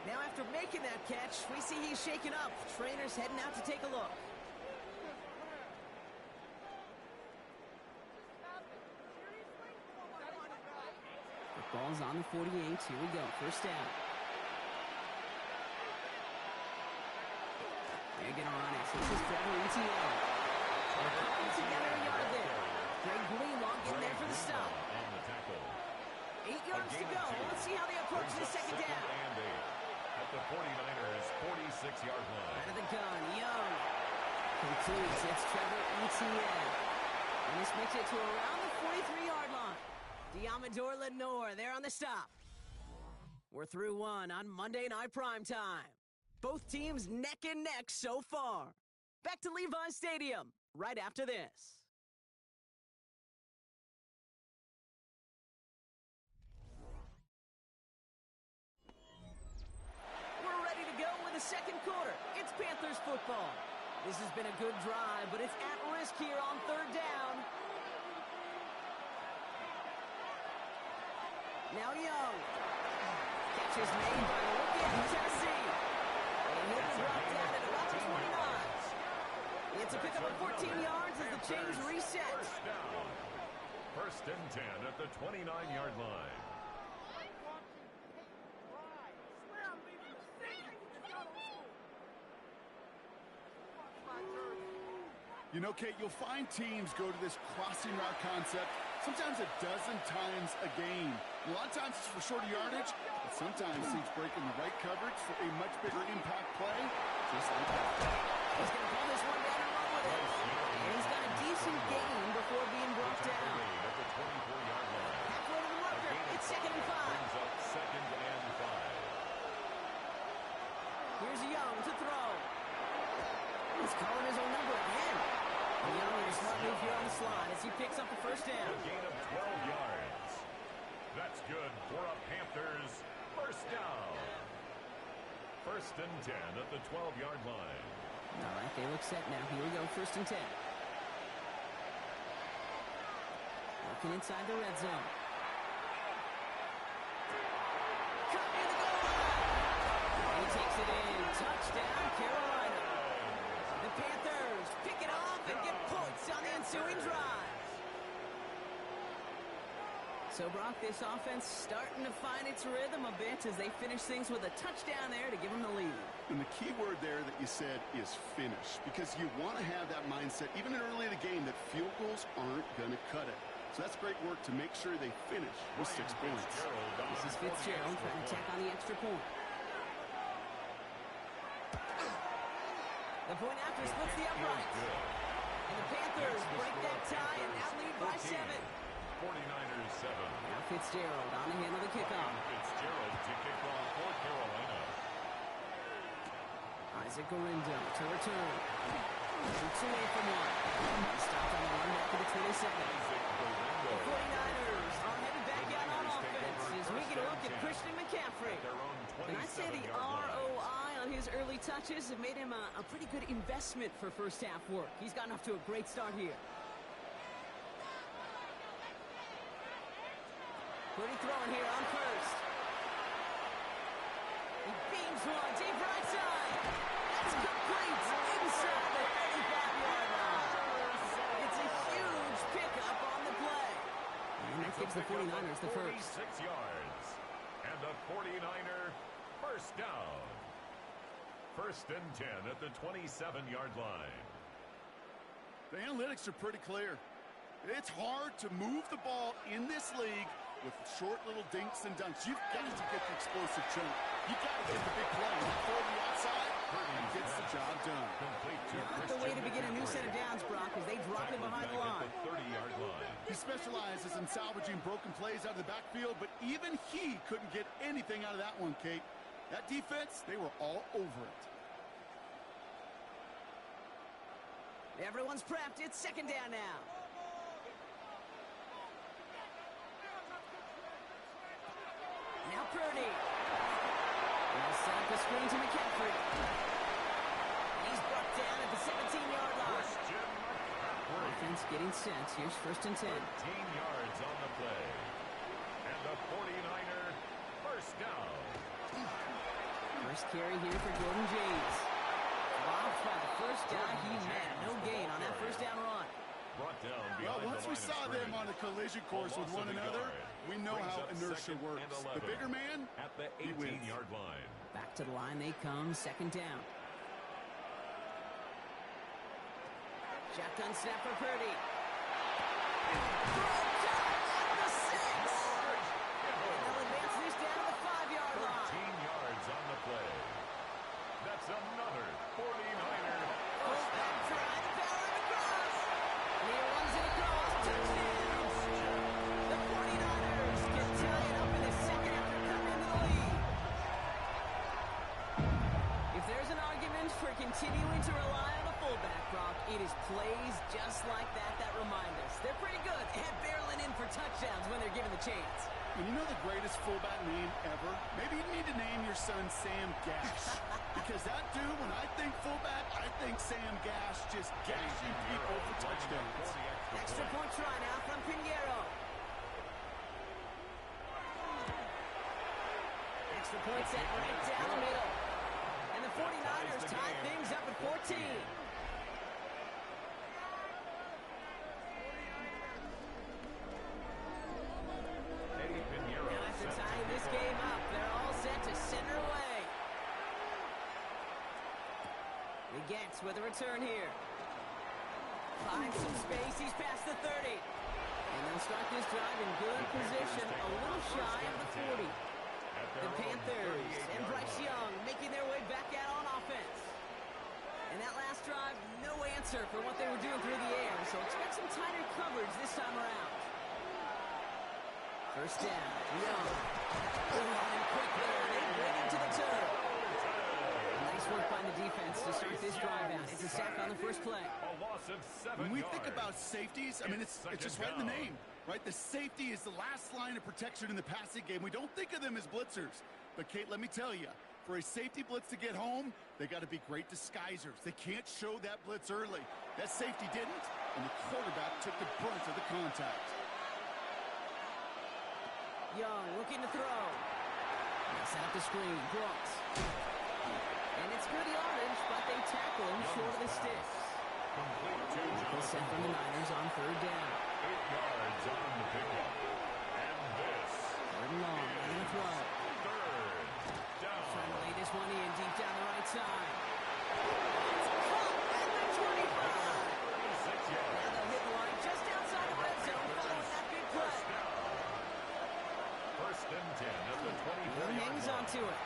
Now after making that catch, we see he's shaken up. Trainer's heading out to take a look. The ball's on the 48. Here we go. 1st down. They're going to run it. This is Trevor Etienne. They're coming together a yard there. Greg Greenlaw getting there for the stop. On the tackle. 8 yards to go. Let's see how they approach the 2nd down. And 8 at the 49ers 46-yard line. Out of the gun, Young. Completes. It's Trevor Etienne. And this makes it to around the 43-yard line. Diamador Lenore there on the stop. We're through 1 on Monday Night Primetime. Both teams neck and neck so far. Back to Levi's Stadium right after this. We're ready to go with the 2nd quarter. It's Panthers football. This has been a good drive, but it's at risk here on 3rd down. Now Young. Catch is made by the rookie out of Tennessee. And he'll be brought down at about the 29. It's a pickup of 14 yards as the chains reset. 1st down. 1st and 10 at the 29-yard line. You know, Kate, you'll find teams go to this crossing route concept sometimes a dozen times a game. A lot of times it's for shorter yardage, but sometimes teams break in the right coverage for a much bigger impact play, just like that. He's going to pull this one down and run with it. And he's got a decent gain before being brought down. At the 24-yard line. Halfway to the marker. It's 2nd and 5. Brings up 2nd and 5. Here's Young to throw. He's calling his own number again. Young with a smart move here on the slide as he picks up the 1st down. A gain of 12 yards. That's good for a Panthers 1st down. 1st and 10 at the 12-yard line. All right, they look set now. Here we go, 1st and 10. Working inside the red zone. Cut near the goal line. He takes it in. Touchdown, Carolina. The Panthers pick it off and get points on the ensuing drive. So, Brock, this offense starting to find its rhythm a bit as they finish things with a touchdown there to give them the lead. And the key word there that you said is finish, because you want to have that mindset, even early in the game, that field goals aren't going to cut it. So that's great work to make sure they finish with 6 points. This is Fitzgerald trying to tack on the extra point. The point after splits the uprights. And the Panthers break that tie and now lead by 7. 49ers 7. Now Fitzgerald on the hand of the kickoff. Fitzgerald to kick off for Carolina. Isaac Gorindo to return. Shoots away from 1. Stopped on the run back to the 27. The 49ers are headed back out on offense as we get a look at Christian McCaffrey. And I'd say the ROI on his early touches have made him a pretty good investment for first half work. He's gotten off to a great start here. Pretty throwing here on 1st. He beams one deep right side. That's complete. completes inside the 35-yard line. It's a huge pickup on the play. And that gives the 49ers the first. 46 yards. And the 49er first down. First and 10 at the 27-yard line. The analytics are pretty clear. It's hard to move the ball in this league with short little dinks and dunks. You've got to get the explosive chunk. You've got to get the big play. Throw the outside and gets the job done. Not the way to begin a new set of downs, Brock, as they drop it behind the line. 30-yard line. He specializes in salvaging broken plays out of the backfield, but even he couldn't get anything out of that one, Kate. That defense, they were all over it. Everyone's prepped. It's second down now. Now Purdy. He'll set up a screen to McCaffrey. He's brought down at the 17-yard line. Offense getting set. Here's first and 10. 13 yards on the play. And the 49er first down. First carry here for Jordan James. Blocked by the first down. He met. No gain on that first down run. Brought down well, once we saw them on a collision course with one another, we know how inertia works. The bigger man, at the 18-yard line. Back to the line they come, second down. Shotgun snap for Purdy. The 6. And they'll advance this down to the 5-yard line. 13 yards on the play. That's another 49er. Fullback try to power it across. And he runs it across. Touchdowns. The 49ers get tied up in the second after coming into the lead. If there's an argument for continuing to rely on the fullback, Brock, it is plays just like that that remind us. They're pretty good at barreling in for touchdowns when they're given the chance. And you know the greatest fullback name ever? Maybe you need to name your son Sam Gash. Because that dude, when I think fullback, I think Sam Gash just gashing people for touchdowns. Extra point try now from Pinheiro. Extra point set right down the middle. And the 49ers tie things up at 14. Now after tying this game up, they're all set to center away. Gets with a return here. Finds some space. He's past the 30. And they'll start this drive in good position, a little shy of the 40. The Panthers and Bryce Young making their way back out on offense. And that last drive, no answer for what they were doing through the air, so expect some tighter coverage this time around. First down, Young. Running quick there. They bring him to the turf. Nice work by the defense to start this drive out. It's a sack on the first play. A loss of 7 When we yards. think about safeties, I mean, it's just right in the name, right? The safety is the last line of protection in the passing game. We don't think of them as blitzers. But, Kate, let me tell you, for a safety blitz to get home, they got to be great disguisers. They can't show that blitz early. That safety didn't, and the quarterback took the brunt of the contact. Young looking to throw. They set up the screen. Brooks. And it's good yardage, but they tackle him short of the sticks. They'll set from the Niners on third down. 8 yards on the pickup. And this. Third and long. They're going to throw. Third down. Trying to lay this one in deep down the right side. It's caught at the 25. 26 yards. Now they'll hit the line just outside the red zone following that big play. First and 10 at the 24. Young hangs on to it.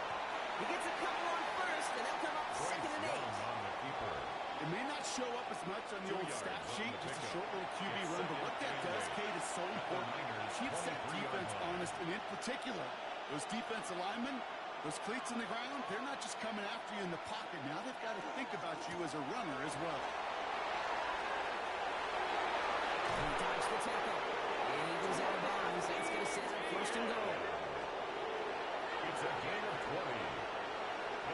He gets a couple on first, and they'll come up second and 8. On the keeper. It may not show up as much on the old stat sheet, just a short little QB run, but what that does, Kate, is so important. Keeps that defense honest, and in particular, those defensive linemen, those cleats in the ground, they're not just coming after you in the pocket. Now they've got to think about you as a runner as well. He dodged the tackle. And he goes out of bounds. That's going to set up first and goal. It's a gain of 20.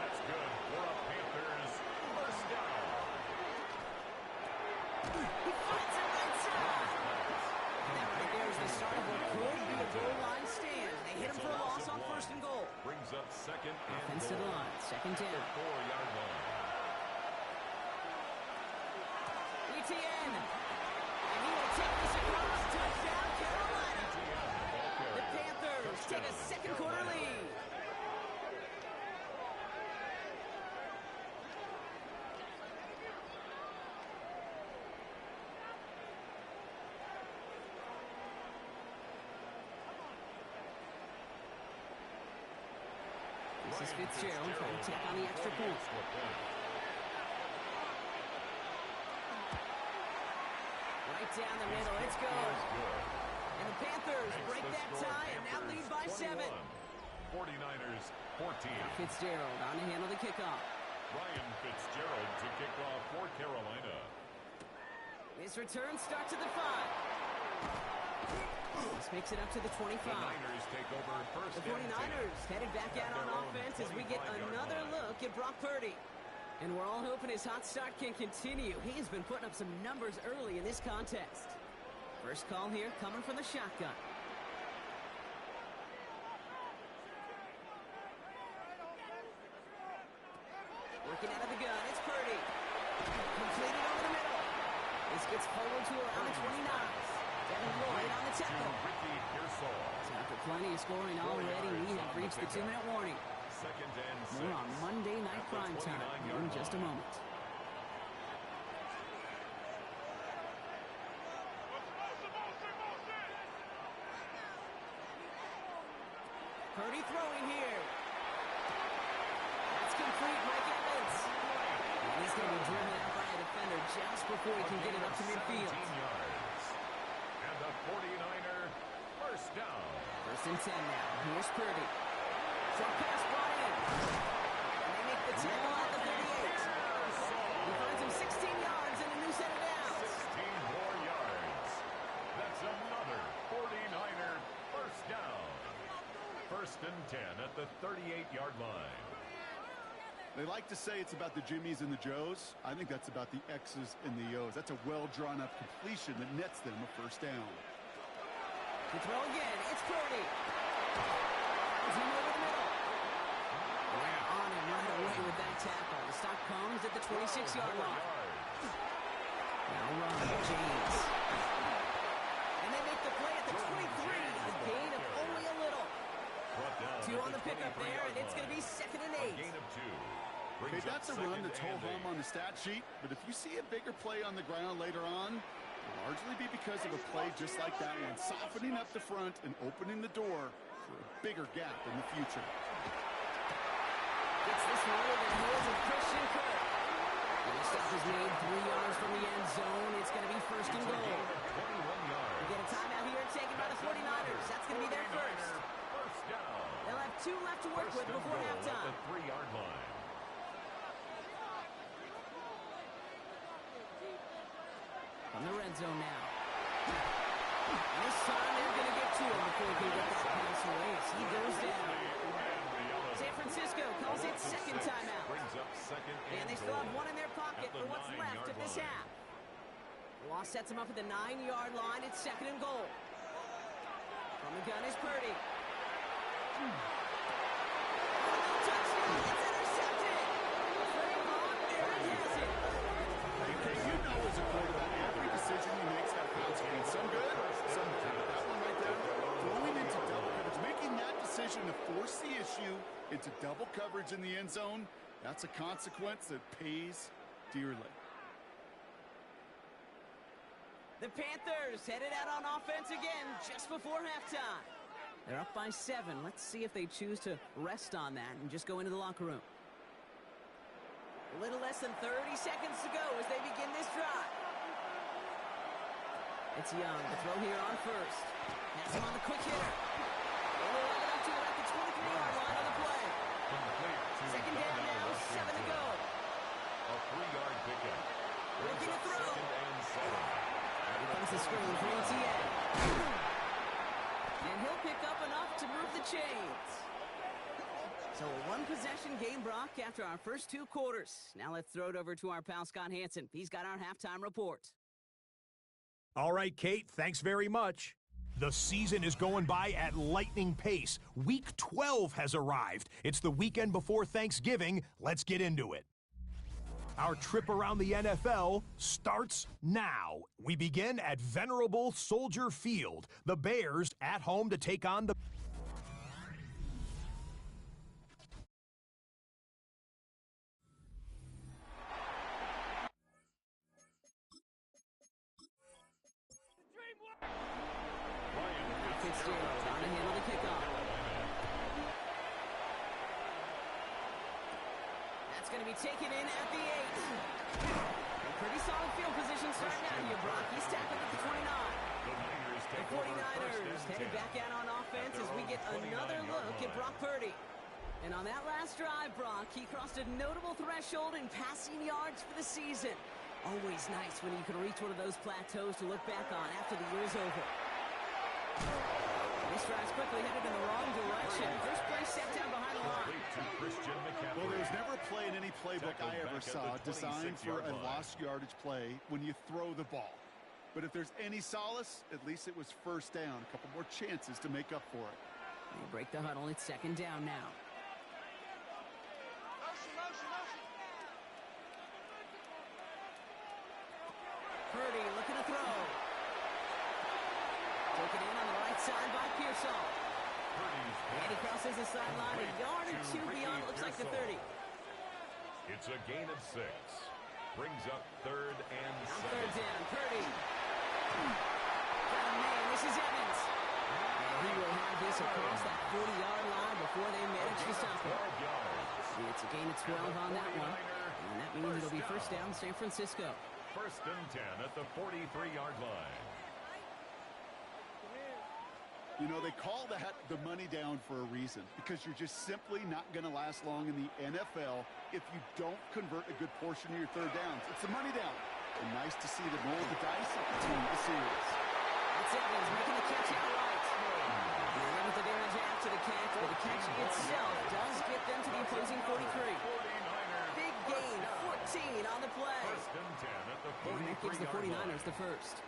That's good for a Panthers first down. He finds it right side. And that right there is the start of what could be a goal line stand. They hit him for a loss on first and goal. Brings up second and Offense to the goal. line. Second down. 4-yard line. Etienne. And he will take this across. Touchdown, Carolina. The Panthers take a second quarter lead. This is Fitzgerald trying to tack on the extra point. Right down the middle, it's good. And the Panthers break that tie and now lead by 7. 49ers 14. Fitzgerald on to handle the kickoff. Ryan Fitzgerald to kick off for Carolina. This return starts at the 5. This makes it up to the 25. The Niners take over first. The 49ers headed back out on offense as we get another look at Brock Purdy. And we're all hoping his hot start can continue. He has been putting up some numbers early in this contest. First call here coming from the shotgun. Working out of the gun, it's Purdy. Completed over the middle. This gets forward to around the 29. Devin Lloyd on the tackle. So after plenty of scoring already, we have reached the 2-minute warning. Second and 6. More on Monday Night Prime Time in just a moment. Purdy throwing here. That's complete, Mike Evans. And he's going to be driven out by a defender just before he can get it up to midfield. And the 49er first down. First and 10 now. Here's Purdy. Short pass brought in. And they make the tackle at the 38. He finds him 16 yards and a new set of downs. 16 more yards. That's another 49er first down. First and 10 at the 38-yard line. They like to say it's about the Jimmies and the Joes. I think that's about the X's and the O's. That's a well-drawn-up completion that nets them a first down. To throw again, it's Purdy. Zoom over the middle. They're on him right away with that tackle. The stop comes at the 26-yard line. Now run, James. And they make the play at the 23. A gain of only a little. 2 on the pickup there, and it's going to be 2nd and 8. Gain of 2. Okay, that's a run that's ho hum on the stat sheet, but if you see a bigger play on the ground later on, it'll largely be because of a play just like that one, softening up the front and opening the door for a bigger gap in the future. Gets this one over the heels of Christian Kirk. And the stop is made 3 yards from the end zone. It's going to be first and goal. 21 yards. We get a timeout here taken by the 49ers. That's going to be their first. First down. They'll have 2 left to work with before halftime. At the 3-yard line. From the red zone now. And this time they're going to get to him before he can get that pass away as he goes down. San Francisco calls it second timeout. Brings up second And they still have 1 in their pocket for what's left of this half. Loss sets him up at the 9-yard line. It's 2nd and goal. From the gun is Purdy. Touchdown! It's intercepted! Draymond, there he has it. You know as a quarterback, every decision he makes has consequences. Some good, some bad. That one right there, throwing into double coverage, making that decision to force the issue into double coverage in the end zone, that's a consequence that pays dearly. The Panthers headed out on offense again just before halftime. They're up by 7. Let's see if they choose to rest on that and just go into the locker room. A little less than 30 seconds to go as they begin this drive. It's Young, the throw here on first. Has him on the quick hitter. And they'll have it up to about the 23-yard line on the play. Second down now, 7 to go. A 3-yard pickup. Looking to throw. Second and 7. Here comes the screen for Etienne. And he'll pick up enough to move the chains. So a 1-possession game, Brock, after our first 2 quarters. Now let's throw it over to our pal Scott Hansen. He's got our halftime report. All right, Kate, thanks very much. The season is going by at lightning pace. Week 12 has arrived. It's the weekend before Thanksgiving. Let's get into it. Our trip around the NFL starts now. We begin at Venerable Soldier Field. The Bears at home to take on the... Fitzgerald on to handle the kickoff. That's going to be taken in at the 8. A pretty solid field position starting out here, Brock. He's tackled at the 29. The 49ers headed back out on offense as we get another look at Brock Purdy. And on that last drive, Brock, he crossed a notable threshold in passing yards for the season. Always nice when you can reach one of those plateaus to look back on after the year's over. These drives quickly headed in the wrong direction. First play set down behind the line. Well, there's never a play in any playbook I ever saw designed for a lost yardage play when you throw the ball. But if there's any solace, at least it was first down. A couple more chances to make up for it. They break the huddle. It's second down now. Purdy looking to throw. Taken in on the right side by Pearsall. And he crosses the sideline a yard or two beyond, looks like the 30. It's a gain of 6. Brings up third and 7. Third down, Purdy. Got a man, this is Evans. And he will have this across that 40-yard line before they manage to stop him. It's a gain of 12 on that one. And that means it'll be first down San Francisco. First and 10 at the 43-yard line. You know, they call that the money down for a reason, because you're just simply not going to last long in the NFL if you don't convert a good portion of your third downs. It's the money down. And nice to see them roll the dice and continue the series. It's Evans making the catch outright. They limit the damage after the catch, but the catch itself does get them to the opposing 43. Big gain, 14 on the play. First and 10 at the 43-yard line. And that gives the 49ers the first.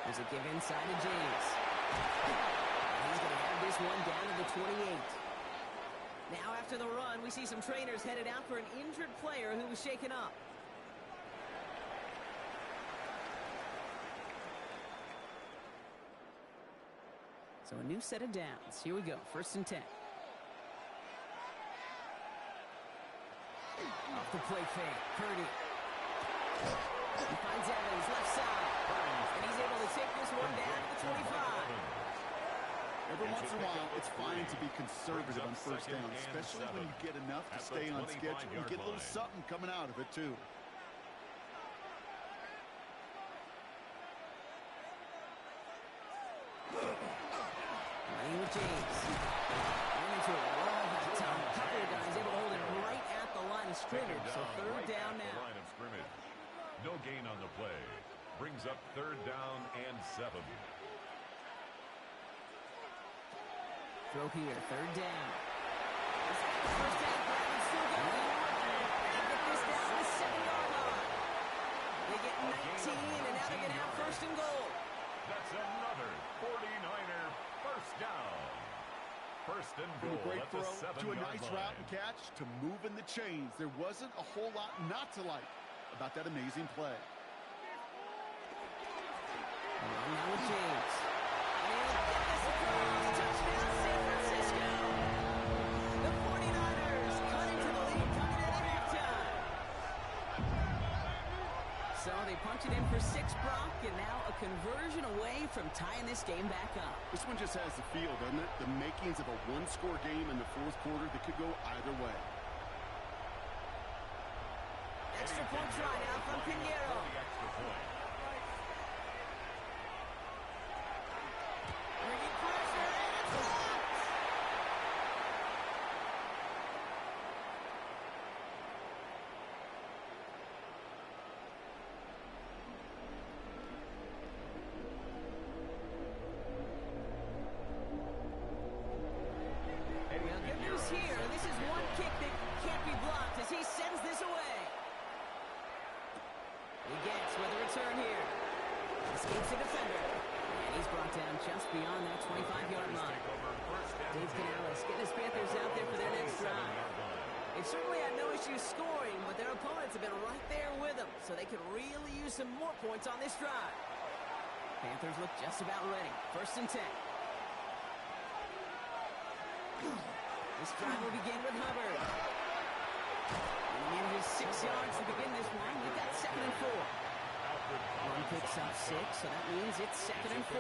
There's a give inside to James. He's going to have this one down to the 28. Now after the run, we see some trainers headed out for an injured player who was shaken up. So a new set of downs. Here we go, first and 10. Off the play fake, Purdy. He finds Evans, left side. And he's able to take this one down to the 25. Every once in a while, it's fine to be conservative on first down, especially when you get enough to stay on schedule. You get a little something coming out of it, too. Running with James. Running into a wall that time. A couple of guys able to hold it right at the line of scrimmage. So third down now. Line of scrimmage. No gain on the play. Brings up third down and 7. Throw here, third down. First down, Bradley's still going. They get this down to the 7-yard line. They get 19, and now they get out first and goal. That's another 49er first down. First and goal. A great throw to a nice line. route and catch to move in the chains. There wasn't a whole lot not to like about that amazing play. Now with James. And he'll get this across. Touchdown, San Francisco. The 49ers cut into the lead coming in at halftime. So they punch it in for 6, Brock, and now a conversion away from tying this game back up. This one just has the feel, doesn't it? The makings of a one-score game in the fourth quarter that could go either way. Extra point try now from Pinheiro. Bringing pressure, and it's blocked. Well, good news here. This is one kick that can't be blocked as he sends this away. He gets with a return here. Escapes the defender. And He's brought down just beyond that 25-yard line. Dave Canales getting his Panthers out there for their next drive. They've certainly had no issues scoring, but their opponents have been right there with them, so they could really use some more points on this drive. Panthers look just about ready. 1st and 10. This drive will begin with Hubbard. And his 6 yards to begin this one. We've got 2nd and 4. One picks up 6, so that means it's 2nd and 4.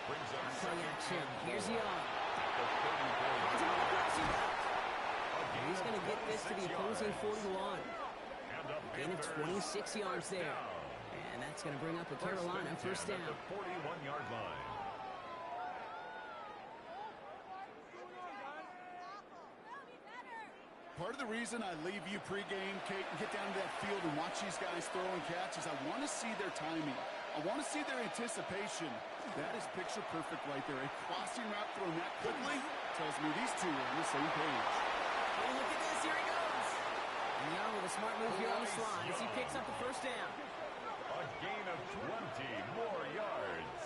Play action. Here's Young. Finds him on the crossing route. He's going to get this to the opposing 41. Gain of 26 yards there. And that's going to bring up a Carolina 1st down. 41-yard line. Part of the reason I leave you pregame, Kate, and get down to that field and watch these guys throw and catch is I want to see their timing. I want to see their anticipation. That is picture perfect right there. A crossing route thrown that quickly tells me these two are on the same page. Oh, look at this. Here he goes. And Young with a smart move here on the slide as he picks up the 1st down. A gain of 20 more yards.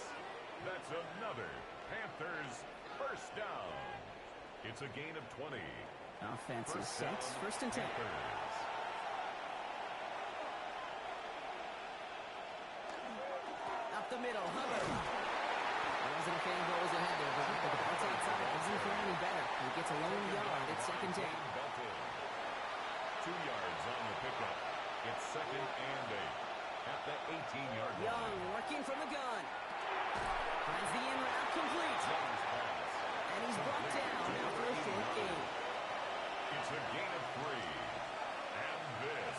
That's another Panthers 1st down. It's a gain of 20. Offense is 6. 1st and 10. Up the middle, Hubbard. There wasn't a fan goes ahead there, but the bounce outside doesn't feel any better. He gets a lone yard at 2nd down. 2 yards on the pickup. It's 2nd and 8 at the 18-yard line. Young working from the gun. Finds the in route complete. And he's brought down now for a short gain. It's a gain of 3. And this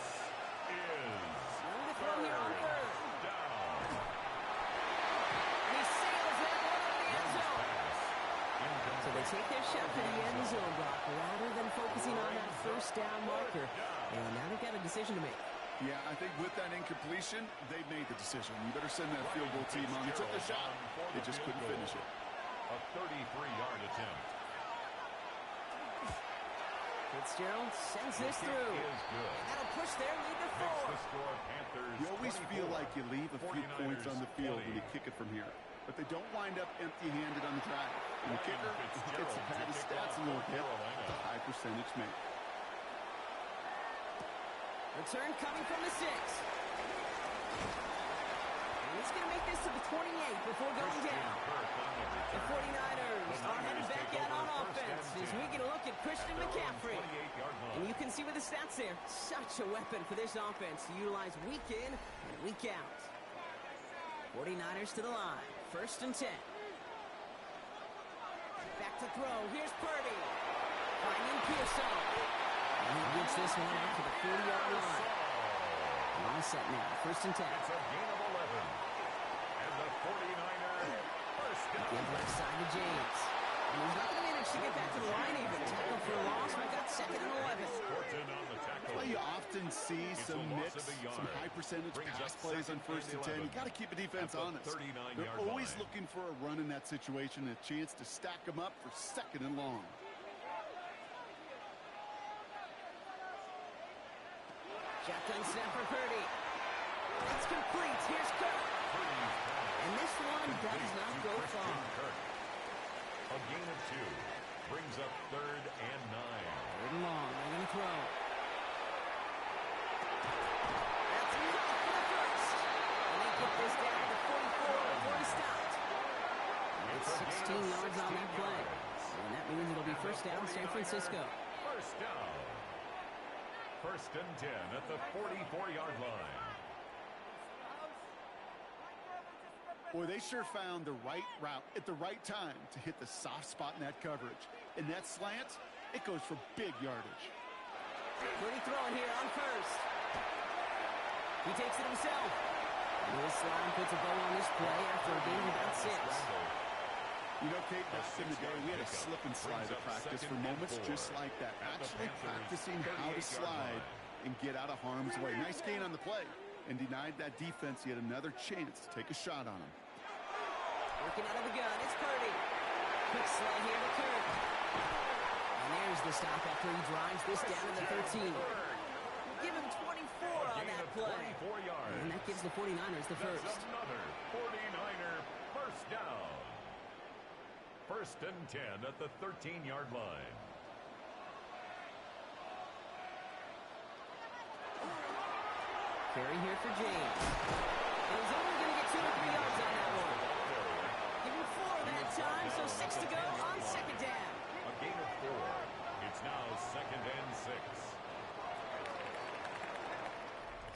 is the throw here on 3rd down. And he sails that one out of the end zone. So they take their shot for the end zone block rather than focusing on that 1st down marker. And now they've got a decision to make. Yeah, I think with that incompletion, they made the decision. You better send that field goal team on. They took the shot. They just couldn't finish it. A 33-yard attempt. Fitzgerald sends this through. And that'll push their lead to 4. You always feel like you leave a few points on the field when you kick it from here. But they don't wind up empty-handed on the drive. And the kicker gets to pad his stats a little bit. The high percentage make. Return coming from the 6. And he's going to make this to the 28 before going down. The 49ers are headed back out on offense as we get a look at Christian McCaffrey. And you can see with the stats there, such a weapon for this offense to utilize week in and week out. 49ers to the line. 1st and 10. Back to throw. Here's Purdy. Finding Pearson. And he gets this one out to the 40-yard line. And all set now. 1st and 10. It's a gain of 11. And the 49ers 1st down. Give left side to James. And he's not going to manage to get back to the line even. Tackle for a loss. We've got 2nd and 11. That's why you often see some mix, some high percentage pass plays on 1st and 10. You got to keep the defense honest. They're always looking for a run in that situation, a chance to stack them up for 2nd and long. Shotgun snap for Purdy. It's complete. Here's Kirk. And this one does not go far. A gain of 2 brings up 3rd and 9. 3rd and long. They're going to throw. That's enough for the 1st. And they get this down to 44 before he stopped. It's 16 yards on that play. And that means it'll be 1st down San Francisco. 1st down. 1st and 10 at the 44-yard line. Boy, they sure found the right route at the right time to hit the soft spot in that coverage. And that slant, it goes for big yardage. Purdy throwing here on 1st. He takes it himself. And this line puts a bow on this play after a gain of about 6. You know, Kate, back in the day, we had a slip and slide to practice for moments just like that. Actually practicing how to slide and get out of harm's way. Nice gain on the play. And denied that defense yet another chance to take a shot on him. Working out of the gun, it's Purdy. Quick slide here to Kirk. And there's the stop after he drives this down to the 13. Give him 24 on that play. And that gives the 49ers the first. That's another 49er first down. 1st and 10 at the 13-yard line. Carry here for James. And he's only going to get 2 or 3 yards on that one. Give him 4 that time, so 6 to go on 2nd down. A gain of 4. It's now 2nd and 6.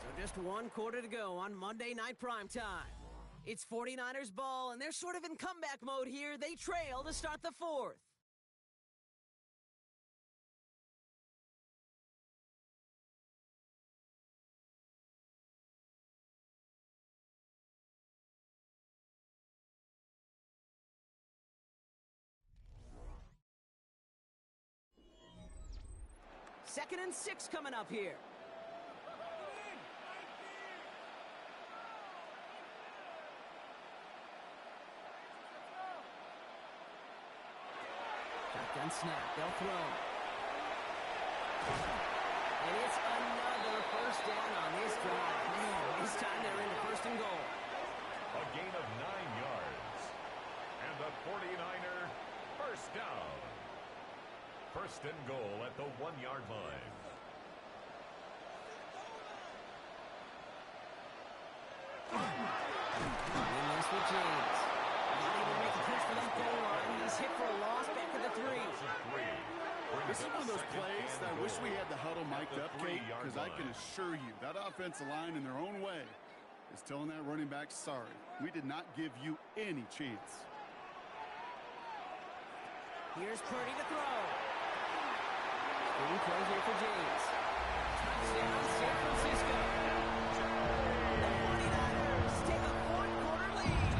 So just 1 quarter to go on Monday Night Primetime. It's 49ers ball, and they're sort of in comeback mode here. They trail to start the 4th. Second and 6 coming up here. Shotgun snap. They'll throw. And it's another first down on this drive. Man, this time they're into 1st and goal. A gain of 9 yards. And the 49er first down. 1st and goal at the 1-yard line. And this with James. Not able to make a push for that goal line. He's hit for a loss back to the 3. This is one of those plays that I wish we had the huddle mic'd up, Kate, because I can assure you that offensive line in their own way is telling that running back, sorry, we did not give you any chance. Here's Purdy to throw. Good play here for James. Touchdown, San Francisco. The 49ers take a 4th-quarter lead.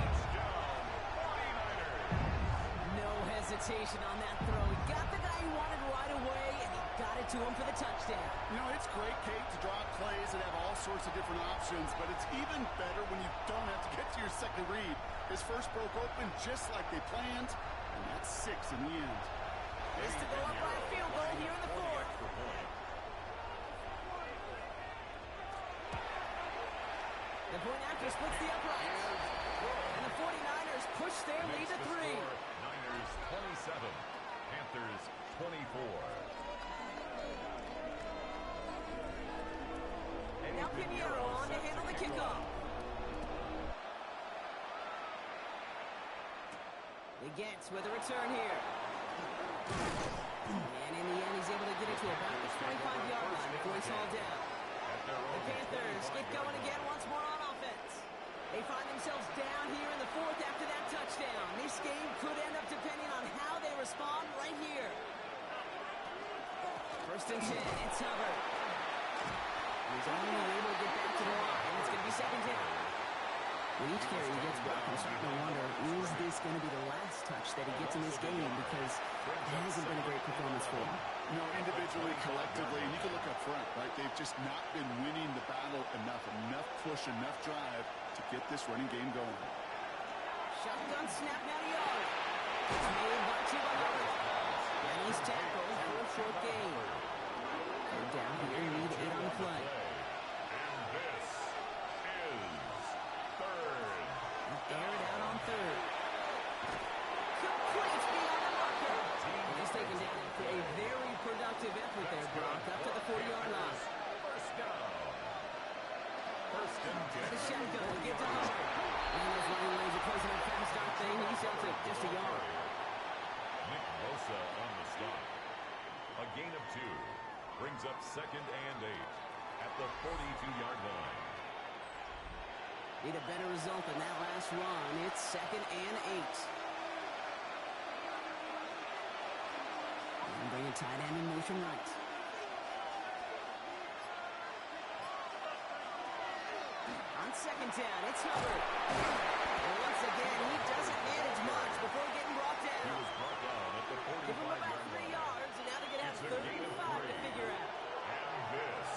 No hesitation on that throw. He got the guy he wanted right away, and he got it to him for the touchdown. You know, it's great, Kate, to draw plays and have all sorts of different options, but it's even better when you don't have to get to your second read. His first broke open just like they planned, and that's 6 in the end. Is to go up by a field goal here in the 4th. The point after splits the uprights. And the 49ers push their lead to 3. Niners 27, Panthers 24. And now Pinheiro on to handle the kickoff. He gets with a return here. And in the end, he's able to get it to about the 25-yard line before he's hauled down. The Panthers get going again once more on offense. They find themselves down here in the 4th after that touchdown. This game could end up depending on how they respond right here. 1st and 10, it's Hubbard. He's only able to get back to the line, and it's going to be 2nd down. With each carry he gets back, I'm starting to wonder, is this going to be the last touch that he gets in this game? Because it hasn't been a great performance for him. You know, individually, collectively, and you can look up front, right? They've just not been winning the battle enough push, enough drive to get this running game going. Shotgun snap now to Yard. It's made by Chuba Hubbard. And he's tackled for a short gain. They're down here, you need 8 on the play. Aired out on 3rd. Complete beyond the marker. And he's taken down after a very productive effort there, Brock, up to the 40-yard line. First down. 1st and 10. The shotgun will get to Hubbard. And those running lanes are closing up fast, aren't they? He's out to just a yard. Nick Bosa on the stop. A gain of 2. Brings up 2nd and 8 at the 42-yard line. Need a better result than that last run. It's 2nd and 8. And bring a tight end in motion right. On 2nd down, it's Hubbard. And once again, he doesn't manage much before getting brought down. He was brought down at the 45-yard line. Give him about 3 yards, and now they're going to have 35 to figure out. And this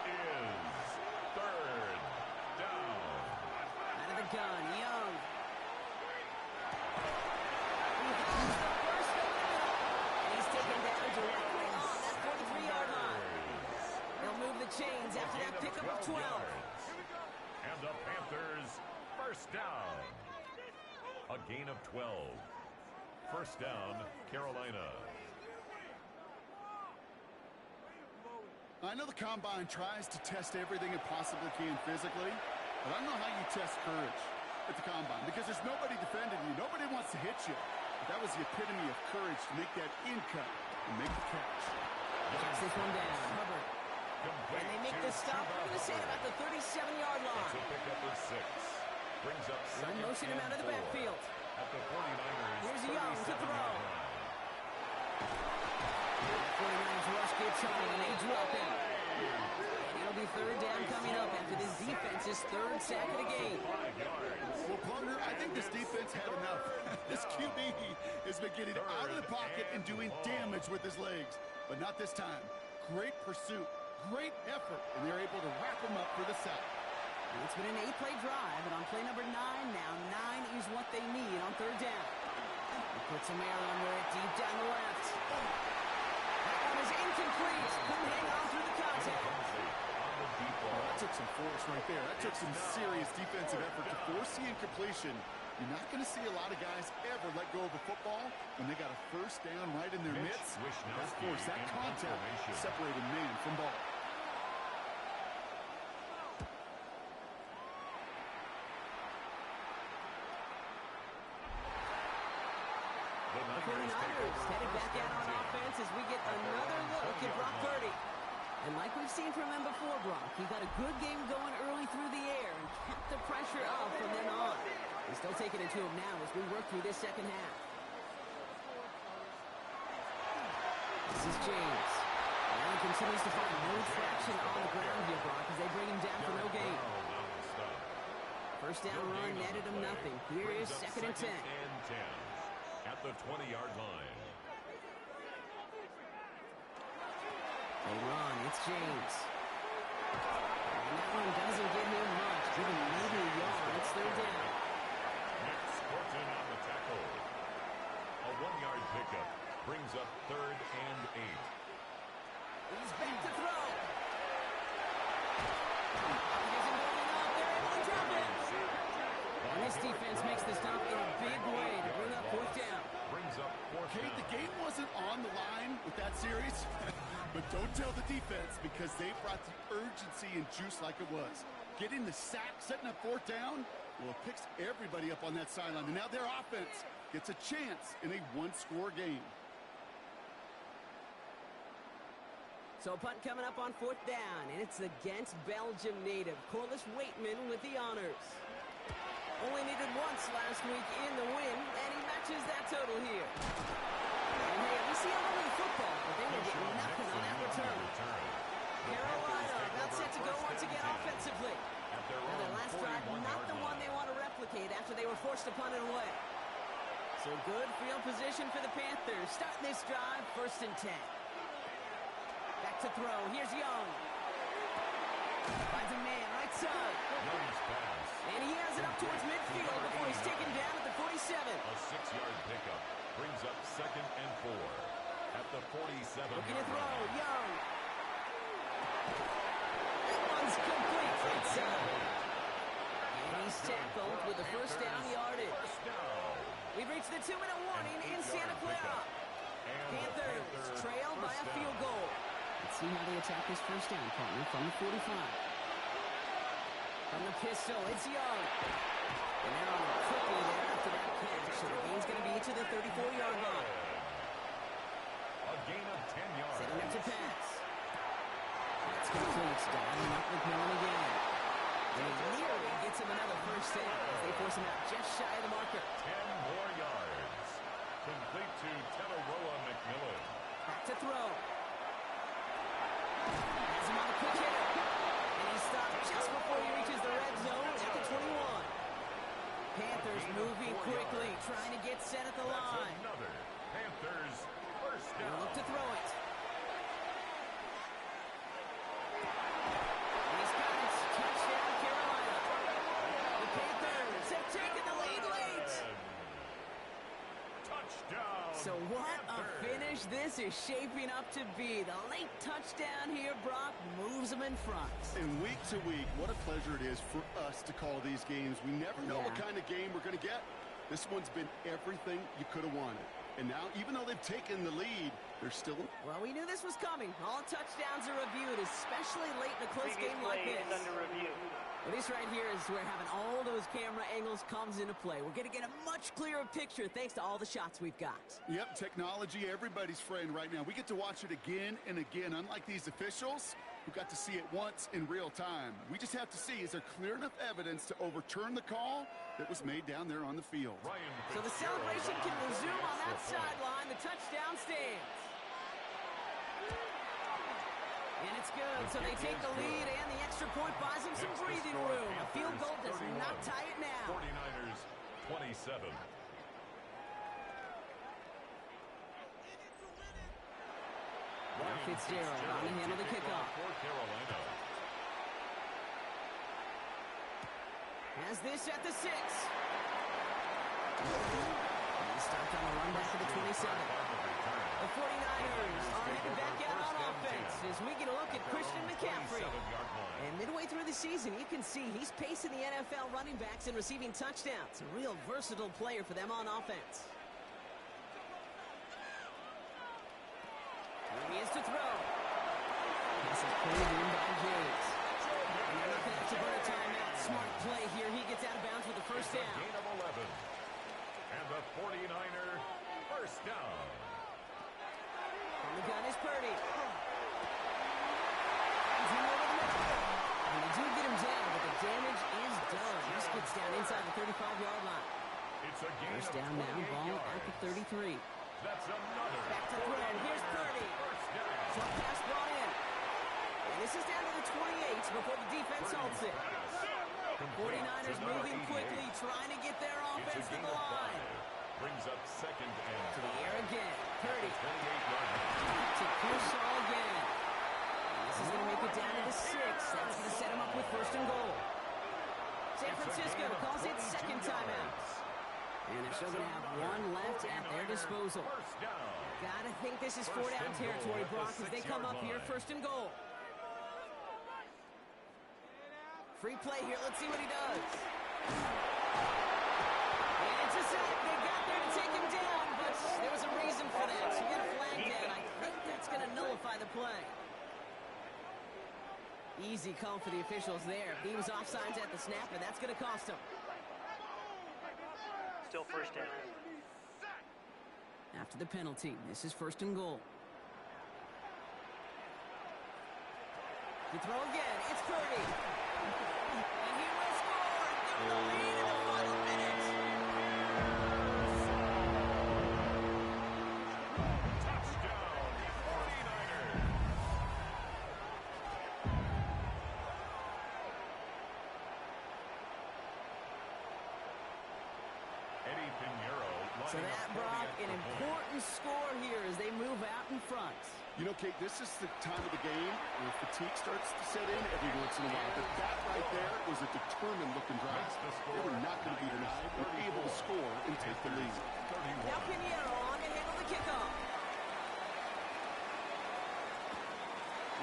is 3rd down. Out of the gun, Young. He has the first over the middle. And he's taken down directly on that 43-yard line. They'll move the chains after that pickup of 12. And the Panthers, first down. A gain of 12. First down, Carolina. I know the Combine tries to test everything it possibly can physically, but I don't know how you test courage at the Combine because there's nobody defending you. Nobody wants to hit you. But that was the epitome of courage to make that in cut and make the catch. Checks this one down. Hubbard. And they make the stop. We're going to say about the 37-yard line. That's a pickup of 6. Brings up second motion him out of the and 4. backfield. At the 49ers, Here's Young to 37-yard throw. line. 49ers rush gets on and they drop him. And it'll be third down coming up after this defense's third sack of the game. 5 yards. Well, Plummer, I think this defense had enough. This QB has been getting out of the pocket and doing damage with his legs, but not this time. Great pursuit, great effort, and they're able to wrap him up for the sack. It's been an 8-play drive, and on play number 9 now, 9 is what they need on third down. He puts some air under it deep down the left. That one is incomplete. Couldn't hang on through the contact. Oh, that took some force right there. That took some serious defensive effort to force the incompletion. You're not going to see a lot of guys ever let go of a football when they got a first down right in their midst. That force, that contact separated man from ball. The 49ers headed back out on offense as we get another look at Brock Purdy. And like we've seen from him before, Brock, he got a good game going early through the air and kept the pressure up from then on. He's still taking it to him now as we work through this second half. This is James. And he continues to find no traction on the ground here, Brock, as they bring him down for no gain. First down run netted him nothing. Here is second and 10. At the 20-yard line. They run. It's James. And that one doesn't get him much. Given maybe a yard. It's third down. Next, Corton on the tackle. A 1-yard pickup brings up third and 8. He's back to throw. He isn't going up. They're able to drop it. And this defense makes the stop in a big way to bring up fourth down. Brings up fourth Okay, down. the game wasn't on the line with that series, but don't tell the defense because they brought the urgency and juice like it was. Getting the sack, setting up fourth down, well, it picks everybody up on that sideline. And now their offense gets a chance in a one-score game. So punt coming up on fourth down, and it's against Belgium native Corliss Waitman with the honors. Only needed once last week in the win, and he matches that total here. And hey, we see a little football, but they were getting nothing on that return. Carolina about set to go once again offensively. Now their last drive, not the one they want to replicate after they were forced to punt it away. So good field position for the Panthers. Starting this drive, first and 10. Back to throw. Here's Young. Finds a man right side. Young's pass. And he has it up towards midfield before he's taken down at the 47. A 6-yard pickup brings up second and 4. At the 47. Looking to throw. Young. That one's complete. Right side. And he's tackled with the first down yardage. First down. We've reached the 2-minute warning in Santa Clara. Panthers trail by a field goal. Let's see how they attack this first down, partner, from the 45. From the pistol, it's Young. And they're on it quickly there after that catch. So the gain's going to be to the 34-yard line. A gain of 10 yards. Setting up to pass. That's complete. Dialing up McMillan again. And he nearly gets him another first down as they force him out just shy of the marker. 10 more yards. Complete to Tenaroa McMillan. Back to throw. Has him on a quick hitter. And he stopped just before he reaches the red zone at the 21. Panthers moving quickly, trying to get set at the line. Another Panthers first They down. look to throw it. And he's got it. Touchdown, Carolina. The Panthers have taken the lead late. Touchdown. So what a finish this is shaping up to be. The late touchdown here, Brock, moves them in front. And week to week, what a pleasure it is for us to call these games. We never know what kind of game we're going to get. This one's been everything you could have wanted. And now, even though they've taken the lead, they're still... Well, we knew this was coming. All touchdowns are reviewed, especially late in a close game like this. Is under review. Well, this right here is where having all those camera angles comes into play. We're going to get a much clearer picture thanks to all the shots we've got. Yep, technology, everybody's friend right now. We get to watch it again and again, unlike these officials who got to see it once in real time. We just have to see, is there clear enough evidence to overturn the call that was made down there on the field? So the celebration can resume on that sideline. The touchdown stands. And it's good, so they take the lead, and the extra point buys them some breathing room. A field goal does not tie it now. 49ers 27. Fitzgerald on the handle to kick off. Has this at the 6. He stopped on the run back to the 27. The 49ers are headed back out on offense as we get a look at Christian McCaffrey. And midway through the season, you can see he's pacing the NFL running backs and receiving touchdowns. A real versatile player for them on offense. Here he is to throw. This is pulled in by James. And they're not going to have to burn a timeout. Smart play here. He gets out of bounds with the first down. Gain of 11. And the 49er first down. On the gun is Purdy. He's in over the middle. And they do get him down, but the damage is done. This gets down inside the 35-yard line. It's a gain First of down now, ball yards. at the 33. That's another. Back to throw. Here's Purdy. First down. Short pass brought in. And this is down to the 28 before the defense halts it. 49ers moving quickly, trying to get their offense to the line. Brings up second and To the air again. Purdy. 28-yard line. To Kershaw again. And this is going to make it down to the 6. That's going to set him up with first and goal. San Francisco calls it second timeout. And they're still going to have one left at their disposal. First down. Gotta think this is four-down territory, Brock, as they come up here first and goal. Free play here. Let's see what he does. And it's a sack. They got there to take him down, but there was a reason for that. So you get a flag down. I think that's going to nullify the play. Easy call for the officials there. He was offsides at the snap, and that's going to cost him. Still first down. After the penalty, this is first and goal. To throw again, it's Purdy. And he will score. Give the lead in the final minutes. Touchdown, 49ers. Eddie Pinheiro. So that, Brock, an important score here as they move out in front. You know, Kate, this is the time of the game where fatigue starts to set in every once in a while. But that right there was a determined-looking drive. They were not going to be denied. They were able to score and take the lead. Now Pinheiro on to handle the kickoff.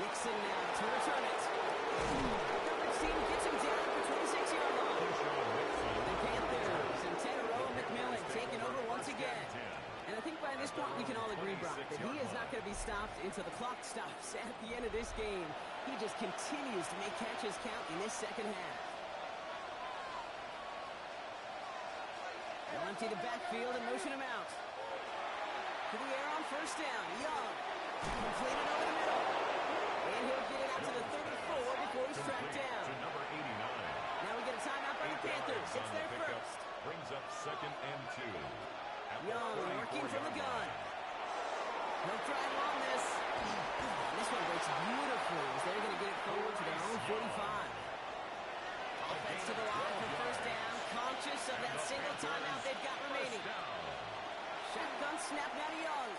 Nixon now to return it. The coverage team gets him down at the 26-yard line. The Panthers and Tenero McMillan taking over once again. And I think by this point we can all agree, Brock, that he is not going to be stopped until the clock stops at the end of this game. He just continues to make catches count in this second half. They'll empty the backfield and motion him out. To the air on first down. Young. Completed over the middle. And he'll get it out to the 34 before he's tracked down. To number 89. Now we get a timeout by the Panthers. It's their first. Brings up second and 2. Young working from the gun. He'll try and run this. This one breaks beautifully as they're going to get it forward to their own 45. Offense to the line for first down. Conscious of that single timeout they've got remaining. Shotgun snap now to Young.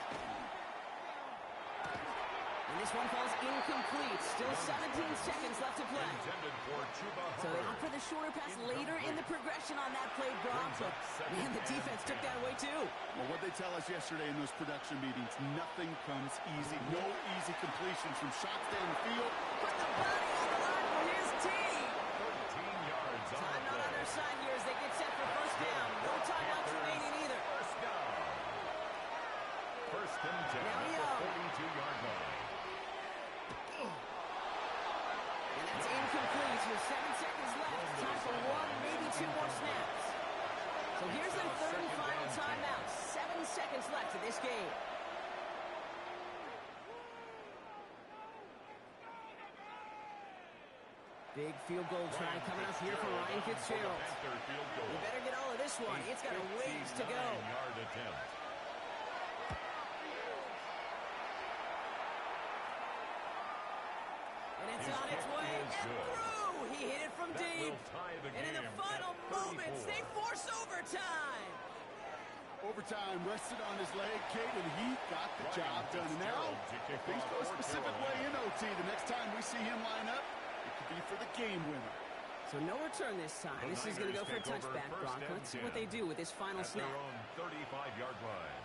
And this one falls incomplete. Still 17 seconds left to play. Intended for Chuba So they Hubbard. opt for the shorter pass later in the progression on that play, Brock. But, man, the defense took that away, too. Well, what they tell us yesterday in those production meetings, nothing comes easy. No easy completions from shots down the field. Put the body on the line for his team. 13 yards on Time the not on play. their side here as they get set for first down. No timeouts remaining either. First down. First and 10 Now at the Young. 42-yard line. And that's incomplete with 7 seconds left. Time for one, maybe two more snaps. So here's their third and final timeout. 7 seconds left in this game. Big field goal try coming up here for Ryan Fitzgerald. Panther field goal. You better get all of this one. It's got a ways to go. 59-yard attempt. And it's His on its kick way is and good. through. He hit it from That deep. will tie the And in the game final at 34. moments, they force overtime. Overtime rested on his leg, Kate, and he got the Ryan job done. And now, Fitzgerald to kick things off go a for specific way in OT. The next time we see him line up, it could be for the game winner. So no return this time. The This is going to go Niners for a take over touchback, first Brock. and Let's see what 10 they do with this final at their snap. own 35-yard line.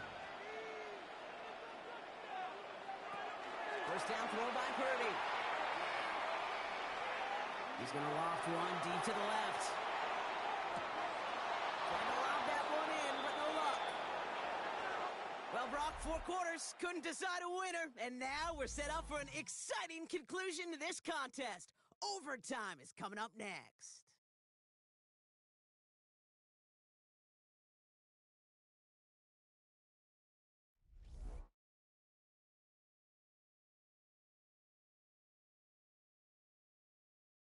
First down throw by Purdy. He's going to loft one deep to the left. Trying to lob that one in, but no luck. Well, Brock, 4 quarters, couldn't decide a winner. And now we're set up for an exciting conclusion to this contest. Overtime is coming up next.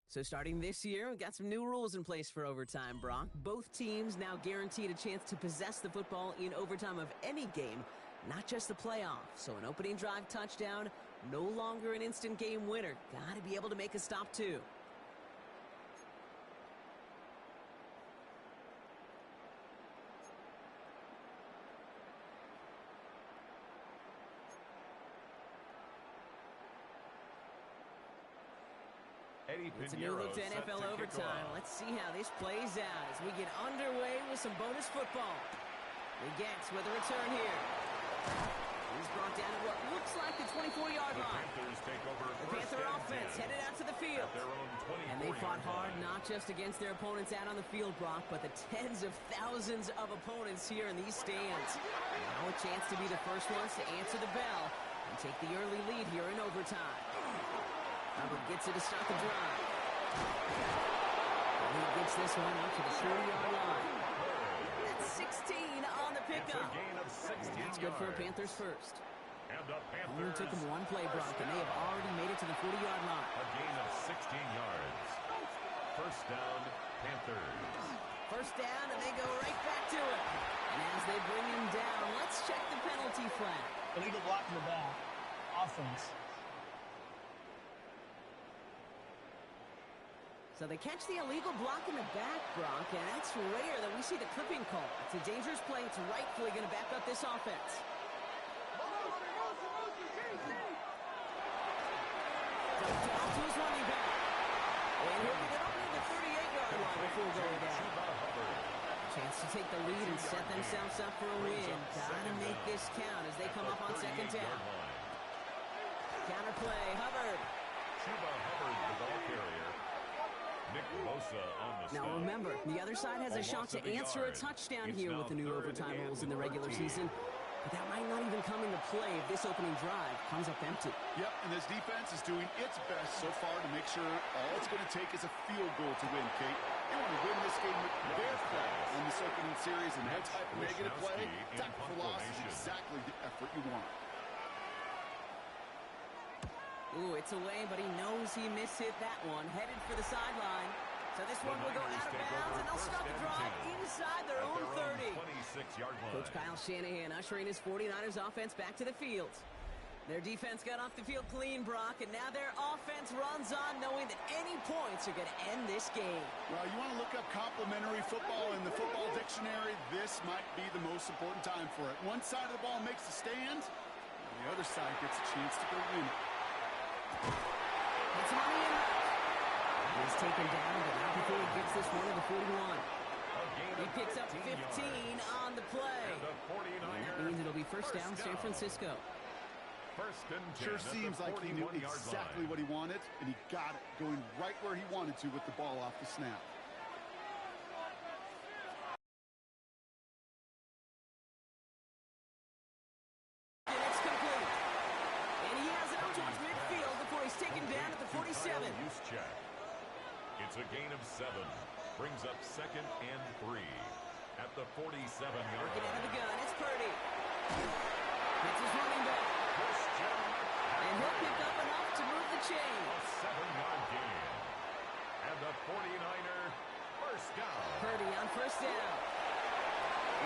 So starting this year, we've got some new rules in place for overtime, Brock. Both teams now guaranteed a chance to possess the football in overtime of any game, not just the playoff. So an opening drive touchdown, no longer an instant game winner. Got to be able to make a stop, too. It's a new look to NFL overtime. Let's see how this plays out as we get underway with some bonus football. We get with a return here. He's brought down at what looks like the 24-yard line. The Panther offense headed out to the field. And they fought hard not just against their opponents out on the field, Brock, but the tens of thousands of opponents here in these stands. Now a chance to be the first ones to answer the bell and take the early lead here in overtime. Hubbard gets it to start the drive. And he gets this one up to the 40-yard line. That's 16 on the pickup. It's a gain of 16 That's good for a yards. Panthers first. And the Only Panthers took them one play, Brock, and they have already made it to the 40-yard line. a gain of 16 yards. First down, Panthers. First down, and they go right back to it. And as they bring him down, let's check the penalty flag. Illegal block in the back. Offense. So they catch the illegal block in the back, Brock, and that's rare that we see the clipping call. It's a dangerous play. It's rightfully going to back up this offense. Off to his running back. And he'll get it up to the 38-yard line before going down. Chance to take the lead and set themselves up for a win. Gotta make this count as they come up on second down. Counterplay, Hubbard. Chuba Hubbard, the ball carrier. Nick Bosa on the Now stop. remember, the other side has a shot to answer a touchdown here with the new overtime rules in the regular season. But that might not even come into play if this opening drive comes up empty. Yep, and this defense is doing its best so far to make sure all it's going to take is a field goal to win, Kate. They want to win this game with their play on this opening series, and that type of negative play, tackle for loss is exactly the effort you want. Ooh, it's away, but he knows he mishit that one. Headed for the sideline. So this one will go out of bounds, and they'll start the drive inside their own 30. 26-yard line. Coach Kyle Shanahan ushering his 49ers offense back to the field. Their defense got off the field clean, Brock, and now their offense runs on knowing that any points are going to end this game. Well, you want to look up complimentary football in the football dictionary, this might be the most important time for it. One side of the ball makes a stand, and the other side gets a chance to go win it. It's money in left. He's taken down, but not before he gets this one to the 41. He picks up 15 on the play. And that means it'll be first down, San Francisco. First and 10 Sure seems like he knew exactly what he wanted, and he got it, going right where he wanted to with the ball off the snap. And it's complete. And he has it up towards midfield before he's taken down at the 47. It's a gain of 7. Brings up second and 3 at the 47-yard line. Working out of the gun, it's Purdy. It's his running back. And he'll pick up enough to move the chain. A 7-yard gain. And the 49er first down. Purdy on first down.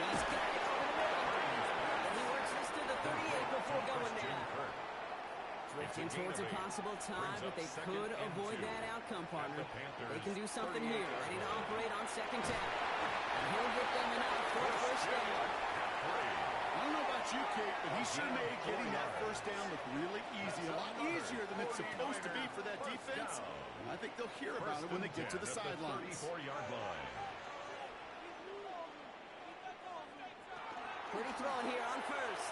He's got it over the middle. And he works this to the 38 before going down. Drifting towards a possible tie, but they could avoid that outcome, partner. They can do something here. Ready to operate on second down. And he'll get them enough for a first down. I don't know about you, Kate, but he sure made getting that first down look really easy. A lot easier than it's supposed to be for that defense. And I think they'll hear about it when they get to the sidelines. 34-yard line. Pretty throwing here on first.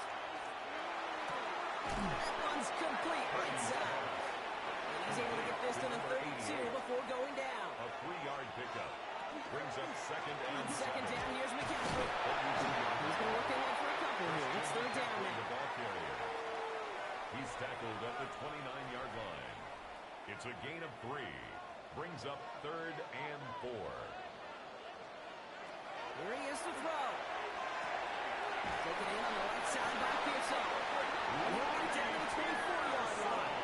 That one's complete right side. And he's able to get this to the 32 before going down. A 3-yard pickup. Brings up second and On second down, here's McCaffrey. He's going to work in there for a couple here. It's third down now. The ball carrier. He's tackled at the 29-yard line. It's a gain of 3. Brings up third and 4. Here he is to throw. Taken in on the right side by Pearson. And he'll get it down to the 24-yard line.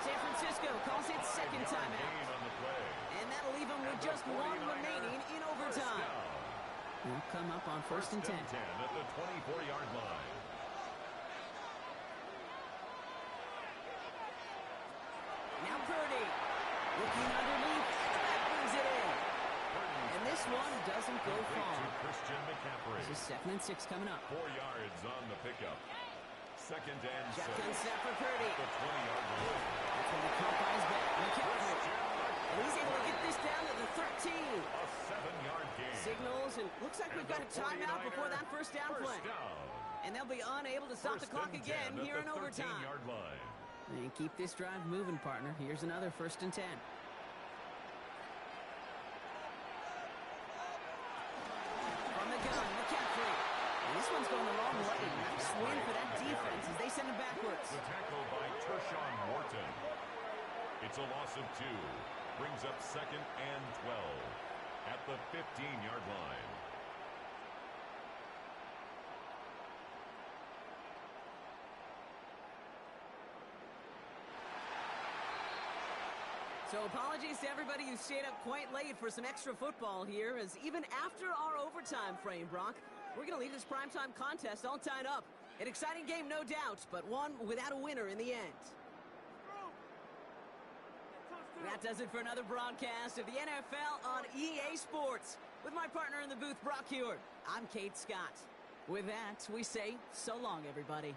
San Francisco calls it second timeout. And that'll leave him with just one remaining in overtime. He'll come up on first and 10. At the 24-yard line. Now Purdy. Looking underneath. That brings it in. And this one doesn't go far. Christian McCaffrey. This is 2nd and 6 coming up. 4 yards on the pickup. Second and 6. Shotgun snap for Purdy. The 20-yard line. That's when the caught by his back. McCaffrey. And he's able to get this down to the 13. A 7-yard gain. Signals, and looks like we've got a timeout before that first down play. And they'll be unable to stop the clock again here in overtime. Line. And keep this drive moving, partner. Here's another 1st and 10. From the gun, McCaffrey. And this one's going the wrong way. Nice win for that defense as they send him backwards. The tackle by Tershawn Wharton. It's a loss of 2. Brings up second and 12 at the 15-yard line. So apologies to everybody who stayed up quite late for some extra football here, as even after our overtime frame, Brock, we're going to leave this primetime contest all tied up. An exciting game, no doubt, but one without a winner in the end. That does it for another broadcast of the NFL on EA Sports. With my partner in the booth, Brock Hewitt, I'm Kate Scott. With that, we say so long, everybody.